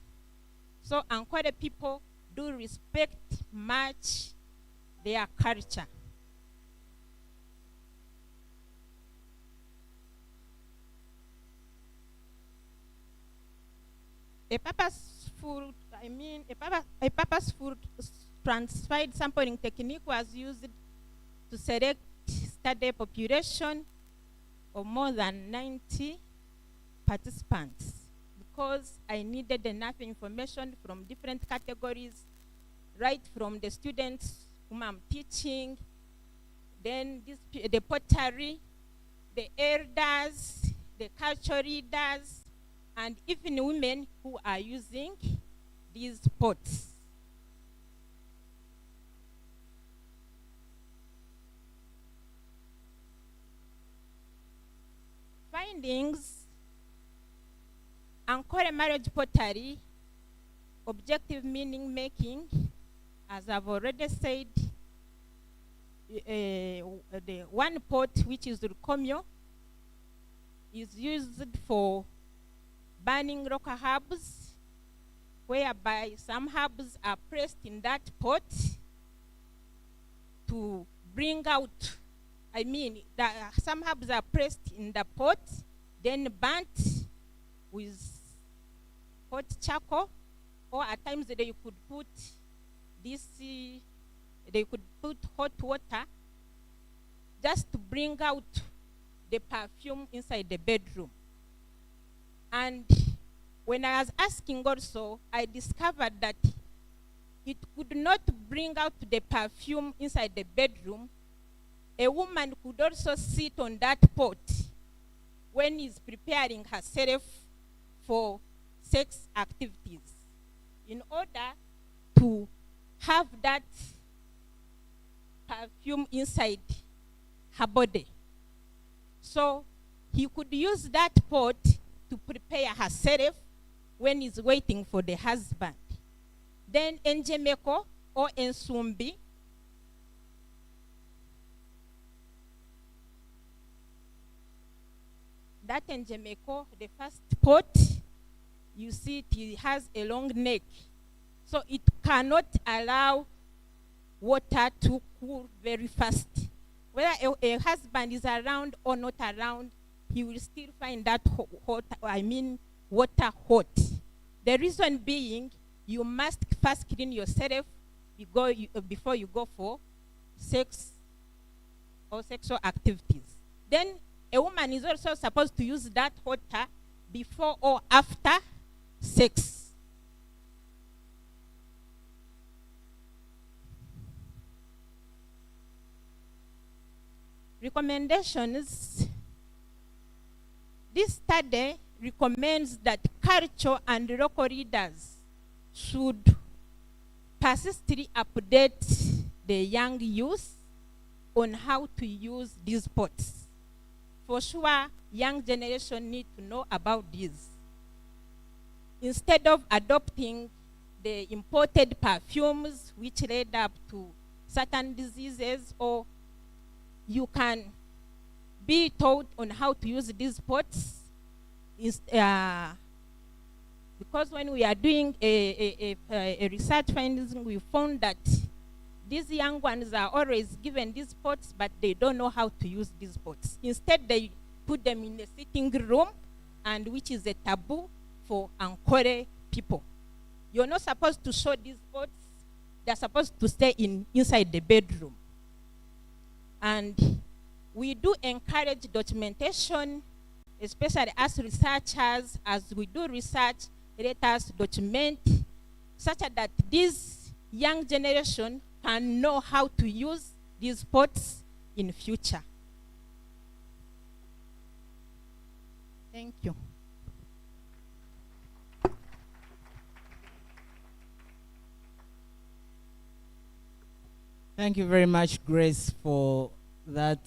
So Ankole people do respect much their culture. A purposeful transferred sampling technique was used to select study population of more than 90 participants, because I needed enough information from different categories, right from the students whom I'm teaching, then the pottery, the elders, the cultural leaders, and even women who are using these pots. Findings: Ankole marriage pottery, objective meaning making, as I've already said, the one pot, which is Rukomyo, is used for burning local herbs, whereby some herbs are pressed in that pot to bring out, some herbs are pressed in the pot, then burnt with hot charcoal, or at times they could put hot water just to bring out the perfume inside the bedroom. And when I was asking also, I discovered that it could not bring out the perfume inside the bedroom. A woman could also sit on that pot when he's preparing herself for sex activities, in order to have that perfume inside her body. So he could use that pot to prepare herself when he's waiting for the husband. Then enjemeko or ensumbi, that enjemeko, the first pot, you see it has a long neck. So it cannot allow water to cool very fast. Whether a husband is around or not around, he will still find that water hot. The reason being, you must first clean yourself before you go for sex or sexual activities. Then a woman is also supposed to use that water before or after sex. Recommendations. This study recommends that culture and local leaders should persistently update the young youth on how to use these pots. For sure, young generation need to know about this. Instead of adopting the imported perfumes which led up to certain diseases, or you can be taught on how to use these pots. Because when we are doing a research findings, we found that these young ones are always given these pots, but they don't know how to use these pots. Instead, they put them in the sitting room, and which is a taboo for Ankore people. You're not supposed to show these pots. They're supposed to stay inside the bedroom. And we do encourage documentation, especially as researchers. As we do research, let us document such that this young generation can know how to use these pots in future. Thank you. Thank you very much, Grace, for that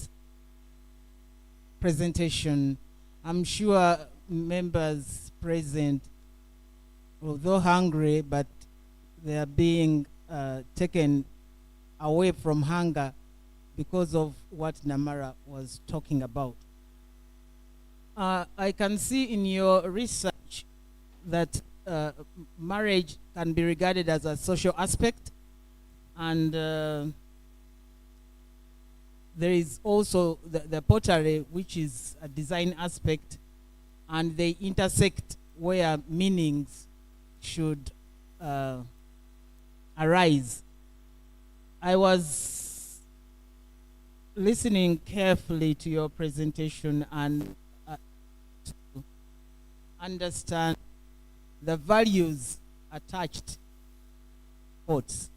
presentation. I'm sure members present, although hungry, but they are being taken away from hunger because of what Namara was talking about. I can see in your research that marriage can be regarded as a social aspect, and there is also the pottery, which is a design aspect, and they intersect where meanings should arise. I was listening carefully to your presentation and to understand the values attached to pots.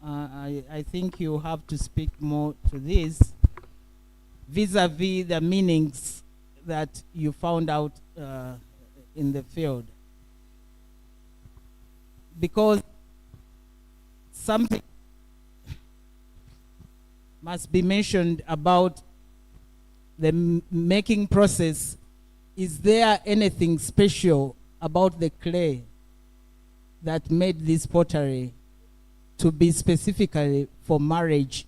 I think you have to speak more to this vis-a-vis the meanings that you found out in the field. Because something must be mentioned about the making process. Is there anything special about the clay that made this pottery to be specifically for marriage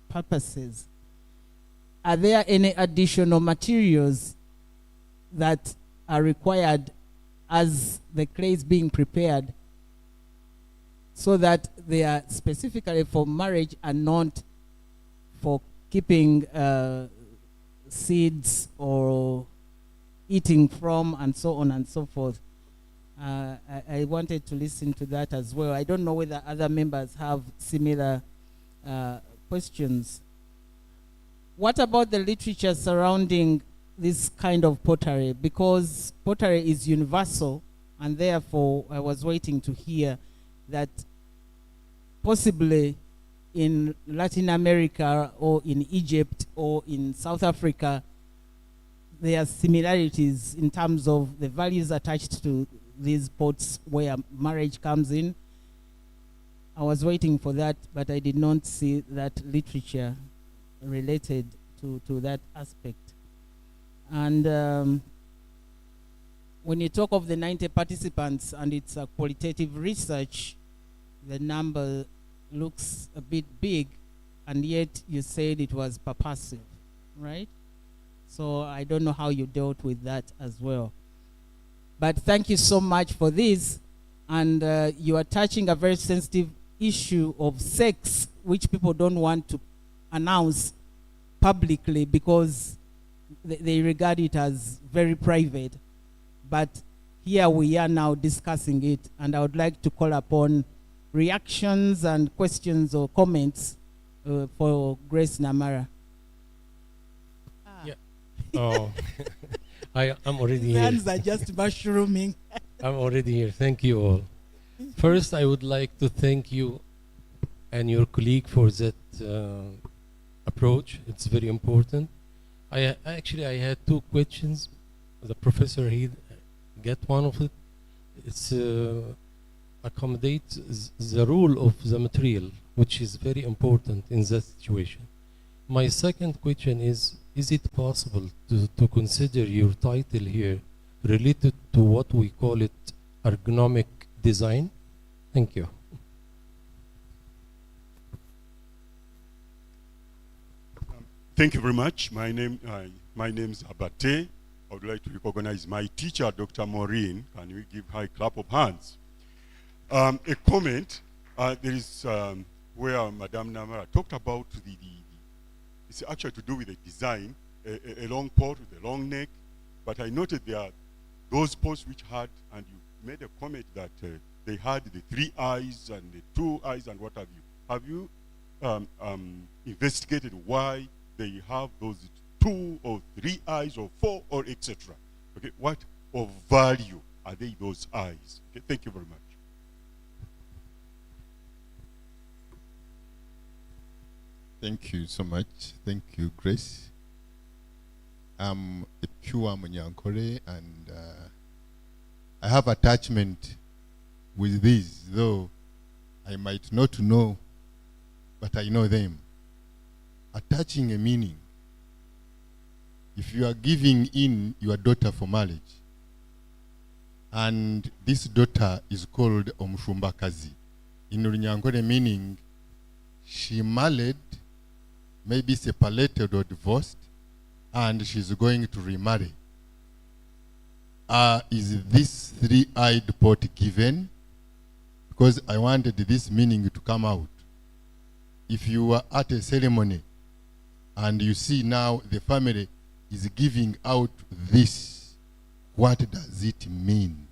purposes? Are there any additional materials that are required as the clay is being prepared so that they are specifically for marriage and not for keeping seeds or eating from and so on and so forth? I wanted to listen to that as well. I don't know whether other members have similar questions. What about the literature surrounding this kind of pottery? Because pottery is universal, and therefore I was waiting to hear that possibly in Latin America or in Egypt or in South Africa, there are similarities in terms of the values attached to these pots where marriage comes in. I was waiting for that, but I did not see that literature related to that aspect. And when you talk of the 90 participants and it's a qualitative research, the number looks a bit big, and yet you said it was purposive, right? So I don't know how you dealt with that as well. But thank you so much for this. And you are touching a very sensitive issue of sex, which people don't want to announce publicly because they regard it as very private. But here we are now discussing it, and I would like to call upon reactions and questions or comments for Grace Namara. Yeah. Oh, I'm already here. Hands are just mushrooming. I'm already here. Thank you all. First, I would like to thank you and your colleague for that approach. It's very important. I had two questions. The professor he get one of it. It's accommodate the role of the material, which is very important in that situation. My second question is it possible to consider your title here related to what we call it ergonomic design? Thank you. Thank you very much. My name is Abate. I would like to recognize my teacher, Dr. Maureen. Can we give her a clap of hands? A comment. There is where Madame Namara talked about it's actually to do with the design, a long pot with a long neck. But I noted there are those pots which had, and you made a comment that they had the 3 eyes and the 2 eyes and what have you. Have you investigated why they have those 2 or 3 eyes or 4 or etc.? Okay, what of value are they, those eyes? Okay, thank you very much. Thank you so much. Thank you, Grace. I'm a pure Munyankore, and I have attachment with these, though I might not know, but I know them. Attaching a meaning. If you are giving in your daughter for marriage, and this daughter is called Omushumbakazi, in Runyankore meaning she married, maybe separated or divorced, and she's going to remarry. Is this 3-eyed pot given? Because I wanted this meaning to come out. If you were at a ceremony and you see now the family is giving out this, what does it mean?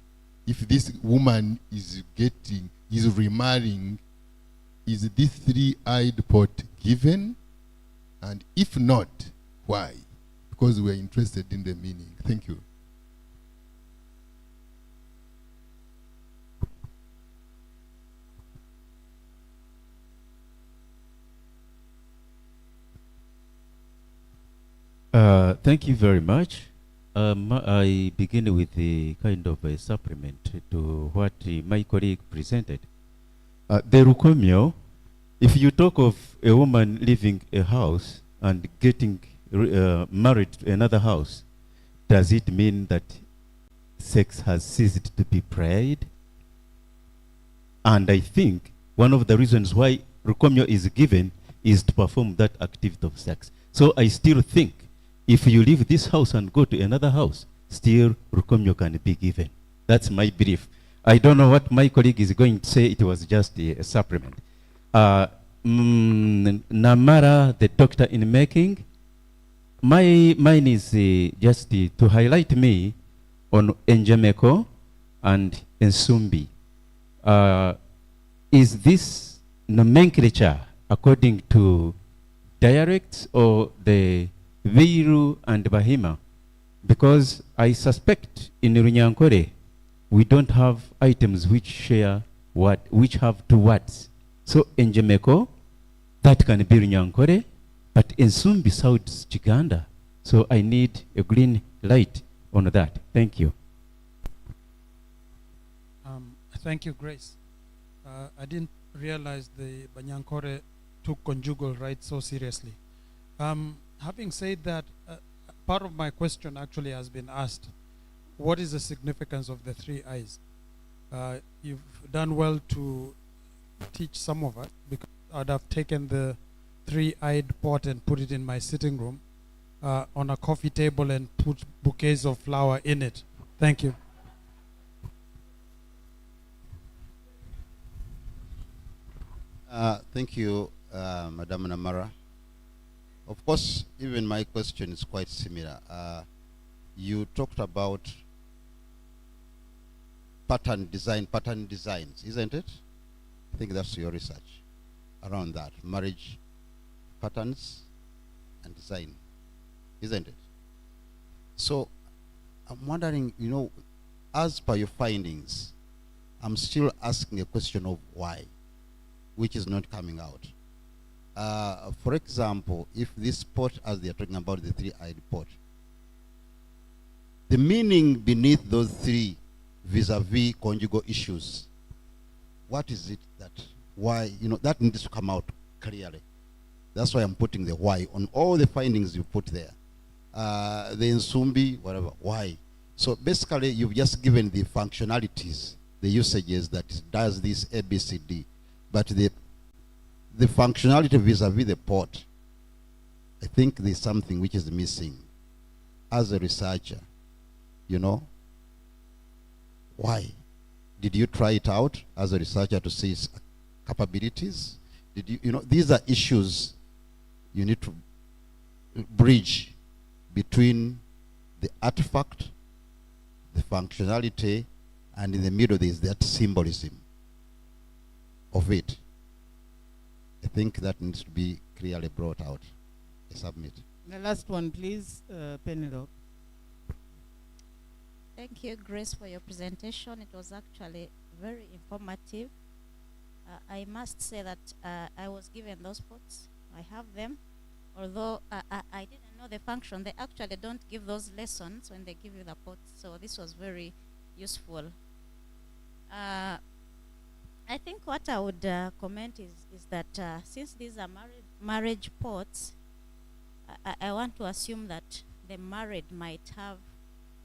If this woman is remarrying, is this 3-eyed pot given? And if not, why? Because we're interested in the meaning. Thank you. Thank you very much. I begin with a kind of a supplement to what my colleague presented. The Rukomyo, if you talk of a woman leaving a house and getting married to another house, does it mean that sex has ceased to be prayed? And I think one of the reasons why Rukomyo is given is to perform that activity of sex. So I still think if you leave this house and go to another house, still Rukomyo can be given. That's my belief. I don't know what my colleague is going to say. It was just a supplement. Namara, the doctor in making, mine is just to highlight me on Njemeko and Nsumbi. Is this nomenclature according to dialects or the Veiru and Bahima? Because I suspect in Runyankore we don't have items which share which have 2 words. So in Njemeko, that can be Runyankore, but in Sumbi sounds Chiganda. So I need a green light on that. Thank you. Thank you, Grace. I didn't realize the Banyankore took conjugal rights so seriously. Having said that, part of my question actually has been asked. What is the significance of the 3 eyes? You've done well to teach some of it, because I'd have taken the 3-eyed pot and put it in my sitting room on a coffee table and put bouquets of flower in it. Thank you. Thank you, Madam Namara. Of course, even my question is quite similar. You talked about pattern designs, isn't it? I think that's your research around that, marriage patterns and design, isn't it? So I'm wondering, you know, as per your findings, I'm still asking a question of why, which is not coming out. For example, if this pot, as they are talking about the 3-eyed pot, the meaning beneath those 3 vis-a-vis conjugal issues, what is it that, why, you know, that needs to come out clearly. That's why I'm putting the why on all the findings you put there. The Nsumbi, whatever, why? So basically, you've just given the functionalities, the usages that it does this A, B, C, D. But the functionality vis-a-vis the pot, I think there's something which is missing. As a researcher, you know, why? Did you try it out as a researcher to see its capabilities? Did you, you know, these are issues you need to bridge between the artifact, the functionality, and in the middle there is that symbolism of it. I think that needs to be clearly brought out. I submit. The last one, please, Penelope. Thank you, Grace, for your presentation. It was actually very informative. I must say that I was given those pots. I have them. Although I didn't know the function, they actually don't give those lessons when they give you the pots. So this was very useful. I think what I would comment is that since these are marriage pots, I want to assume that the married might have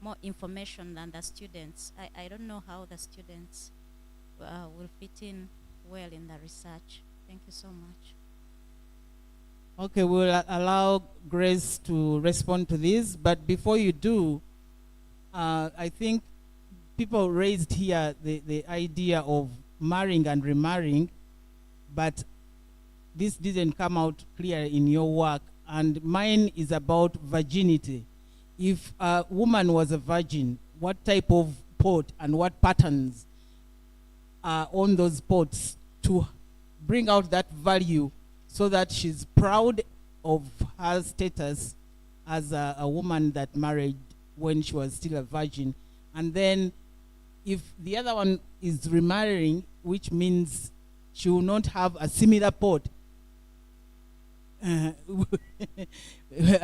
more information than the students. I don't know how the students will fit in well in the research. Thank you so much. Okay, we'll allow Grace to respond to this, but before you do, I think people raised here the idea of marrying and remarrying, but this didn't come out clear in your work, and mine is about virginity. If a woman was a virgin, what type of pot and what patterns are on those pots to bring out that value so that she's proud of her status as a woman that married when she was still a virgin. And then if the other one is remarrying, which means she will not have a similar pot, a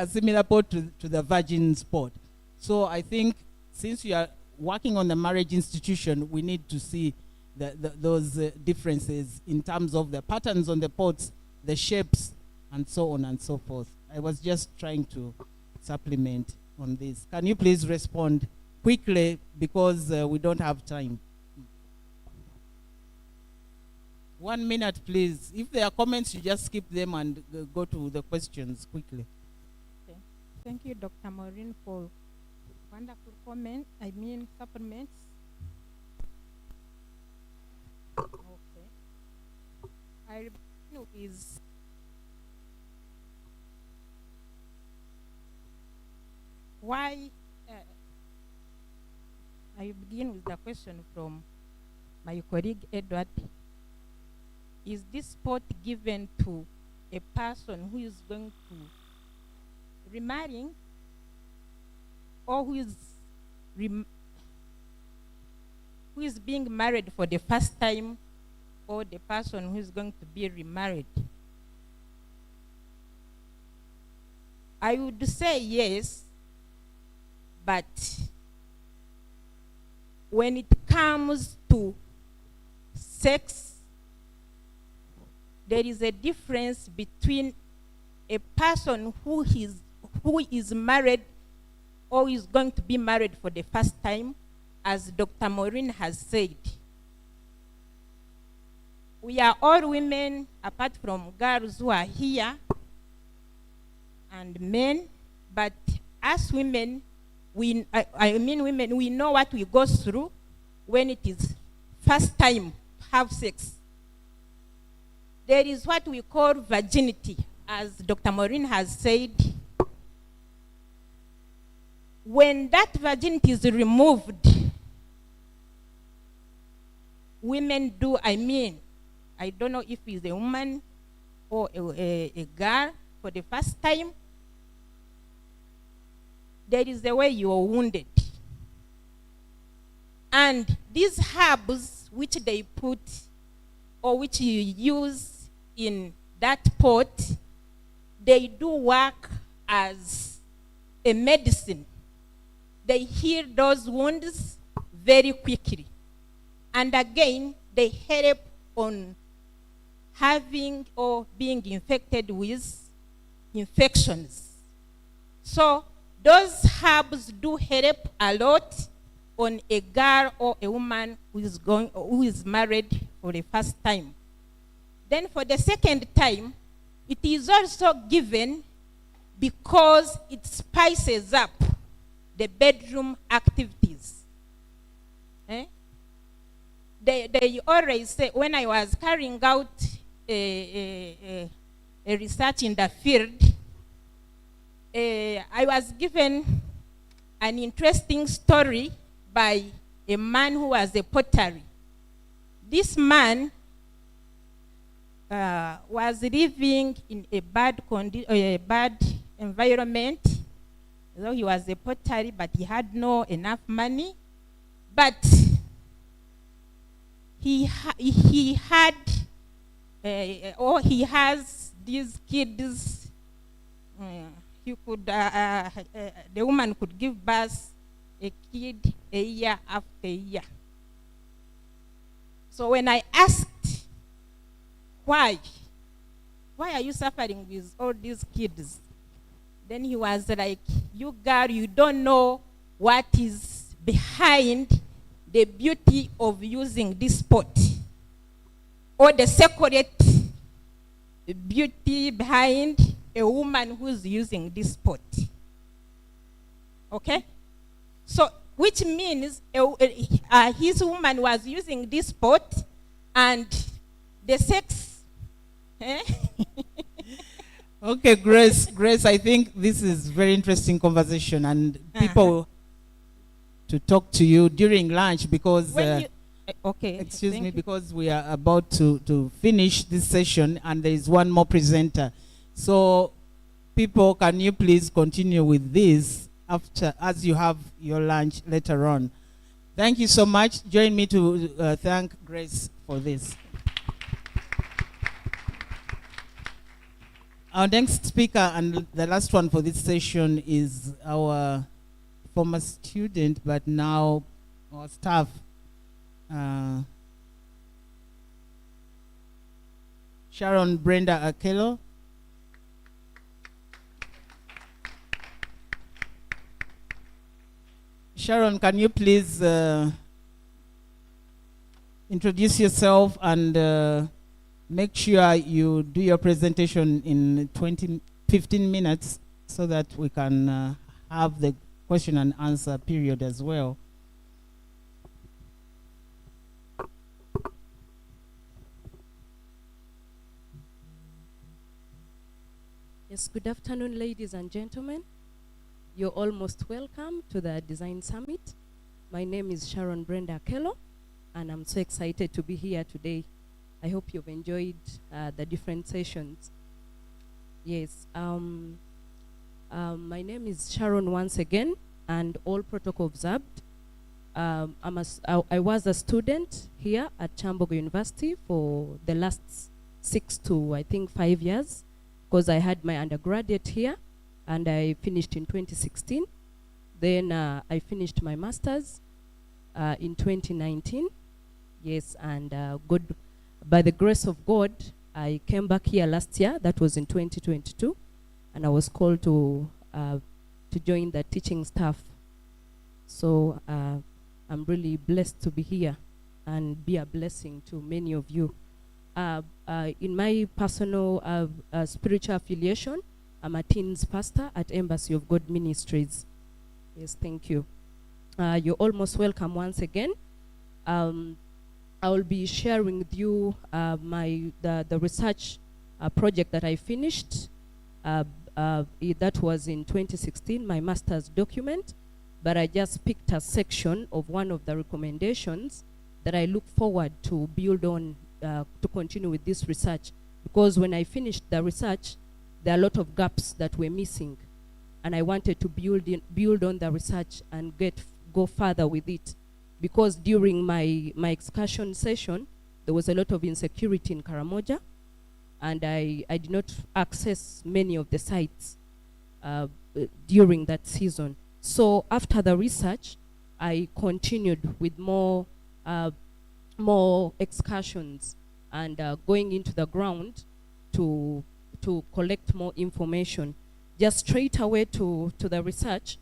similar pot to the virgin's pot. So I think since you are working on the marriage institution, we need to see those differences in terms of the patterns on the pots, the shapes, and so on and so forth. I was just trying to supplement on this. Can you please respond quickly, because we don't have time? 1 minute, please. If there are comments, you just skip them and go to the questions quickly. Okay. Thank you, Dr. Maureen, for wonderful supplements. Okay. I know is why I begin with the question from my colleague Edward. Is this pot given to a person who is going to remarrying, or who is being married for the first time, or the person who is going to be remarried? I would say yes, but when it comes to sex, there is a difference between a person who is married or who is going to be married for the first time, as Dr. Maureen has said, we are all women, apart from girls who are here, and men, but as women, I mean women, we know what we go through when it is first time have sex. There is what we call virginity, as Dr. Maureen has said. When that virginity is removed, women do, I don't know if it's a woman or a girl, for the first time, there is the way you are wounded. And these herbs which they put, or which you use in that pot, they do work as a medicine. They heal those wounds very quickly. And again, they help on having or being infected with infections. So those herbs do help a lot on a girl or a woman who is married for the first time. Then for the second time, it is also given because it spices up the bedroom activities. They always say, when I was carrying out a research in the field, I was given an interesting story by a man who was a pottery. This man was living in a bad environment. Though he was a pottery, but he had no enough money. But he has these kids. He could, the woman could give birth a kid a year after year. So when I asked, why are you suffering with all these kids? Then he was like, you girl, you don't know what is behind the beauty of using this pot, or the secret beauty behind a woman who's using this pot. Okay? So, which means his woman was using this pot, and the sex. Okay, Grace, I think this is very interesting conversation, and people to talk to you during lunch, because excuse me, because we are about to finish this session and there is one more presenter. So people, can you please continue with this after, as you have your lunch later on. Thank you so much. Join me to thank Grace for this. Our next speaker and the last one for this session is our former student, but now our staff. Sharon Brenda Akelo. Sharon, can you please introduce yourself and make sure you do your presentation in 15 minutes so that we can have the question and answer period as well. Yes, good afternoon, ladies and gentlemen. You're all most welcome to the Design Summit. My name is Sharon Brenda Akelo, and I'm so excited to be here today. I hope you've enjoyed the different sessions. Yes, my name is Sharon once again, and all protocol observed. I was a student here at Kyambogo University for the last 6 to, I think, 5 years, because I had my undergraduate here, and I finished in 2016. Then I finished my master's in 2019. Yes, and by the grace of God, I came back here last year. That was in 2022, and I was called to to join the teaching staff. So I'm really blessed to be here and be a blessing to many of you. In my personal spiritual affiliation, I'm a teens pastor at Embassy of God Ministries. Yes, thank you. You're almost welcome once again. I will be sharing with you the research project that I finished. That was in 2016, my master's document, but I just picked a section of one of the recommendations that I look forward to build on to continue with this research. Because when I finished the research, there are a lot of gaps that were missing, and I wanted to build on the research and go further with it. Because during my excursion session, there was a lot of insecurity in Karamoja, and I did not access many of the sites during that season. So after the research, I continued with more excursions and going into the ground to collect more information. Just straight away to the research,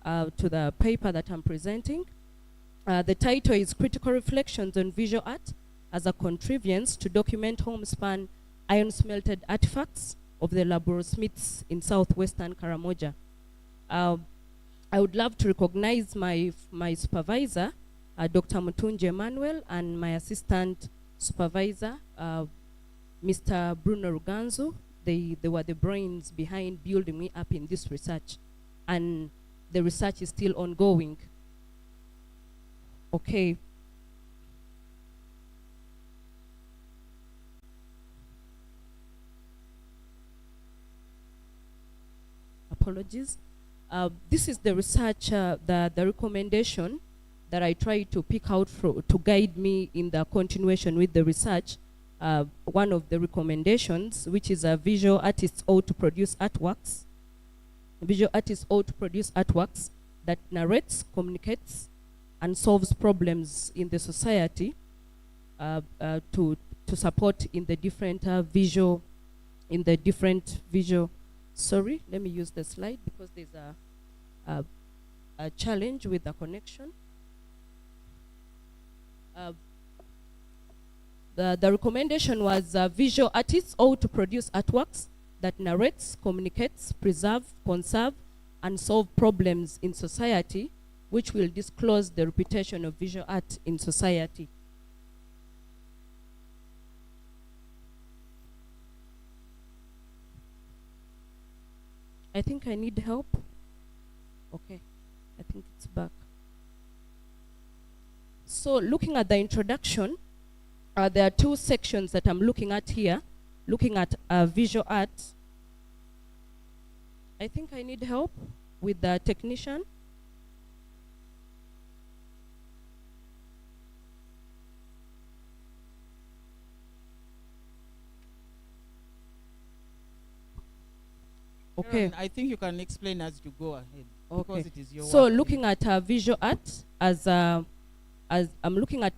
to the paper that I'm presenting. The title is Critical Reflections on Visual Art as a Contrivance to Document Homespun Iron Smelted Artifacts of the laborosmiths in southwestern Karamoja. I would love to recognize my supervisor, Dr. Mutunje Emmanuel, and my assistant supervisor, Mr. Bruno Ruganzu. They were the brains behind building me up in this research, and the research is still ongoing. Okay. Apologies. This is the research, the recommendation that I try to pick out to guide me in the continuation with the research. One of the recommendations, which is a visual artists ought to produce artworks. Visual artists ought to produce artworks that narrates, communicates, and solves problems in the society to support in the different visual. Sorry, let me use the slide because there's a challenge with the connection. The recommendation was visual artists ought to produce artworks that narrates, communicates, preserve, conserve, and solve problems in society, which will disclose the reputation of visual art in society. I think I need help. Okay, I think it's back. So looking at the introduction, there are two sections that I'm looking at here. Looking at visual art. I think I need help with the technician. Okay. I think you can explain as you go ahead. Okay. Because it is your So work. looking at visual art as I'm looking at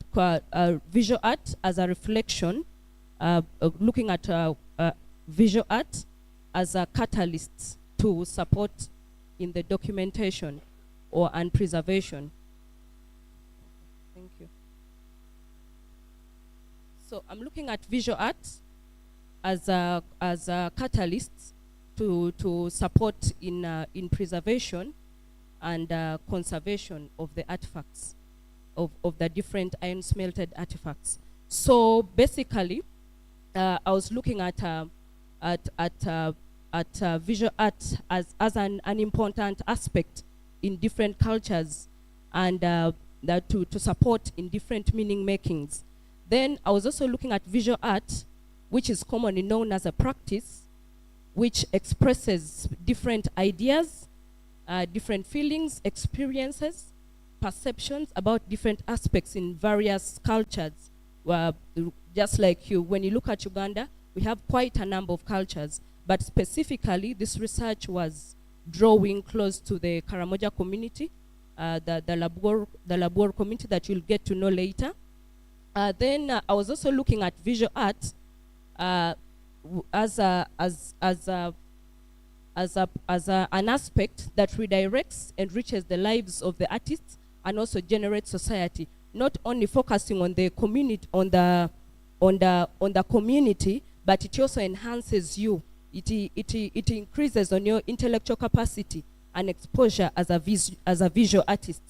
visual art as a reflection, looking at visual art as a catalyst to support in the documentation and preservation. Thank you. So I'm looking at visual art as a catalyst to support in preservation and conservation of the artifacts of the different iron smelted artifacts. So basically, I was looking at visual art as an important aspect in different cultures and to support in different meaning makings. Then I was also looking at visual art, which is commonly known as a practice, which expresses different ideas, different feelings, experiences, perceptions about different aspects in various cultures. Just like when you look at Uganda, we have quite a number of cultures, but specifically this research was drawing close to the Karamoja community, the Labor community that you'll get to know later. Then I was also looking at visual art as an aspect that redirects, enriches the lives of the artists, and also generates society. Not only focusing on the community, on the community, but it also enhances you. It increases on your intellectual capacity and exposure as a visual artist.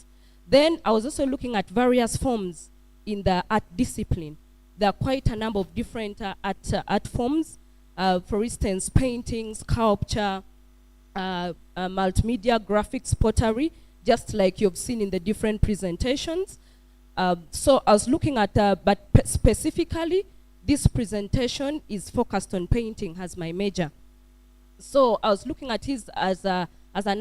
Then I was also looking at various forms in the art discipline. There are quite a number of different art forms. For instance, painting, sculpture, multimedia, graphics, pottery, just like you've seen in the different presentations. So I was looking at, but specifically, this presentation is focused on painting as my major. So I was looking at it as an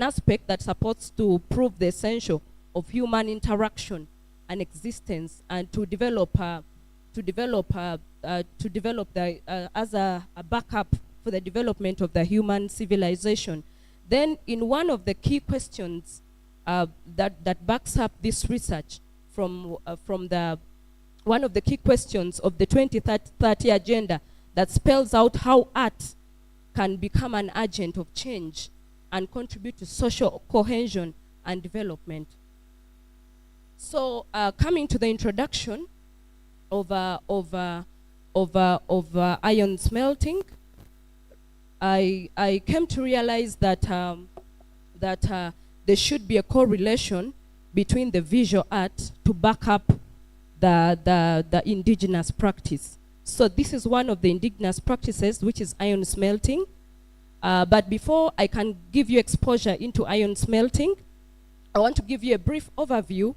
aspect that supports to prove the essential of human interaction and existence, and to develop as a backup for the development of the human civilization. Then, in one of the key questions that backs up this research from one of the key questions of the 2030 agenda that spells out how art can become an agent of change and contribute to social cohesion and development. So, coming to the introduction of iron smelting, I came to realize that there should be a correlation between the visual art to back up the indigenous practice. So this is one of the indigenous practices, which is iron smelting. But before I can give you exposure into iron smelting, I want to give you a brief overview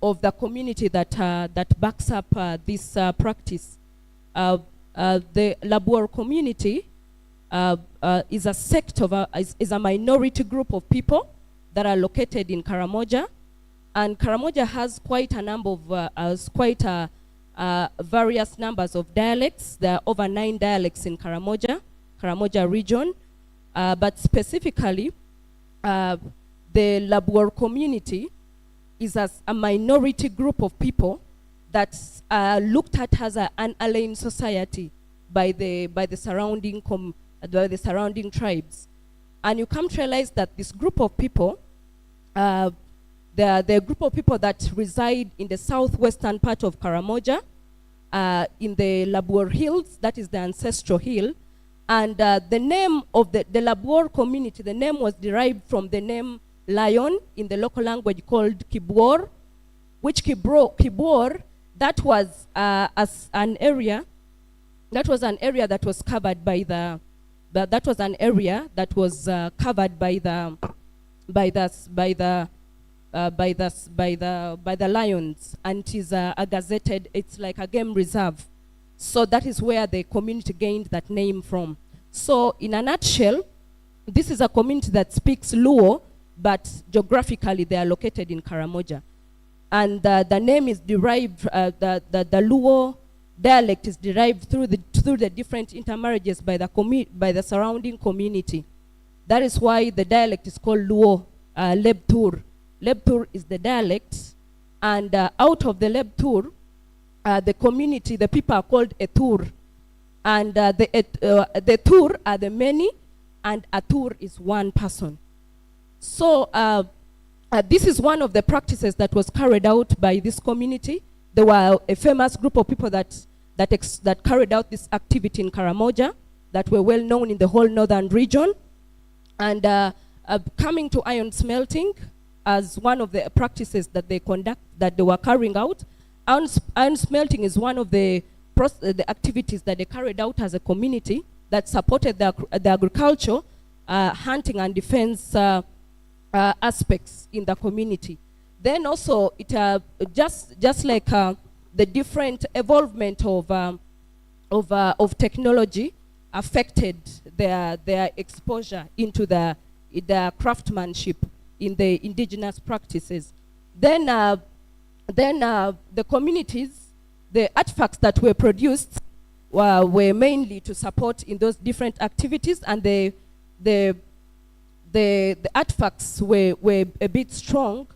of the community that backs up this practice. The Labuor community is a sect of is a minority group of people that are located in Karamoja, and Karamoja has quite a number of various numbers of dialects. There are over 9 dialects in Karamoja region, but specifically, the Labuor community is as a minority group of people that's looked at as an alien society by the surrounding tribes. And you come to realize that this group of people, the group of people that reside in the southwestern part of Karamoja, in the Labuor Hills, that is the ancestral hill, and the name of the Labuor community, the name was derived from the name lion in the local language called Kibwor, which Kibwor, that was an area that was covered by the lions, and it is a gazetted, it's like a game reserve. So that is where the community gained that name from. So in a nutshell, this is a community that speaks Luo, but geographically they are located in Karamoja. And the name is derived, the Luo dialect is derived through the different intermarriages by the surrounding community. That is why the dialect is called Luo Lebtur. Lebtur is the dialect, and out of the Lebtur, the community, the people are called Etur, and the Tur are the many, and Atur is one person. So this is one of the practices that was carried out by this community. There were a famous group of people that carried out this activity in Karamoja that were well known in the whole northern region. And coming to iron smelting as one of the practices that they were carrying out, iron smelting is one of the activities that they carried out as a community that supported the agriculture, hunting and defense aspects in the community. Then also, it just like the different evolvement of technology affected their exposure into the craftsmanship in the indigenous practices. Then the communities, the artifacts that were produced were mainly to support in those different activities, and the artifacts were a bit strong,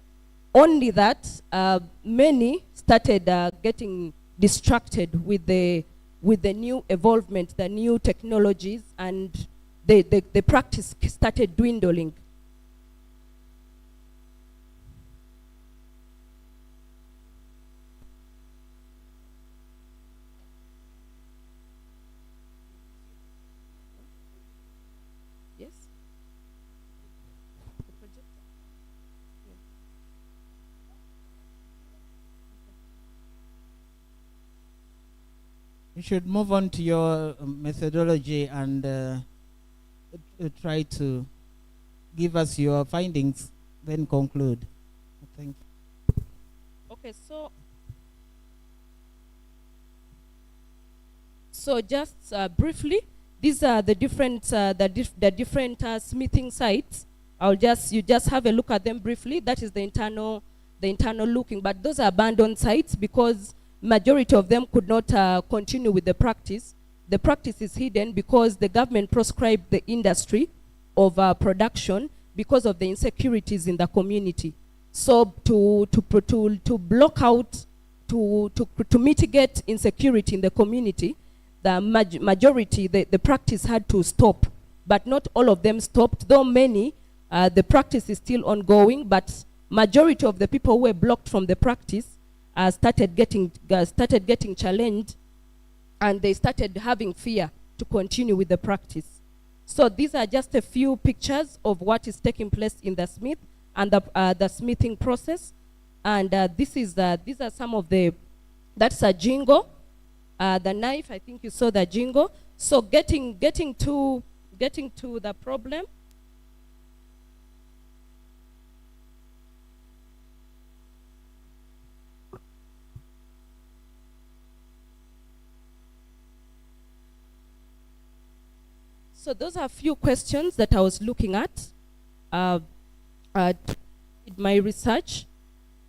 only that many started getting distracted with the new evolvement, the new technologies, and the practice started dwindling. Yes? The projector? Yeah. You should move on to your methodology and try to give us your findings, then conclude. Thank you. Okay, so just briefly, these are the different smithing sites. You just have a look at them briefly. That is the internal looking, but those are abandoned sites because majority of them could not continue with the practice. The practice is hidden because the government proscribed the industry of production because of the insecurities in the community. So to block out, to mitigate insecurity in the community, the majority, the practice had to stop. But not all of them stopped, though many, the practice is still ongoing, but majority of the people who were blocked from the practice started getting challenged, and they started having fear to continue with the practice. So these are just a few pictures of what is taking place in the smith and the smithing process. And these are some of that's a jingo, the knife. I think you saw the jingo. So getting to the problem. So those are a few questions that I was looking at in my research.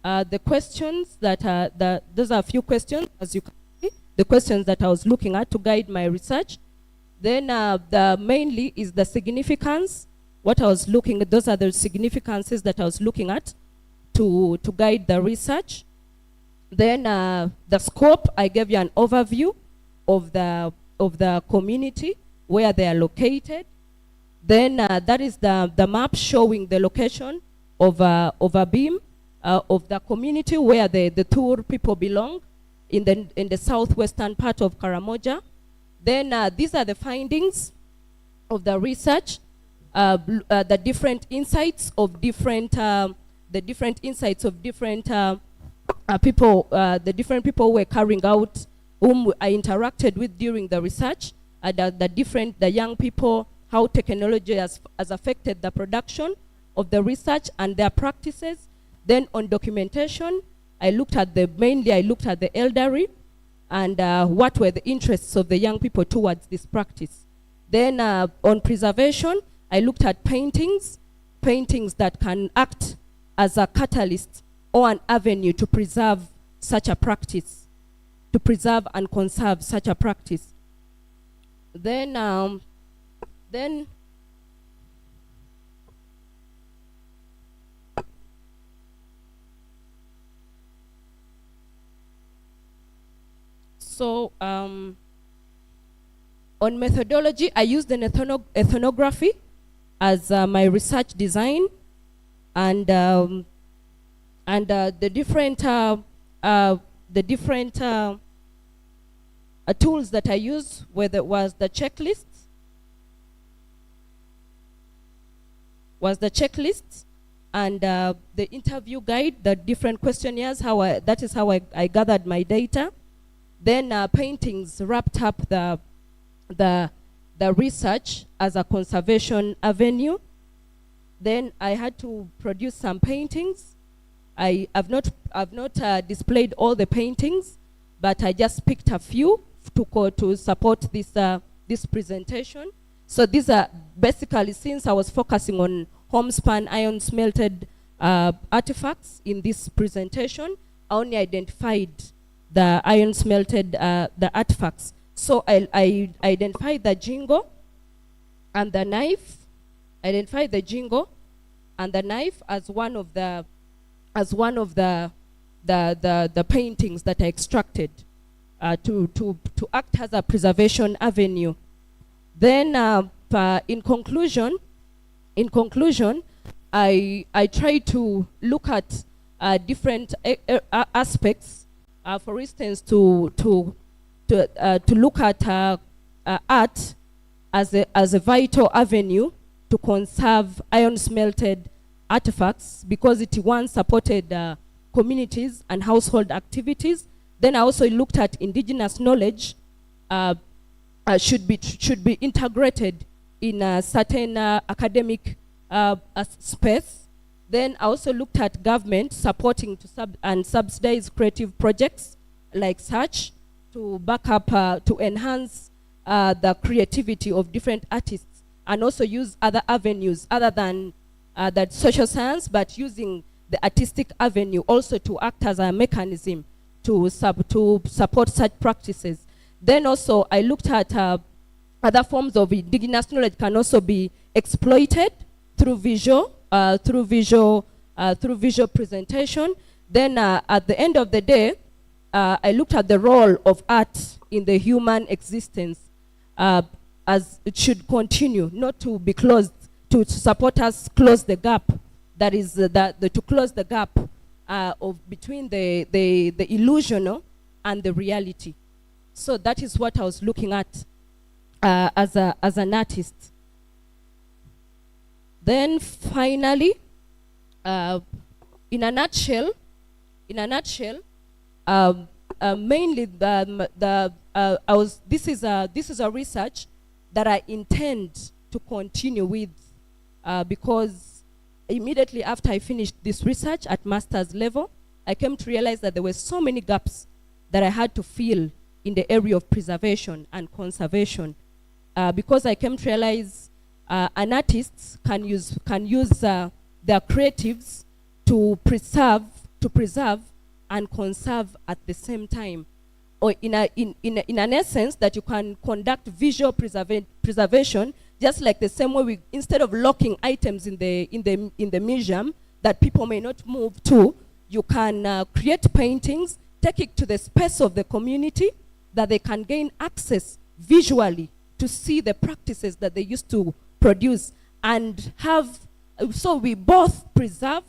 The questions those are a few questions, as you can see, the questions that I was looking at to guide my research. Then mainly is the significance. What I was looking at, those are the significances that I was looking at to guide the research. Then the scope, I gave you an overview of the community, where they are located. Then that is the map showing the location of a beam of the community where the Tur people belong in the southwestern part of Karamoja. Then these are the findings of the research, the different insights of different people, the different people who were carrying out, whom I interacted with during the research. The young people, how technology has affected the production of the research and their practices. Then on documentation, I looked at the elderly and what were the interests of the young people towards this practice. Then on preservation, I looked at paintings that can act as a catalyst or an avenue to preserve such a practice, to preserve and conserve such a practice. Then so on methodology, I used an ethnography as my research design, and the different tools that I used was the checklist, and the interview guide, the different questionnaires. That is how I gathered my data. Then paintings wrapped up the research as a conservation avenue. Then I had to produce some paintings. I've not displayed all the paintings, but I just picked a few to support this presentation. So these are basically, since I was focusing on homespun iron smelted artifacts in this presentation, I only identified the iron smelted the artifacts. So I identified the jingo and the knife. I identified the jingo and the knife as one of the paintings that I extracted to act as a preservation avenue. Then in conclusion, I try to look at different aspects. For instance, to look at art as a vital avenue to conserve iron smelted artifacts, because it once supported communities and household activities. Then I also looked at indigenous knowledge should be integrated in a certain academic space. Then I also looked at government supporting and subsidize creative projects like such to back up, to enhance the creativity of different artists, and also use other avenues other than that social science, but using the artistic avenue also to act as a mechanism to support such practices. Then also I looked at other forms of indigenous knowledge can also be exploited through visual presentation. Then at the end of the day, I looked at the role of art in the human existence, as it should continue, not to be closed, to support us close the gap. That is to close the gap of between the illusional and the reality. So that is what I was looking at as an artist. Then finally, in a nutshell, mainly this is a research that I intend to continue with, because immediately after I finished this research at master's level, I came to realize that there were so many gaps that I had to fill in the area of preservation and conservation, because I came to realize an artist can use their creatives to preserve and conserve at the same time, or in an essence that you can conduct visual preservation, just like the same way we, instead of locking items in the museum that people may not move to, you can create paintings, take it to the space of the community that they can gain access visually to see the practices that they used to produce, and have, so we both preserve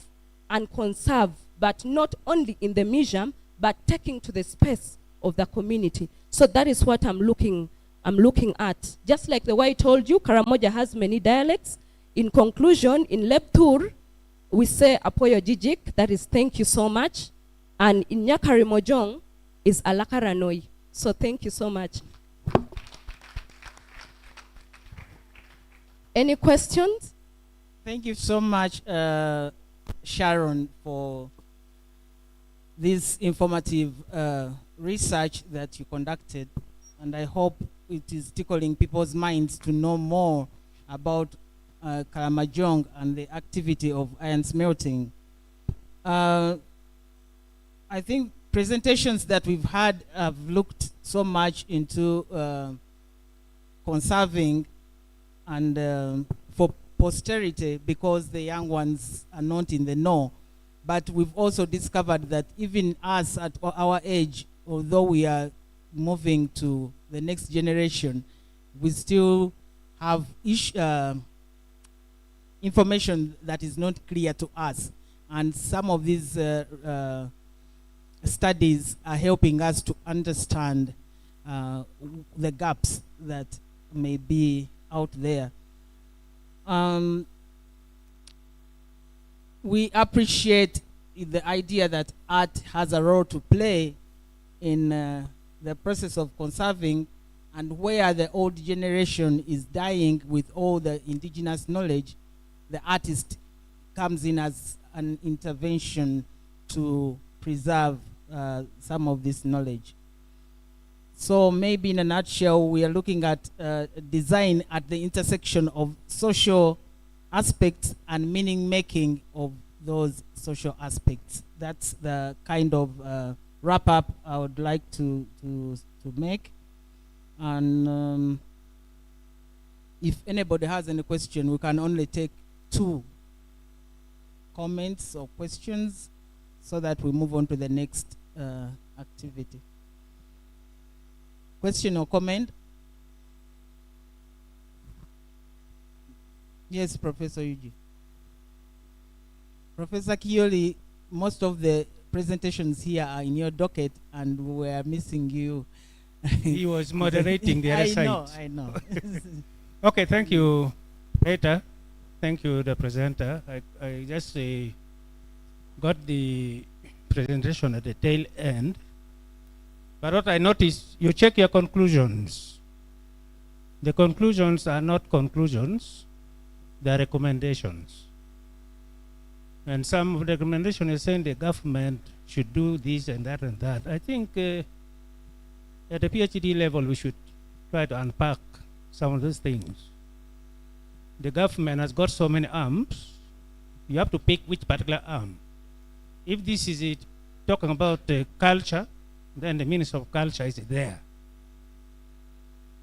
and conserve, but not only in the museum, but taking to the space of the community. So that is what I'm looking at. Just like the way I told you, Karamoja has many dialects. In conclusion, in Leptur, we say Apoyo Jijik, that is thank you so much. And in Nyakari Mojong is Alakaranoi. So thank you so much. Any questions? Thank you so much, Sharon, for this informative research that you conducted. And I hope it is tickling people's minds to know more about Karamojong and the activity of iron smelting. I think presentations that we've had have looked so much into conserving and for posterity, because the young ones are not in the know. But we've also discovered that even us at our age, although we are moving to the next generation, we still have information that is not clear to us. And some of these studies are helping us to understand the gaps that may be out there. We appreciate the idea that art has a role to play in the process of conserving, and where the old generation is dying with all the indigenous knowledge, the artist comes in as an intervention to preserve some of this knowledge. So maybe in a nutshell, we are looking at design at the intersection of social aspects and meaning making of those social aspects. That's the kind of wrap up I would like to make. And if anybody has any question, we can only take 2 comments or questions so that we move on to the next activity. Question or comment? Yes, Professor Yuji. Professor Kioli, most of the presentations here are in your docket, and we are missing you. He was moderating the other side. I know. Okay, thank you, Peter. Thank you, the presenter. I just got the presentation at the tail end. But what I noticed, you check your conclusions. The conclusions are not conclusions, they are recommendations. And some of the recommendations are saying the government should do this and that and that. I think at the PhD level, we should try to unpack some of those things. The government has got so many arms, you have to pick which particular arm. If this is it, talking about culture, then the Minister of Culture is there.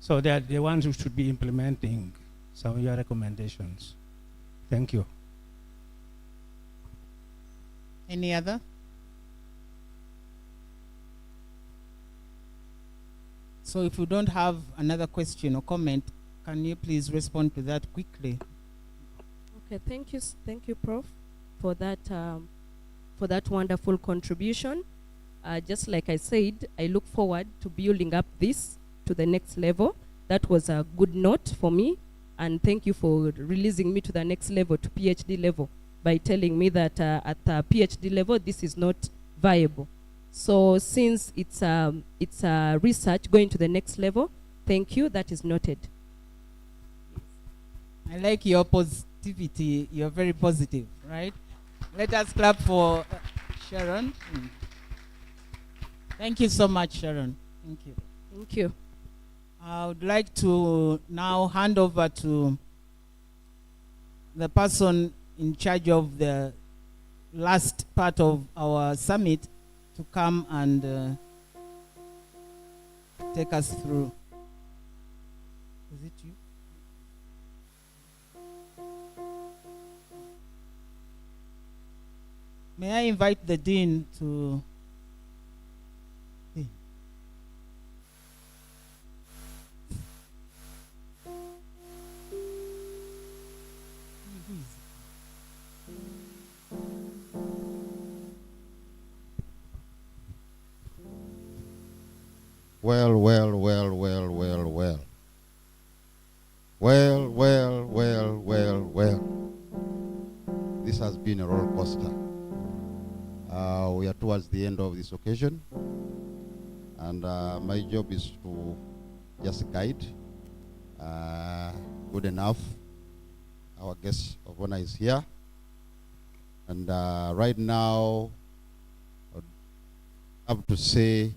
So they are the ones who should be implementing some of your recommendations. Thank you. Any other? So if you don't have another question or comment, can you please respond to that quickly? Okay, thank you, Prof, for that wonderful contribution. Just like I said, I look forward to building up this to the next level. That was a good note for me, and thank you for releasing me to the next level, to PhD level, by telling me that at the PhD level, this is not viable. So since it's a research going to the next level, thank you, that is noted. I like your positivity. You're very positive, right? Let us clap for Sharon. Thank you so much, Sharon. Thank you. Thank you. I would like to now hand over to the person in charge of the last part of our summit to come and take us through. Is it you? May I invite the Dean to... Well, well, well, well, well, well. Well, well, well, well, well. This has been a roller coaster. We are towards the end of this occasion, and my job is to just guide. Good enough. Our guest of honor is here, and right now, I have to say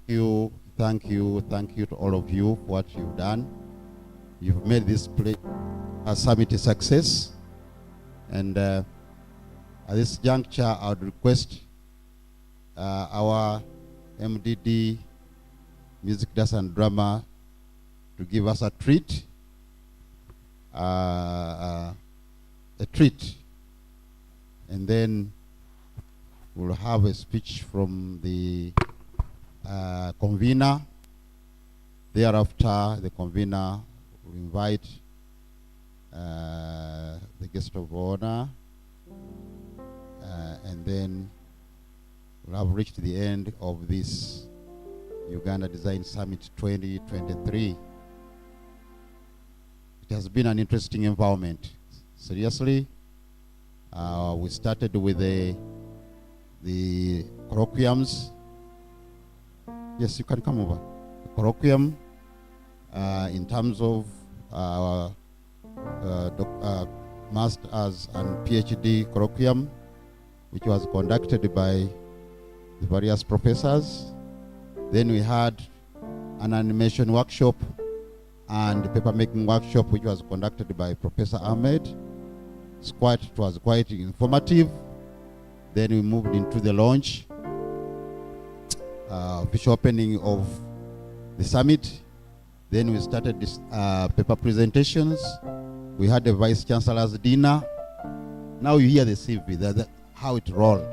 thank you to all of you for what you've done. You've made this summit a success, and at this juncture, I would request our MDD, Music, Dance and Drama, to give us a treat, and then we'll have a speech from the convener. Thereafter, the convener will invite the guest of honor, and then we'll have reached the end of this Uganda Design Summit 2023. It has been an interesting environment. Seriously, we started with the colloquiums. Yes, you can come over. The colloquium in terms of master's and PhD colloquium, which was conducted by the various professors. Then we had an animation workshop and paper making workshop, which was conducted by Professor Ahmed. It was quite informative. Then we moved into the launch, official opening of the summit. Then we started this paper presentations. We had the Vice Chancellor's dinner. Now you hear the CV, how it rolled.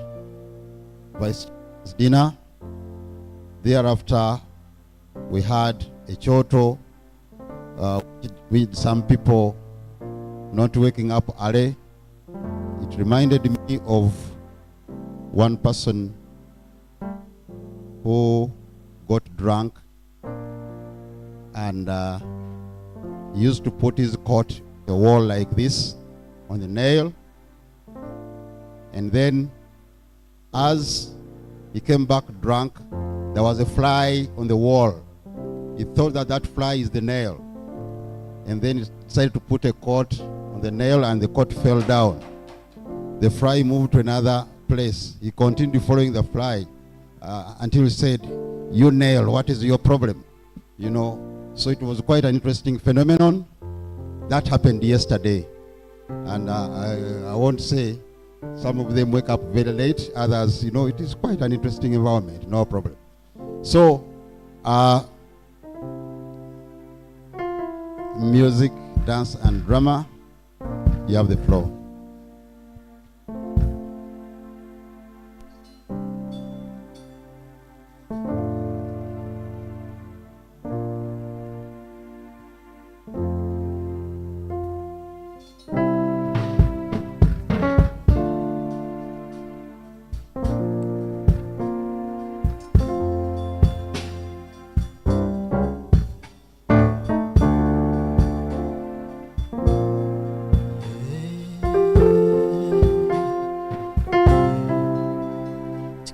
Vice Chancellor's dinner. Thereafter, we had Ekyoto with some people not waking up early. It reminded me of one person who got drunk and used to put his coat the wall like this on the nail, and then as he came back drunk, there was a fly on the wall. He thought that that fly is the nail, and then he decided to put a coat on the nail, and the coat fell down. The fly moved to another place. He continued following the fly until he said, "You nail, what is your problem?" You know, so it was quite an interesting phenomenon. That happened yesterday. And I won't say, some of them wake up very late, others, you know, it is quite an interesting environment, no problem. So, music, dance, and drama, you have the floor.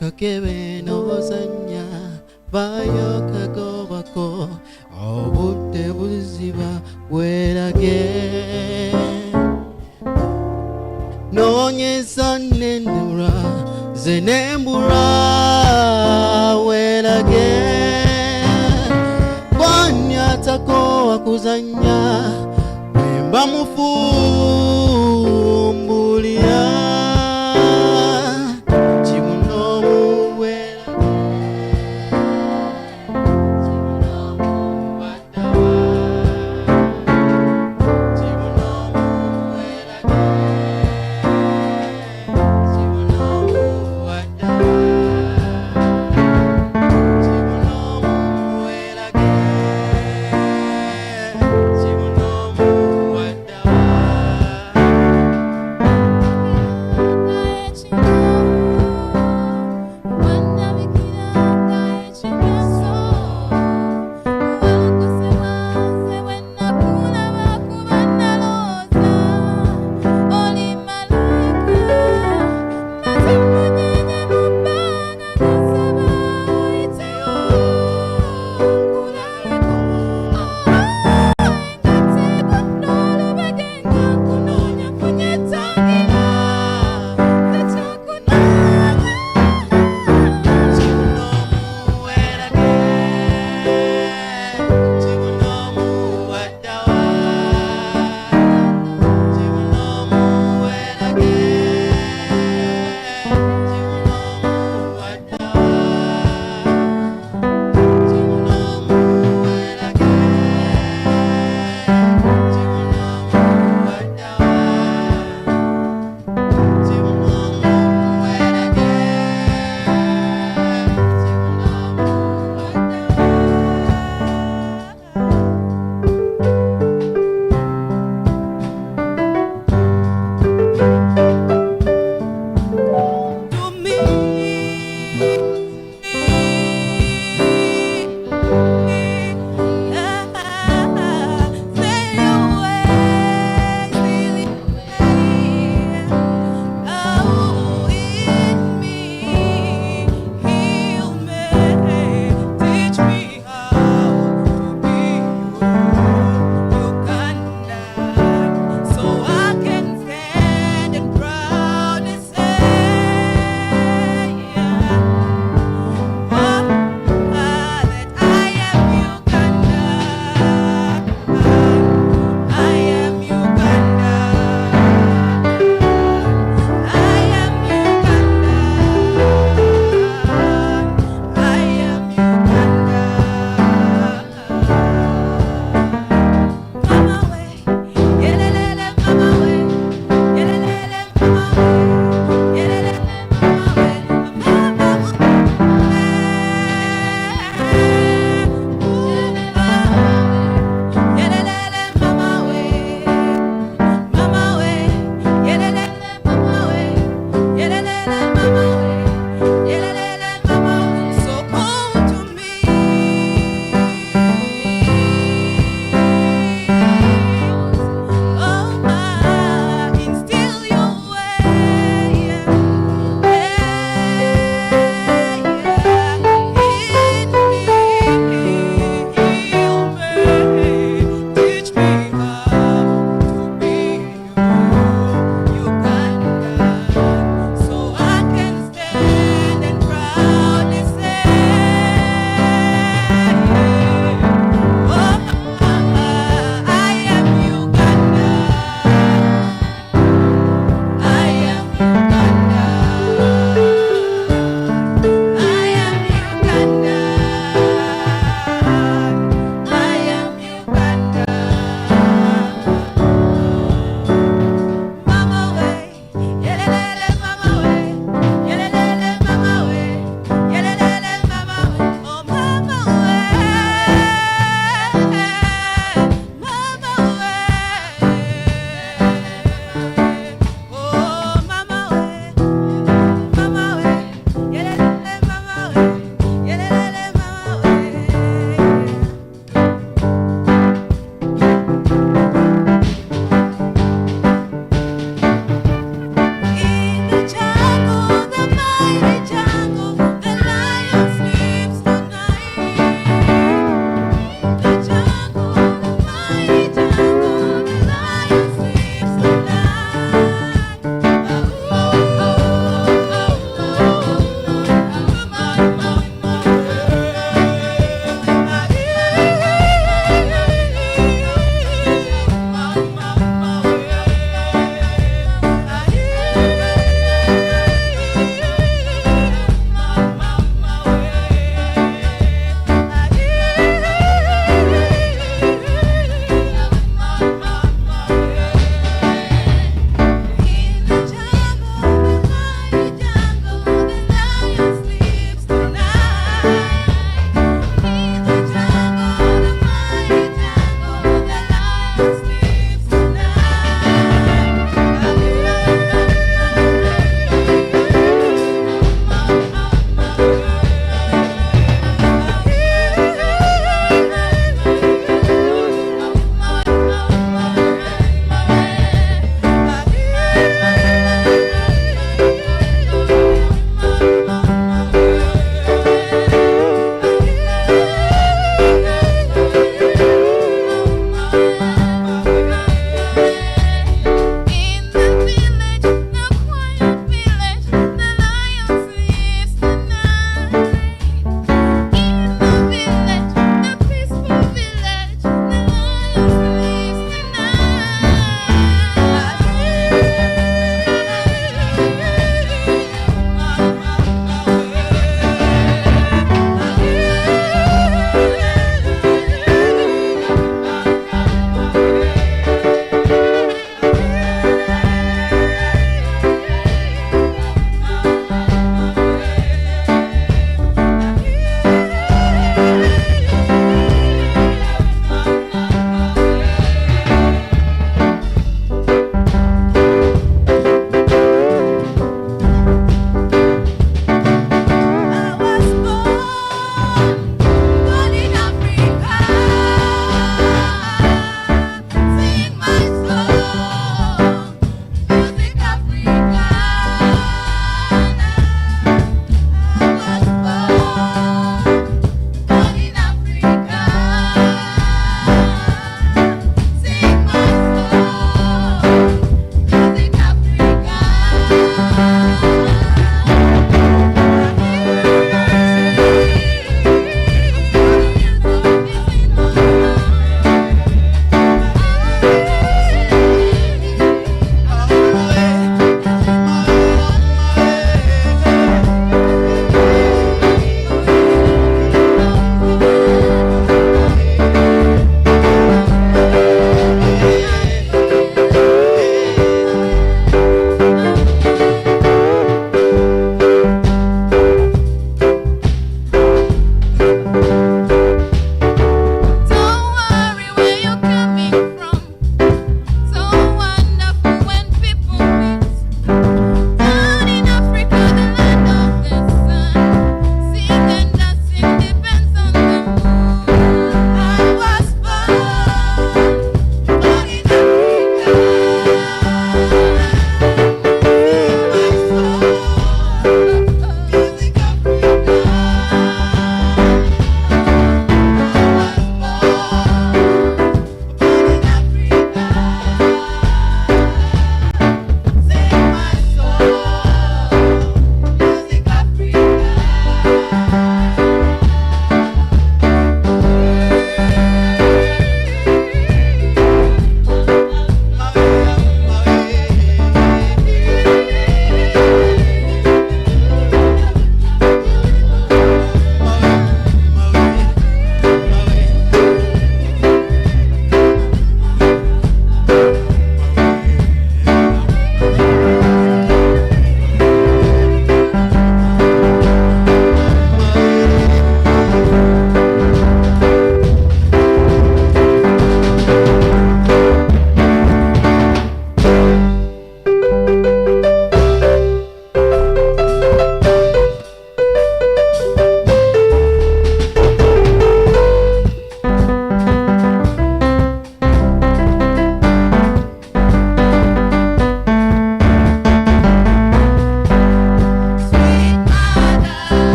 Kakebe no zanya bayo kagobako obudde buziba werage nonyeza nendura zenembura werage kwanyatako wakuzanya wemba mufumbulia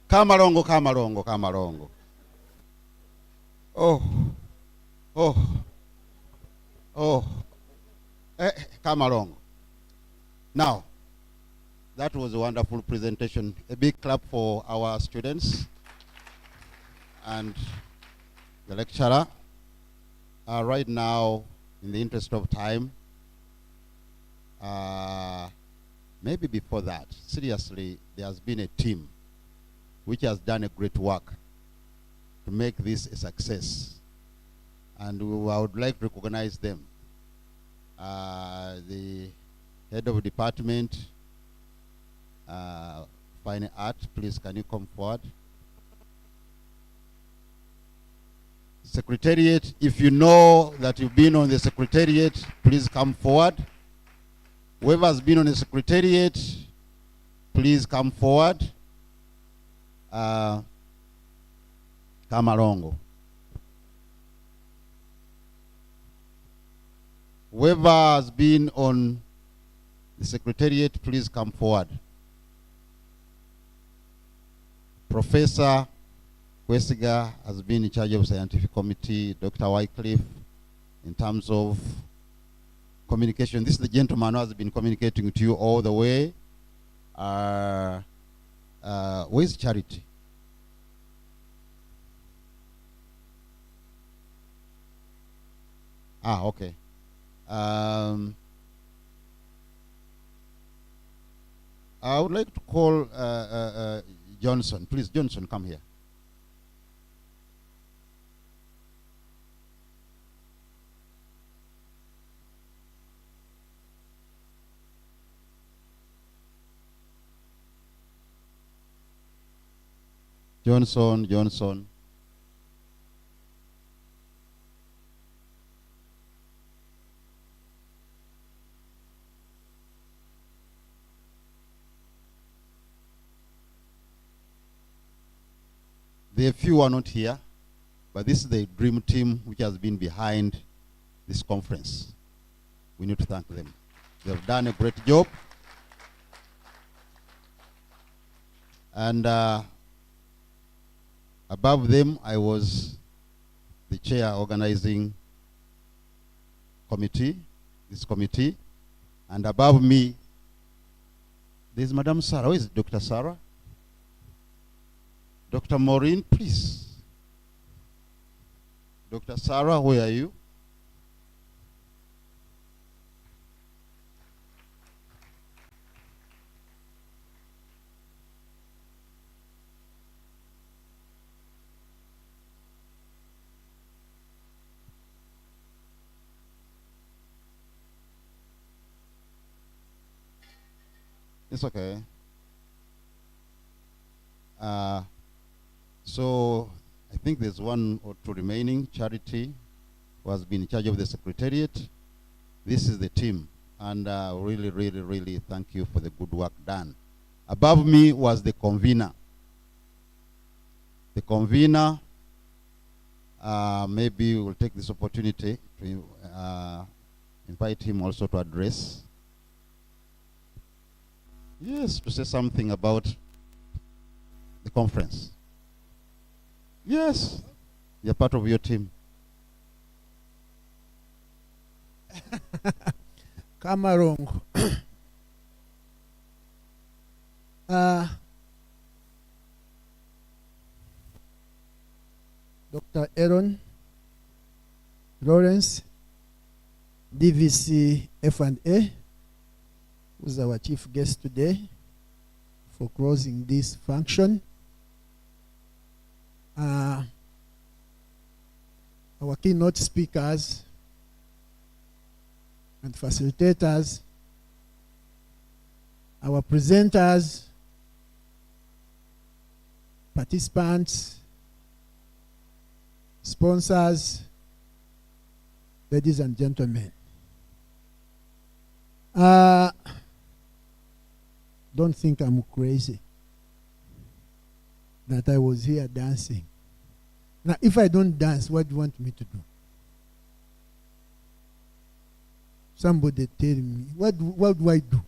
Kamarongo, Kamarongo, Kamarongo. Oh, oh, oh, Kamarongo. Now, that was a wonderful presentation. A big clap for our students and the lecturer. Right now, in the interest of time, maybe before that, seriously, there has been a team which has done a great work to make this a success. And I would like to recognize them. The head of department, Fine Art, please can you come forward? Secretariat, if you know that you've been on the secretariat, please come forward. Whoever has been on the secretariat, please come forward. Kamarongo. Whoever has been on the secretariat, please come forward. Professor Kwesiga has been in charge of scientific committee, Dr. Wycliffe, in terms of communication. This is the gentleman who has been communicating to you all the way. Where's Charity? Okay. I would like to call Johnson. Please, Johnson, come here. Johnson. There are few who are not here, but this is the dream team which has been behind this conference. We need to thank them. They've done a great job. And above them, I was the chair organizing this committee. And above me, there's Madam Sarah. Where is Dr. Sarah? Dr. Maureen, please. Dr. Sarah, where are you? It's okay. So I think there's one or two remaining. Charity, who has been in charge of the secretariat. This is the team, and really thank you for the good work done. Above me was the convener. The convener, maybe we'll take this opportunity to invite him also to address. Yes, to say something about the conference. Yes, you're part of your team. Kamarongo. Dr. Aaron Lawrence, DVC F&A, who's our chief guest today, for closing this function. Our keynote speakers and facilitators, our presenters, participants, sponsors, ladies and gentlemen. Don't think I'm crazy that I was here dancing. Now, if I don't dance, what do you want me to do? Somebody tell me, what do I do?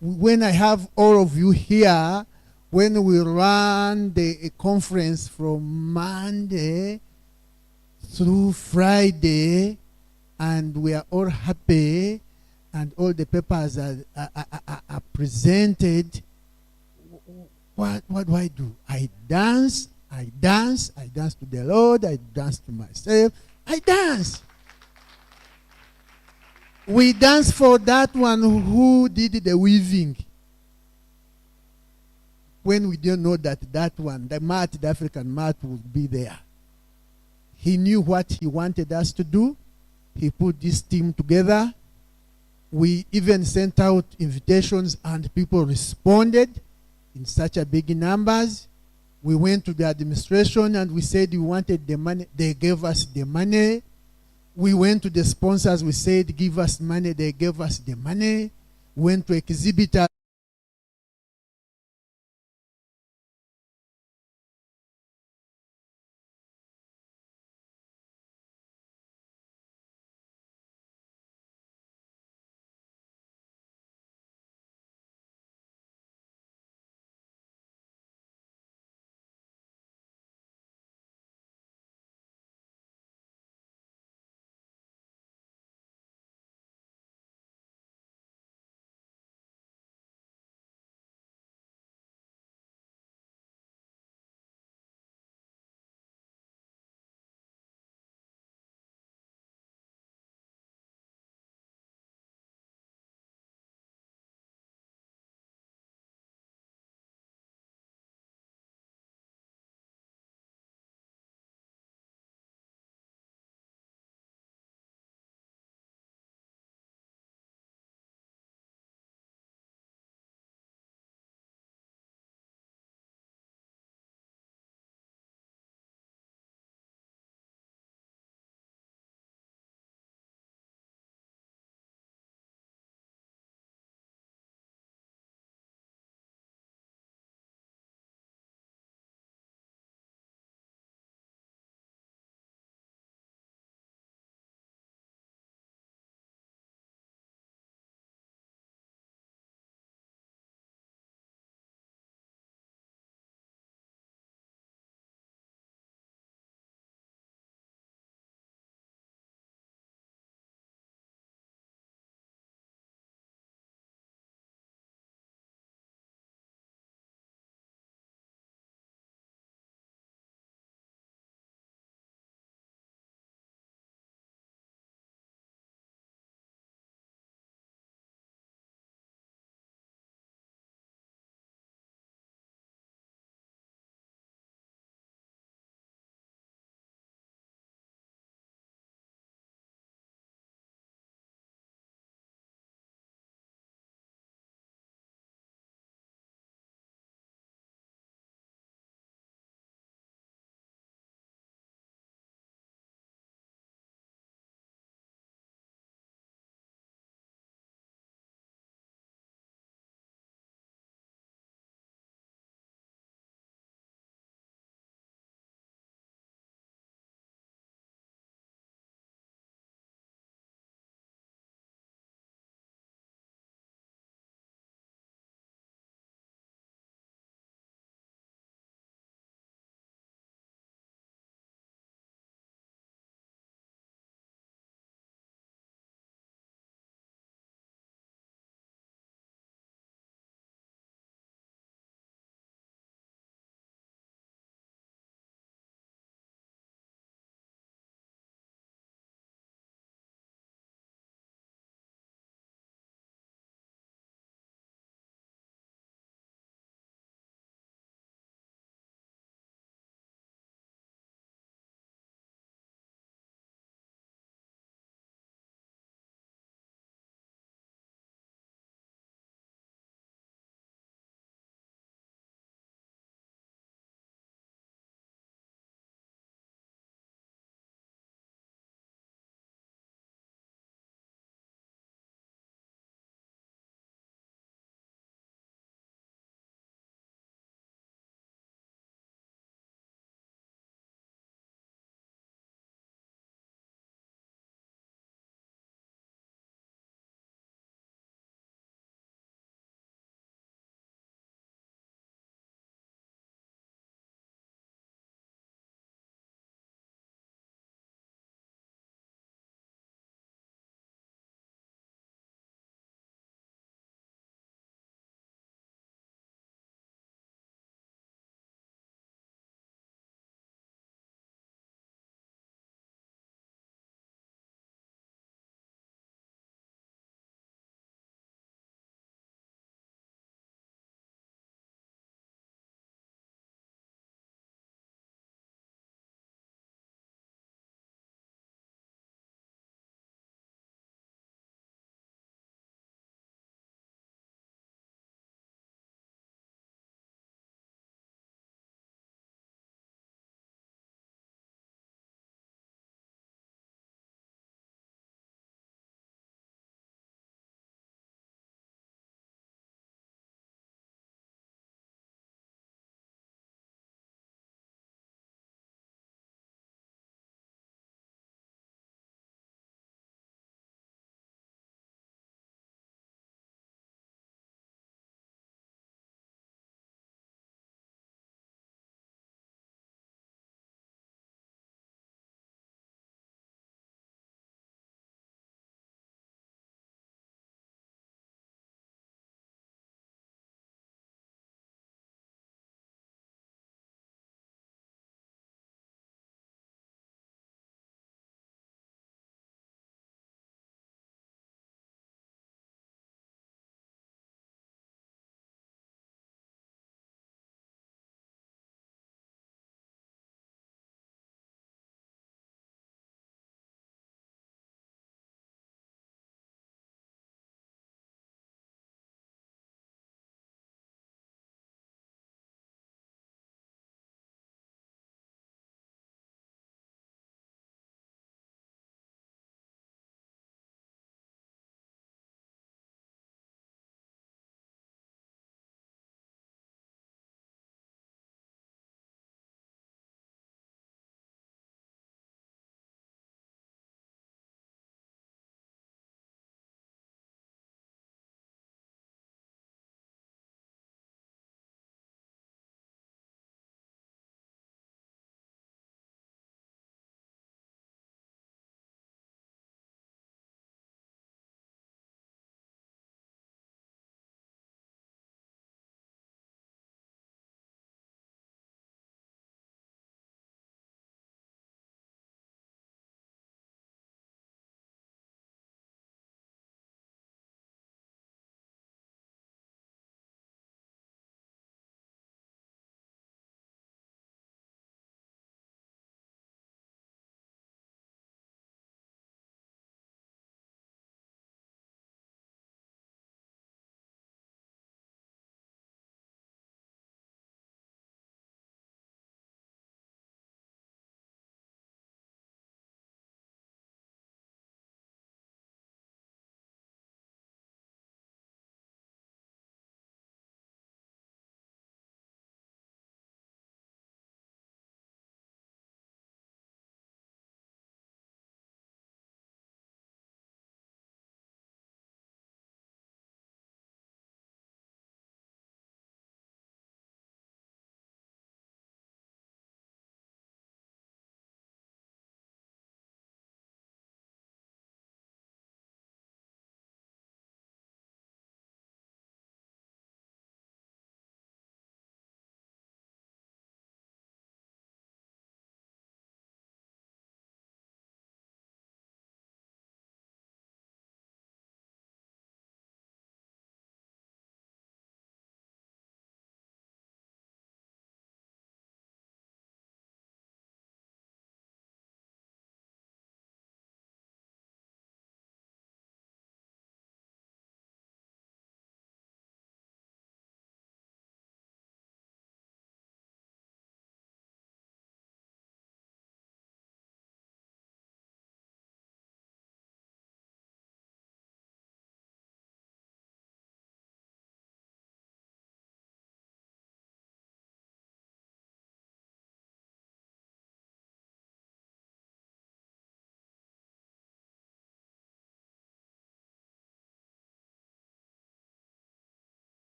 when I have all of you here, when we run the conference from Monday through Friday, and we are all happy, and all the papers are presented, what do I do? I dance to the Lord, I dance to myself, I dance. We dance for that one who did the weaving. When we didn't know that one, the mat, the African mat, would be there. He knew what he wanted us to do. He put this team together. We even sent out invitations and people responded in such a big numbers. We went to the administration and we said we wanted the money. They gave us the money. We went to the sponsors. We said, give us money. They gave us the money. Went to exhibitors.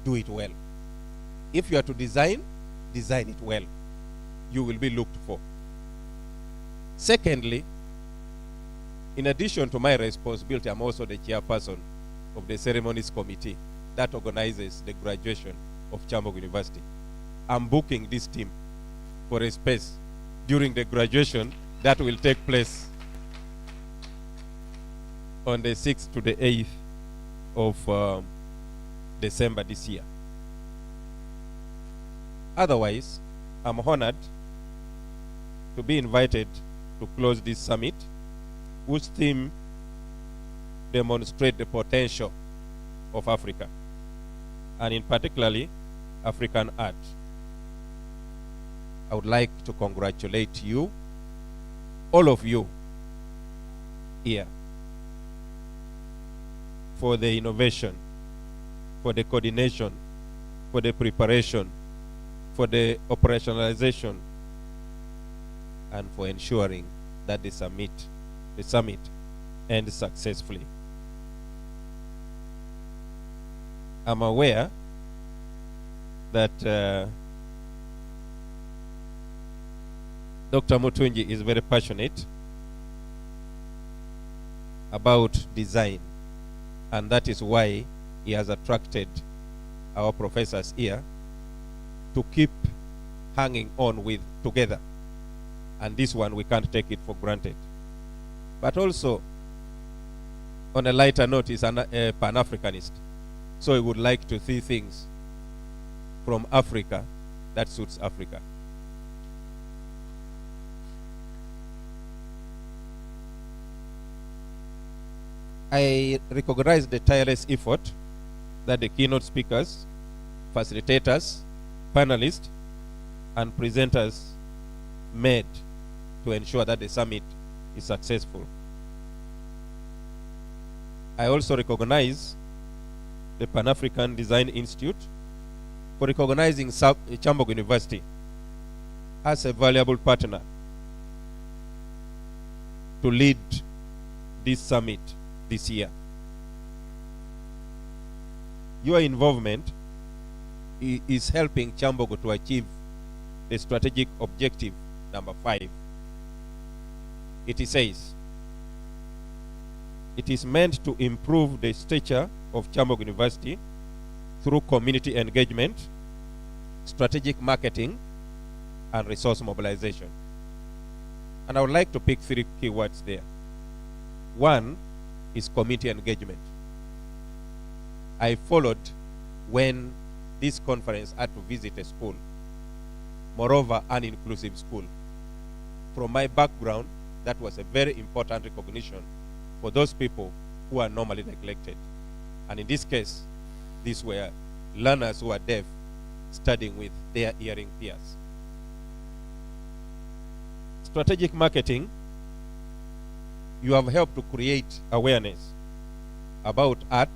do it well. If you are to design it well. You will be looked for. Secondly, in addition to my responsibility, I'm also the chairperson of the ceremonies committee that organizes the graduation of Kyambogo University. I'm booking this team for a space during the graduation that will take place on the 6th to the 8th of December this year. Otherwise, I'm honored to be invited to close this summit, whose theme demonstrates the potential of Africa, and in particularly African art. I would like to congratulate you, all of you here, for the innovation, for the coordination, for the preparation, for the operationalization, and for ensuring that the summit ends successfully. I'm aware that Dr. Mutunji is very passionate about design, and that is why he has attracted our professors here to keep hanging on with together. And this one, we can't take it for granted. But also, on a lighter note, he's a Pan-Africanist. So he would like to see things from Africa that suits Africa. I recognize the tireless effort that the keynote speakers, facilitators, panelists, and presenters made to ensure that the summit is successful. I also recognize the Pan Afrikan Design Institute for recognizing Kyambogo University as a valuable partner to lead this summit this year. Your involvement is helping Kyambogo to achieve the strategic objective number 5. It says, it is meant to improve the stature of Kyambogo University through community engagement, strategic marketing, and resource mobilization. And I would like to pick 3 keywords there. One is community engagement. I followed when this conference had to visit a school, moreover an inclusive school. From my background, that was a very important recognition for those people who are normally neglected. And in this case, these were learners who are deaf studying with their hearing peers. Strategic marketing, you have helped to create awareness about art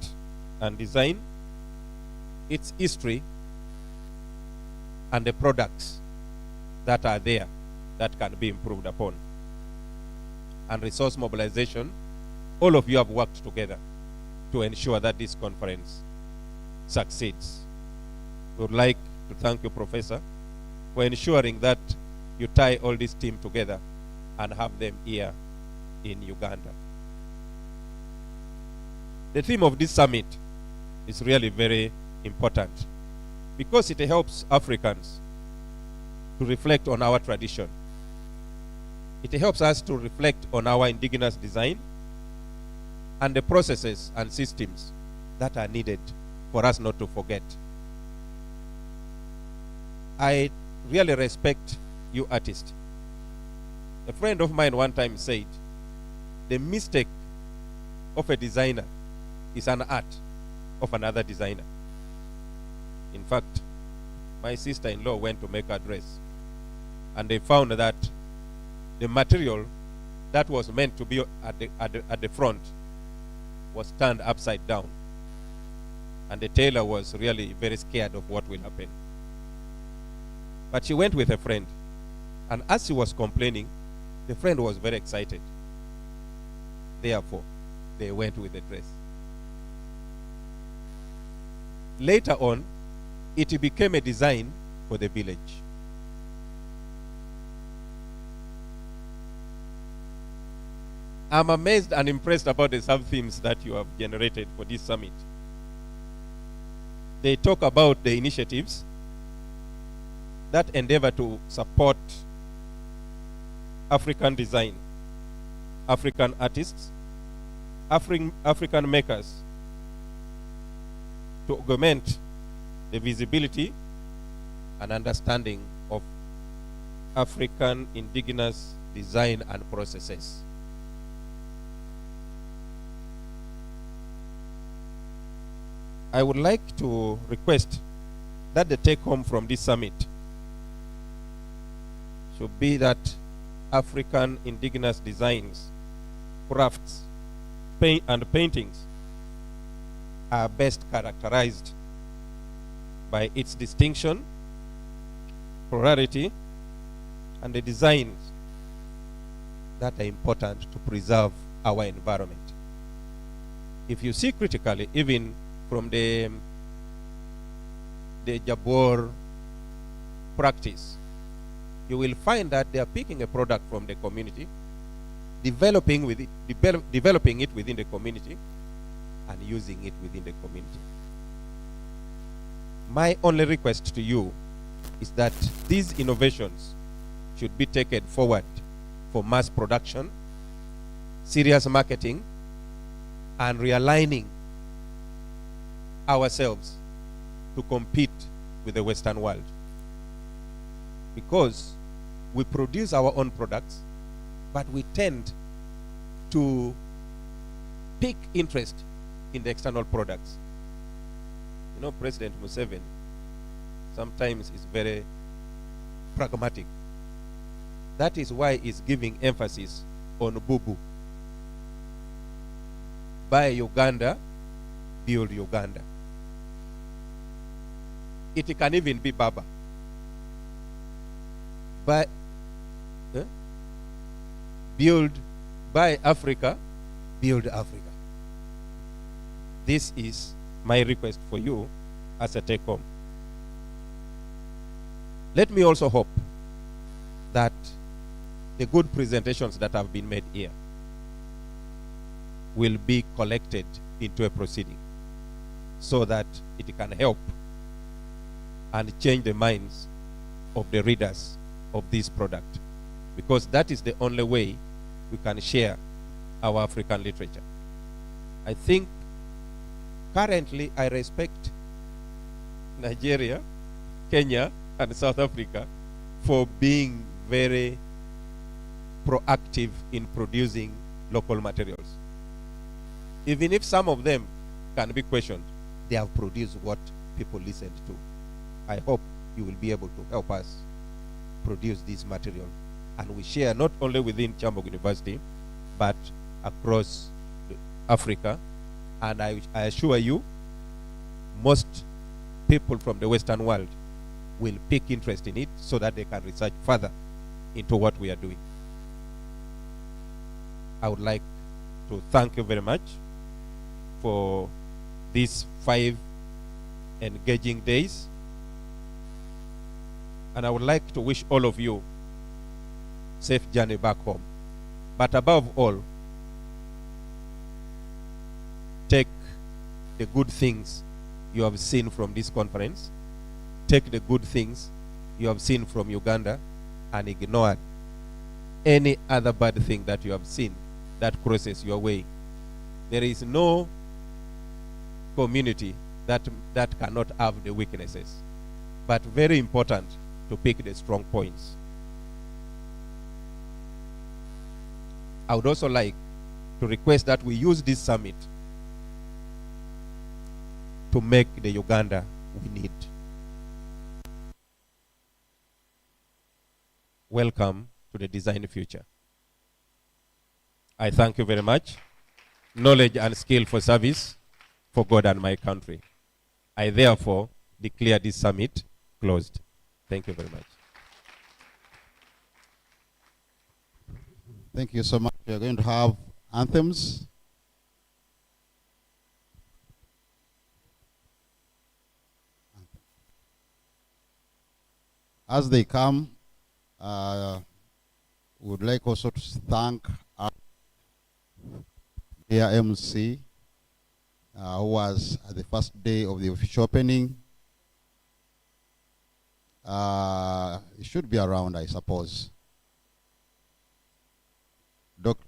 and design, its history, and the products that are there that can be improved upon. And resource mobilization, all of you have worked together to ensure that this conference succeeds. We would like to thank you, Professor, for ensuring that you tie all this team together and have them here in Uganda. The theme of this summit is really very important because it helps Africans to reflect on our tradition. It helps us to reflect on our indigenous design and the processes and systems that are needed for us not to forget. I really respect you artists. A friend of mine one time said, the mistake of a designer is an art of another designer. In fact, my sister-in-law went to make a dress, and they found that the material that was meant to be at the front was turned upside down. And the tailor was really very scared of what will happen. But she went with a friend, and as she was complaining, the friend was very excited. Therefore, they went with the dress. Later on, it became a design for the village. I'm amazed and impressed about the sub-themes that you have generated for this summit. They talk about the initiatives that endeavor to support African design, African artists, African makers, to augment the visibility and understanding of African indigenous design and processes. I would like to request that the take-home from this summit should be that African indigenous designs, crafts, and paintings are best characterized by its distinction, plurality, and the designs that are important to preserve our environment. If you see critically, even from the Jabor practice, you will find that they are picking a product from the community, developing it within the community, and using it within the community. My only request to you is that these innovations should be taken forward for mass production, serious marketing, and realigning ourselves to compete with the Western world. Because we produce our own products, but we tend to pick interest in the external products. You know, President Museveni sometimes is very pragmatic. That is why he's giving emphasis on Bubu. Buy Uganda, build Uganda. It can even be Baba. Buy Africa, build Africa. This is my request for you as a take-home. Let me also hope that the good presentations that have been made here will be collected into a proceeding so that it can help and change the minds of the readers of this product, because that is the only way we can share our African literature. I think currently I respect Nigeria, Kenya, and South Africa for being very proactive in producing local materials. Even if some of them can be questioned, they have produced what people listened to. I hope you will be able to help us produce this material, and we share not only within Kyambogo University, but across Africa. And I assure you, most people from the Western world will pick interest in it so that they can research further into what we are doing. I would like to thank you very much for these 5 engaging days. And I would like to wish all of you safe journey back home. But above all, take the good things you have seen from this conference, take the good things you have seen from Uganda, and ignore any other bad thing that you have seen that crosses your way. There is no community that cannot have the weaknesses, but very important to pick the strong points. I would also like to request that we use this summit to make the Uganda we need. Welcome to the Design Future. I thank you very much. Knowledge and skill for service for God and my country. I therefore declare this summit closed. Thank you very much. Thank you so much. We are going to have anthems. as they come, would like also to thank our dear MC, who was at the first day of the official opening. It should be around, I suppose. Dr.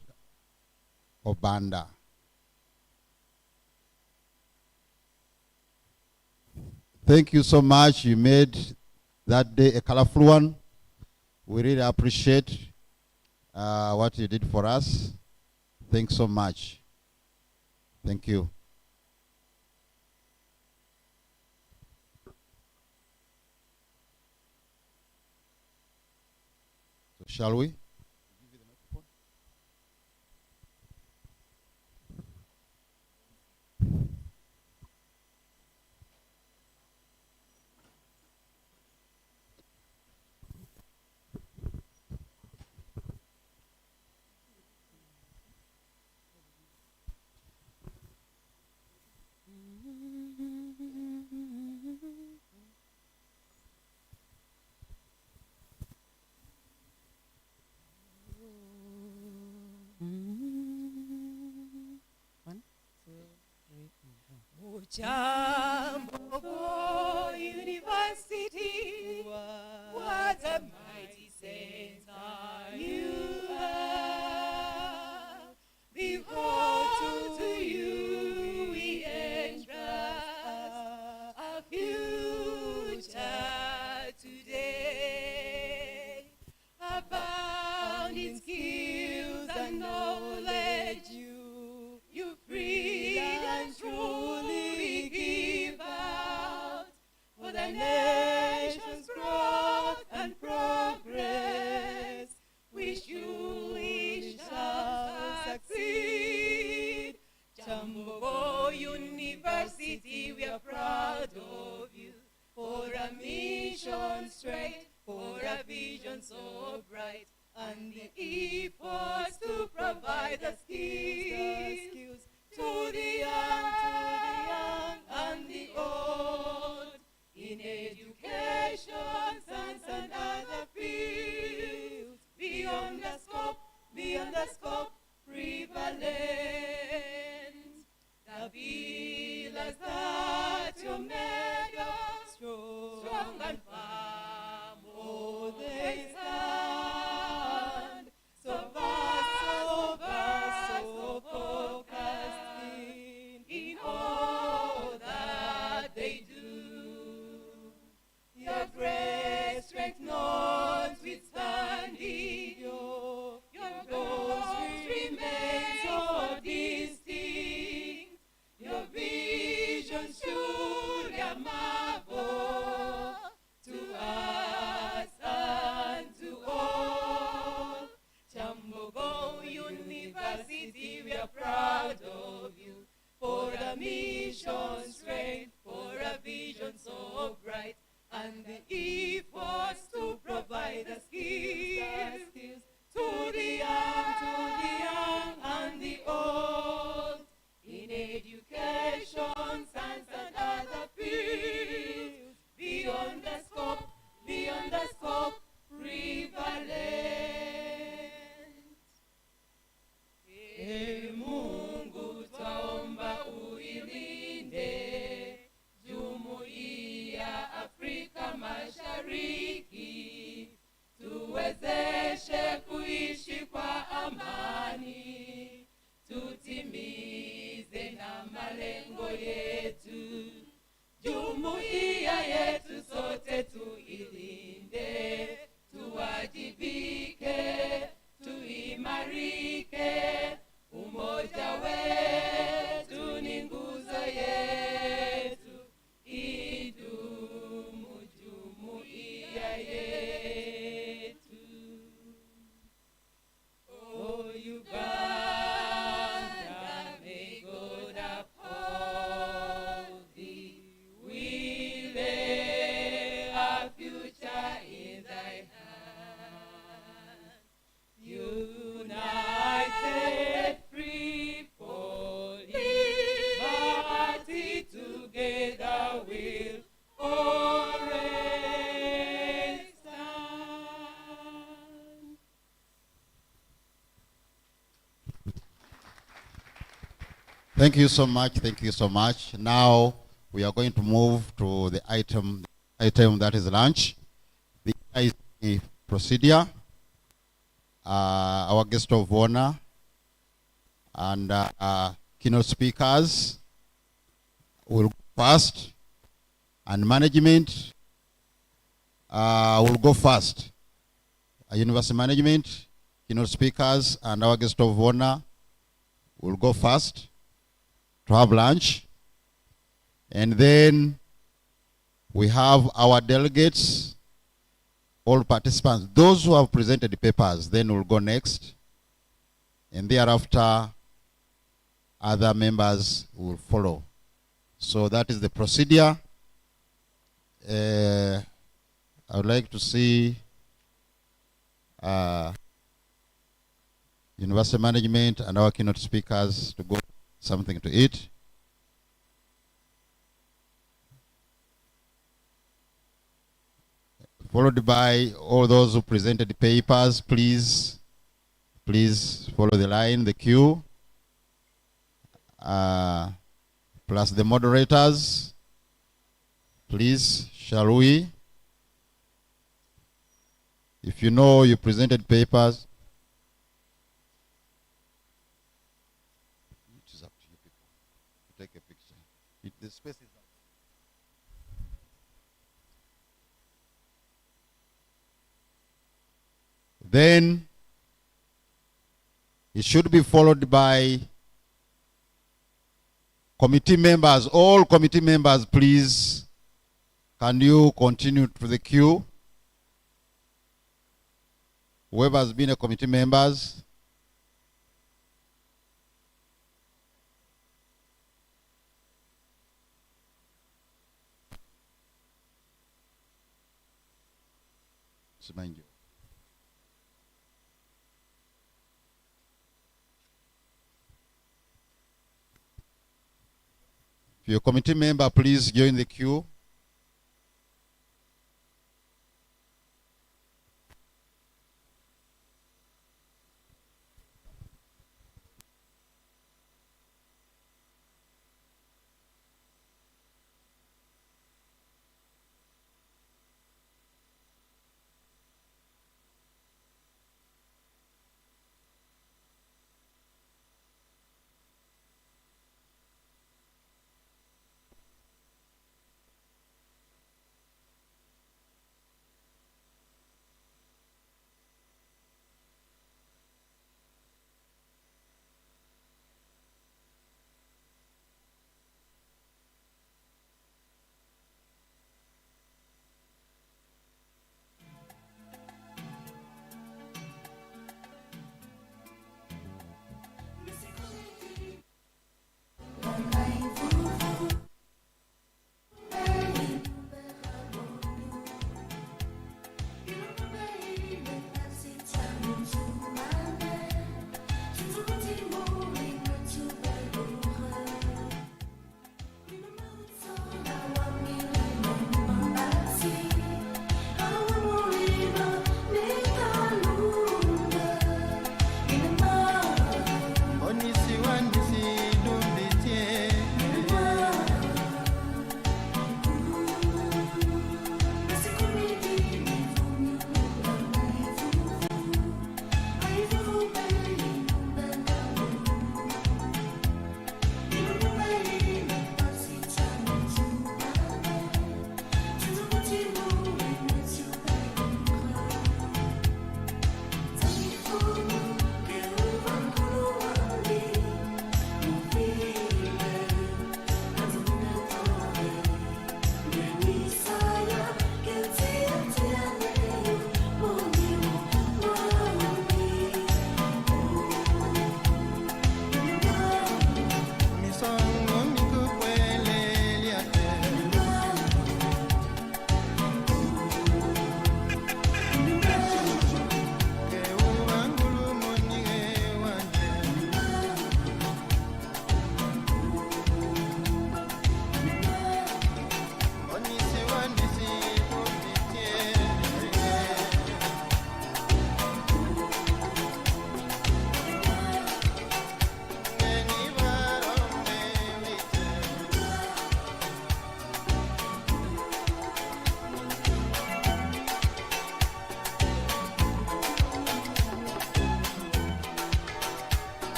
Obanda. Thank you so much. You made that day a colorful one. We really appreciate what you did for us. Thanks so much. Thank you. So shall we? Kyambogo University, what a mighty center you are. Behold, to you we entrust our future today. Abound in skills and knowledge, you free and truly give out for the nation's growth and progress. We surely shall succeed. Kyambogo University, we are proud of you. For a mission straight, for a vision so bright, and the efforts to provide the skills to the young and the old, in education, science and other fields, beyond the scope prevalent. The pillars that you made us strong and firm, oh, they stand. So focused in all that they do. Your great strength notwithstanding, your goals remain so distinct. Your vision truly a marvel to us and to all. Kyambogo University, we are proud of you. For a mission straight, for a vision so bright, and the efforts to provide the skills to the young and the old, in education, science and other fields, beyond the scope prevalent. Mungu twaomba uilinde Jumuiya Afrika Mashariki, tuwezeshe kuishi kwa amani, tutimize na malengo yetu. Jumuiya yetu sote tuilinde, tuwajibike, tuimarike. Umoja wetu ni nguzo yetu, idumu jumuiya Thank you so much. Thank you so much. Now we are going to move to the item that is lunch. The is the procedure. Our guest of honor and keynote speakers will go first, and management will go first. University management, keynote speakers, and our guest of honor will go first to have lunch. And then we have our delegates, all participants. Those who have presented the papers then will go next. And thereafter, other members will follow. So that is the procedure. I would like to see university management and our keynote speakers to go something to eat. Followed by all those who presented the papers. Please follow the line, the queue. Plus the moderators. Please, shall we? If you know you presented papers, it is up to you people to take a picture. The space is up. Then it should be followed by committee members. All committee members, please, can you continue to the queue? Whoever has been a committee members. Mind you. If you're a committee member, please join the queue.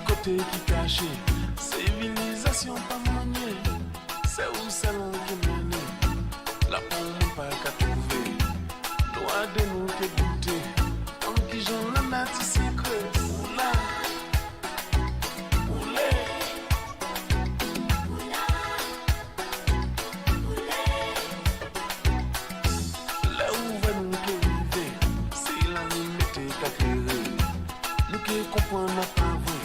côté qui caché, civilisation pas maniée, c'est où salon qui mène, la pomme pas qu'à trouver, doit de nous que goûter, en qui j'en la nati secret, oula, oulé. Là où va nous que vivre, c'est la limite qu'à créer, nous qui comprenons la pas vrai.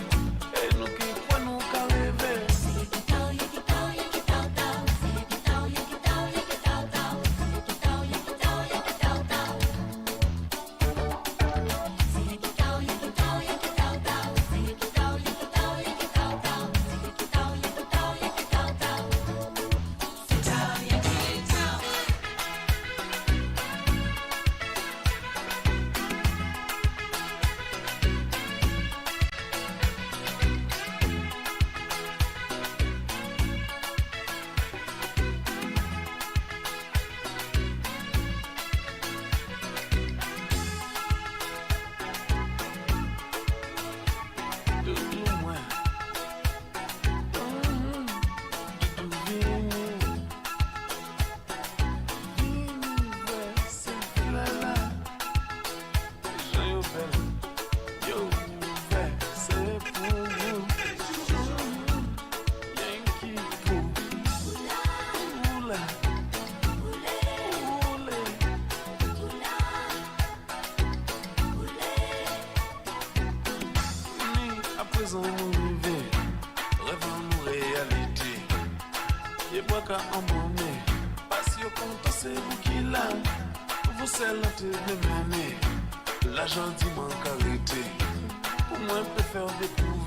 L'argent dit manque arrêté. Pour moi, je préfère découvrir.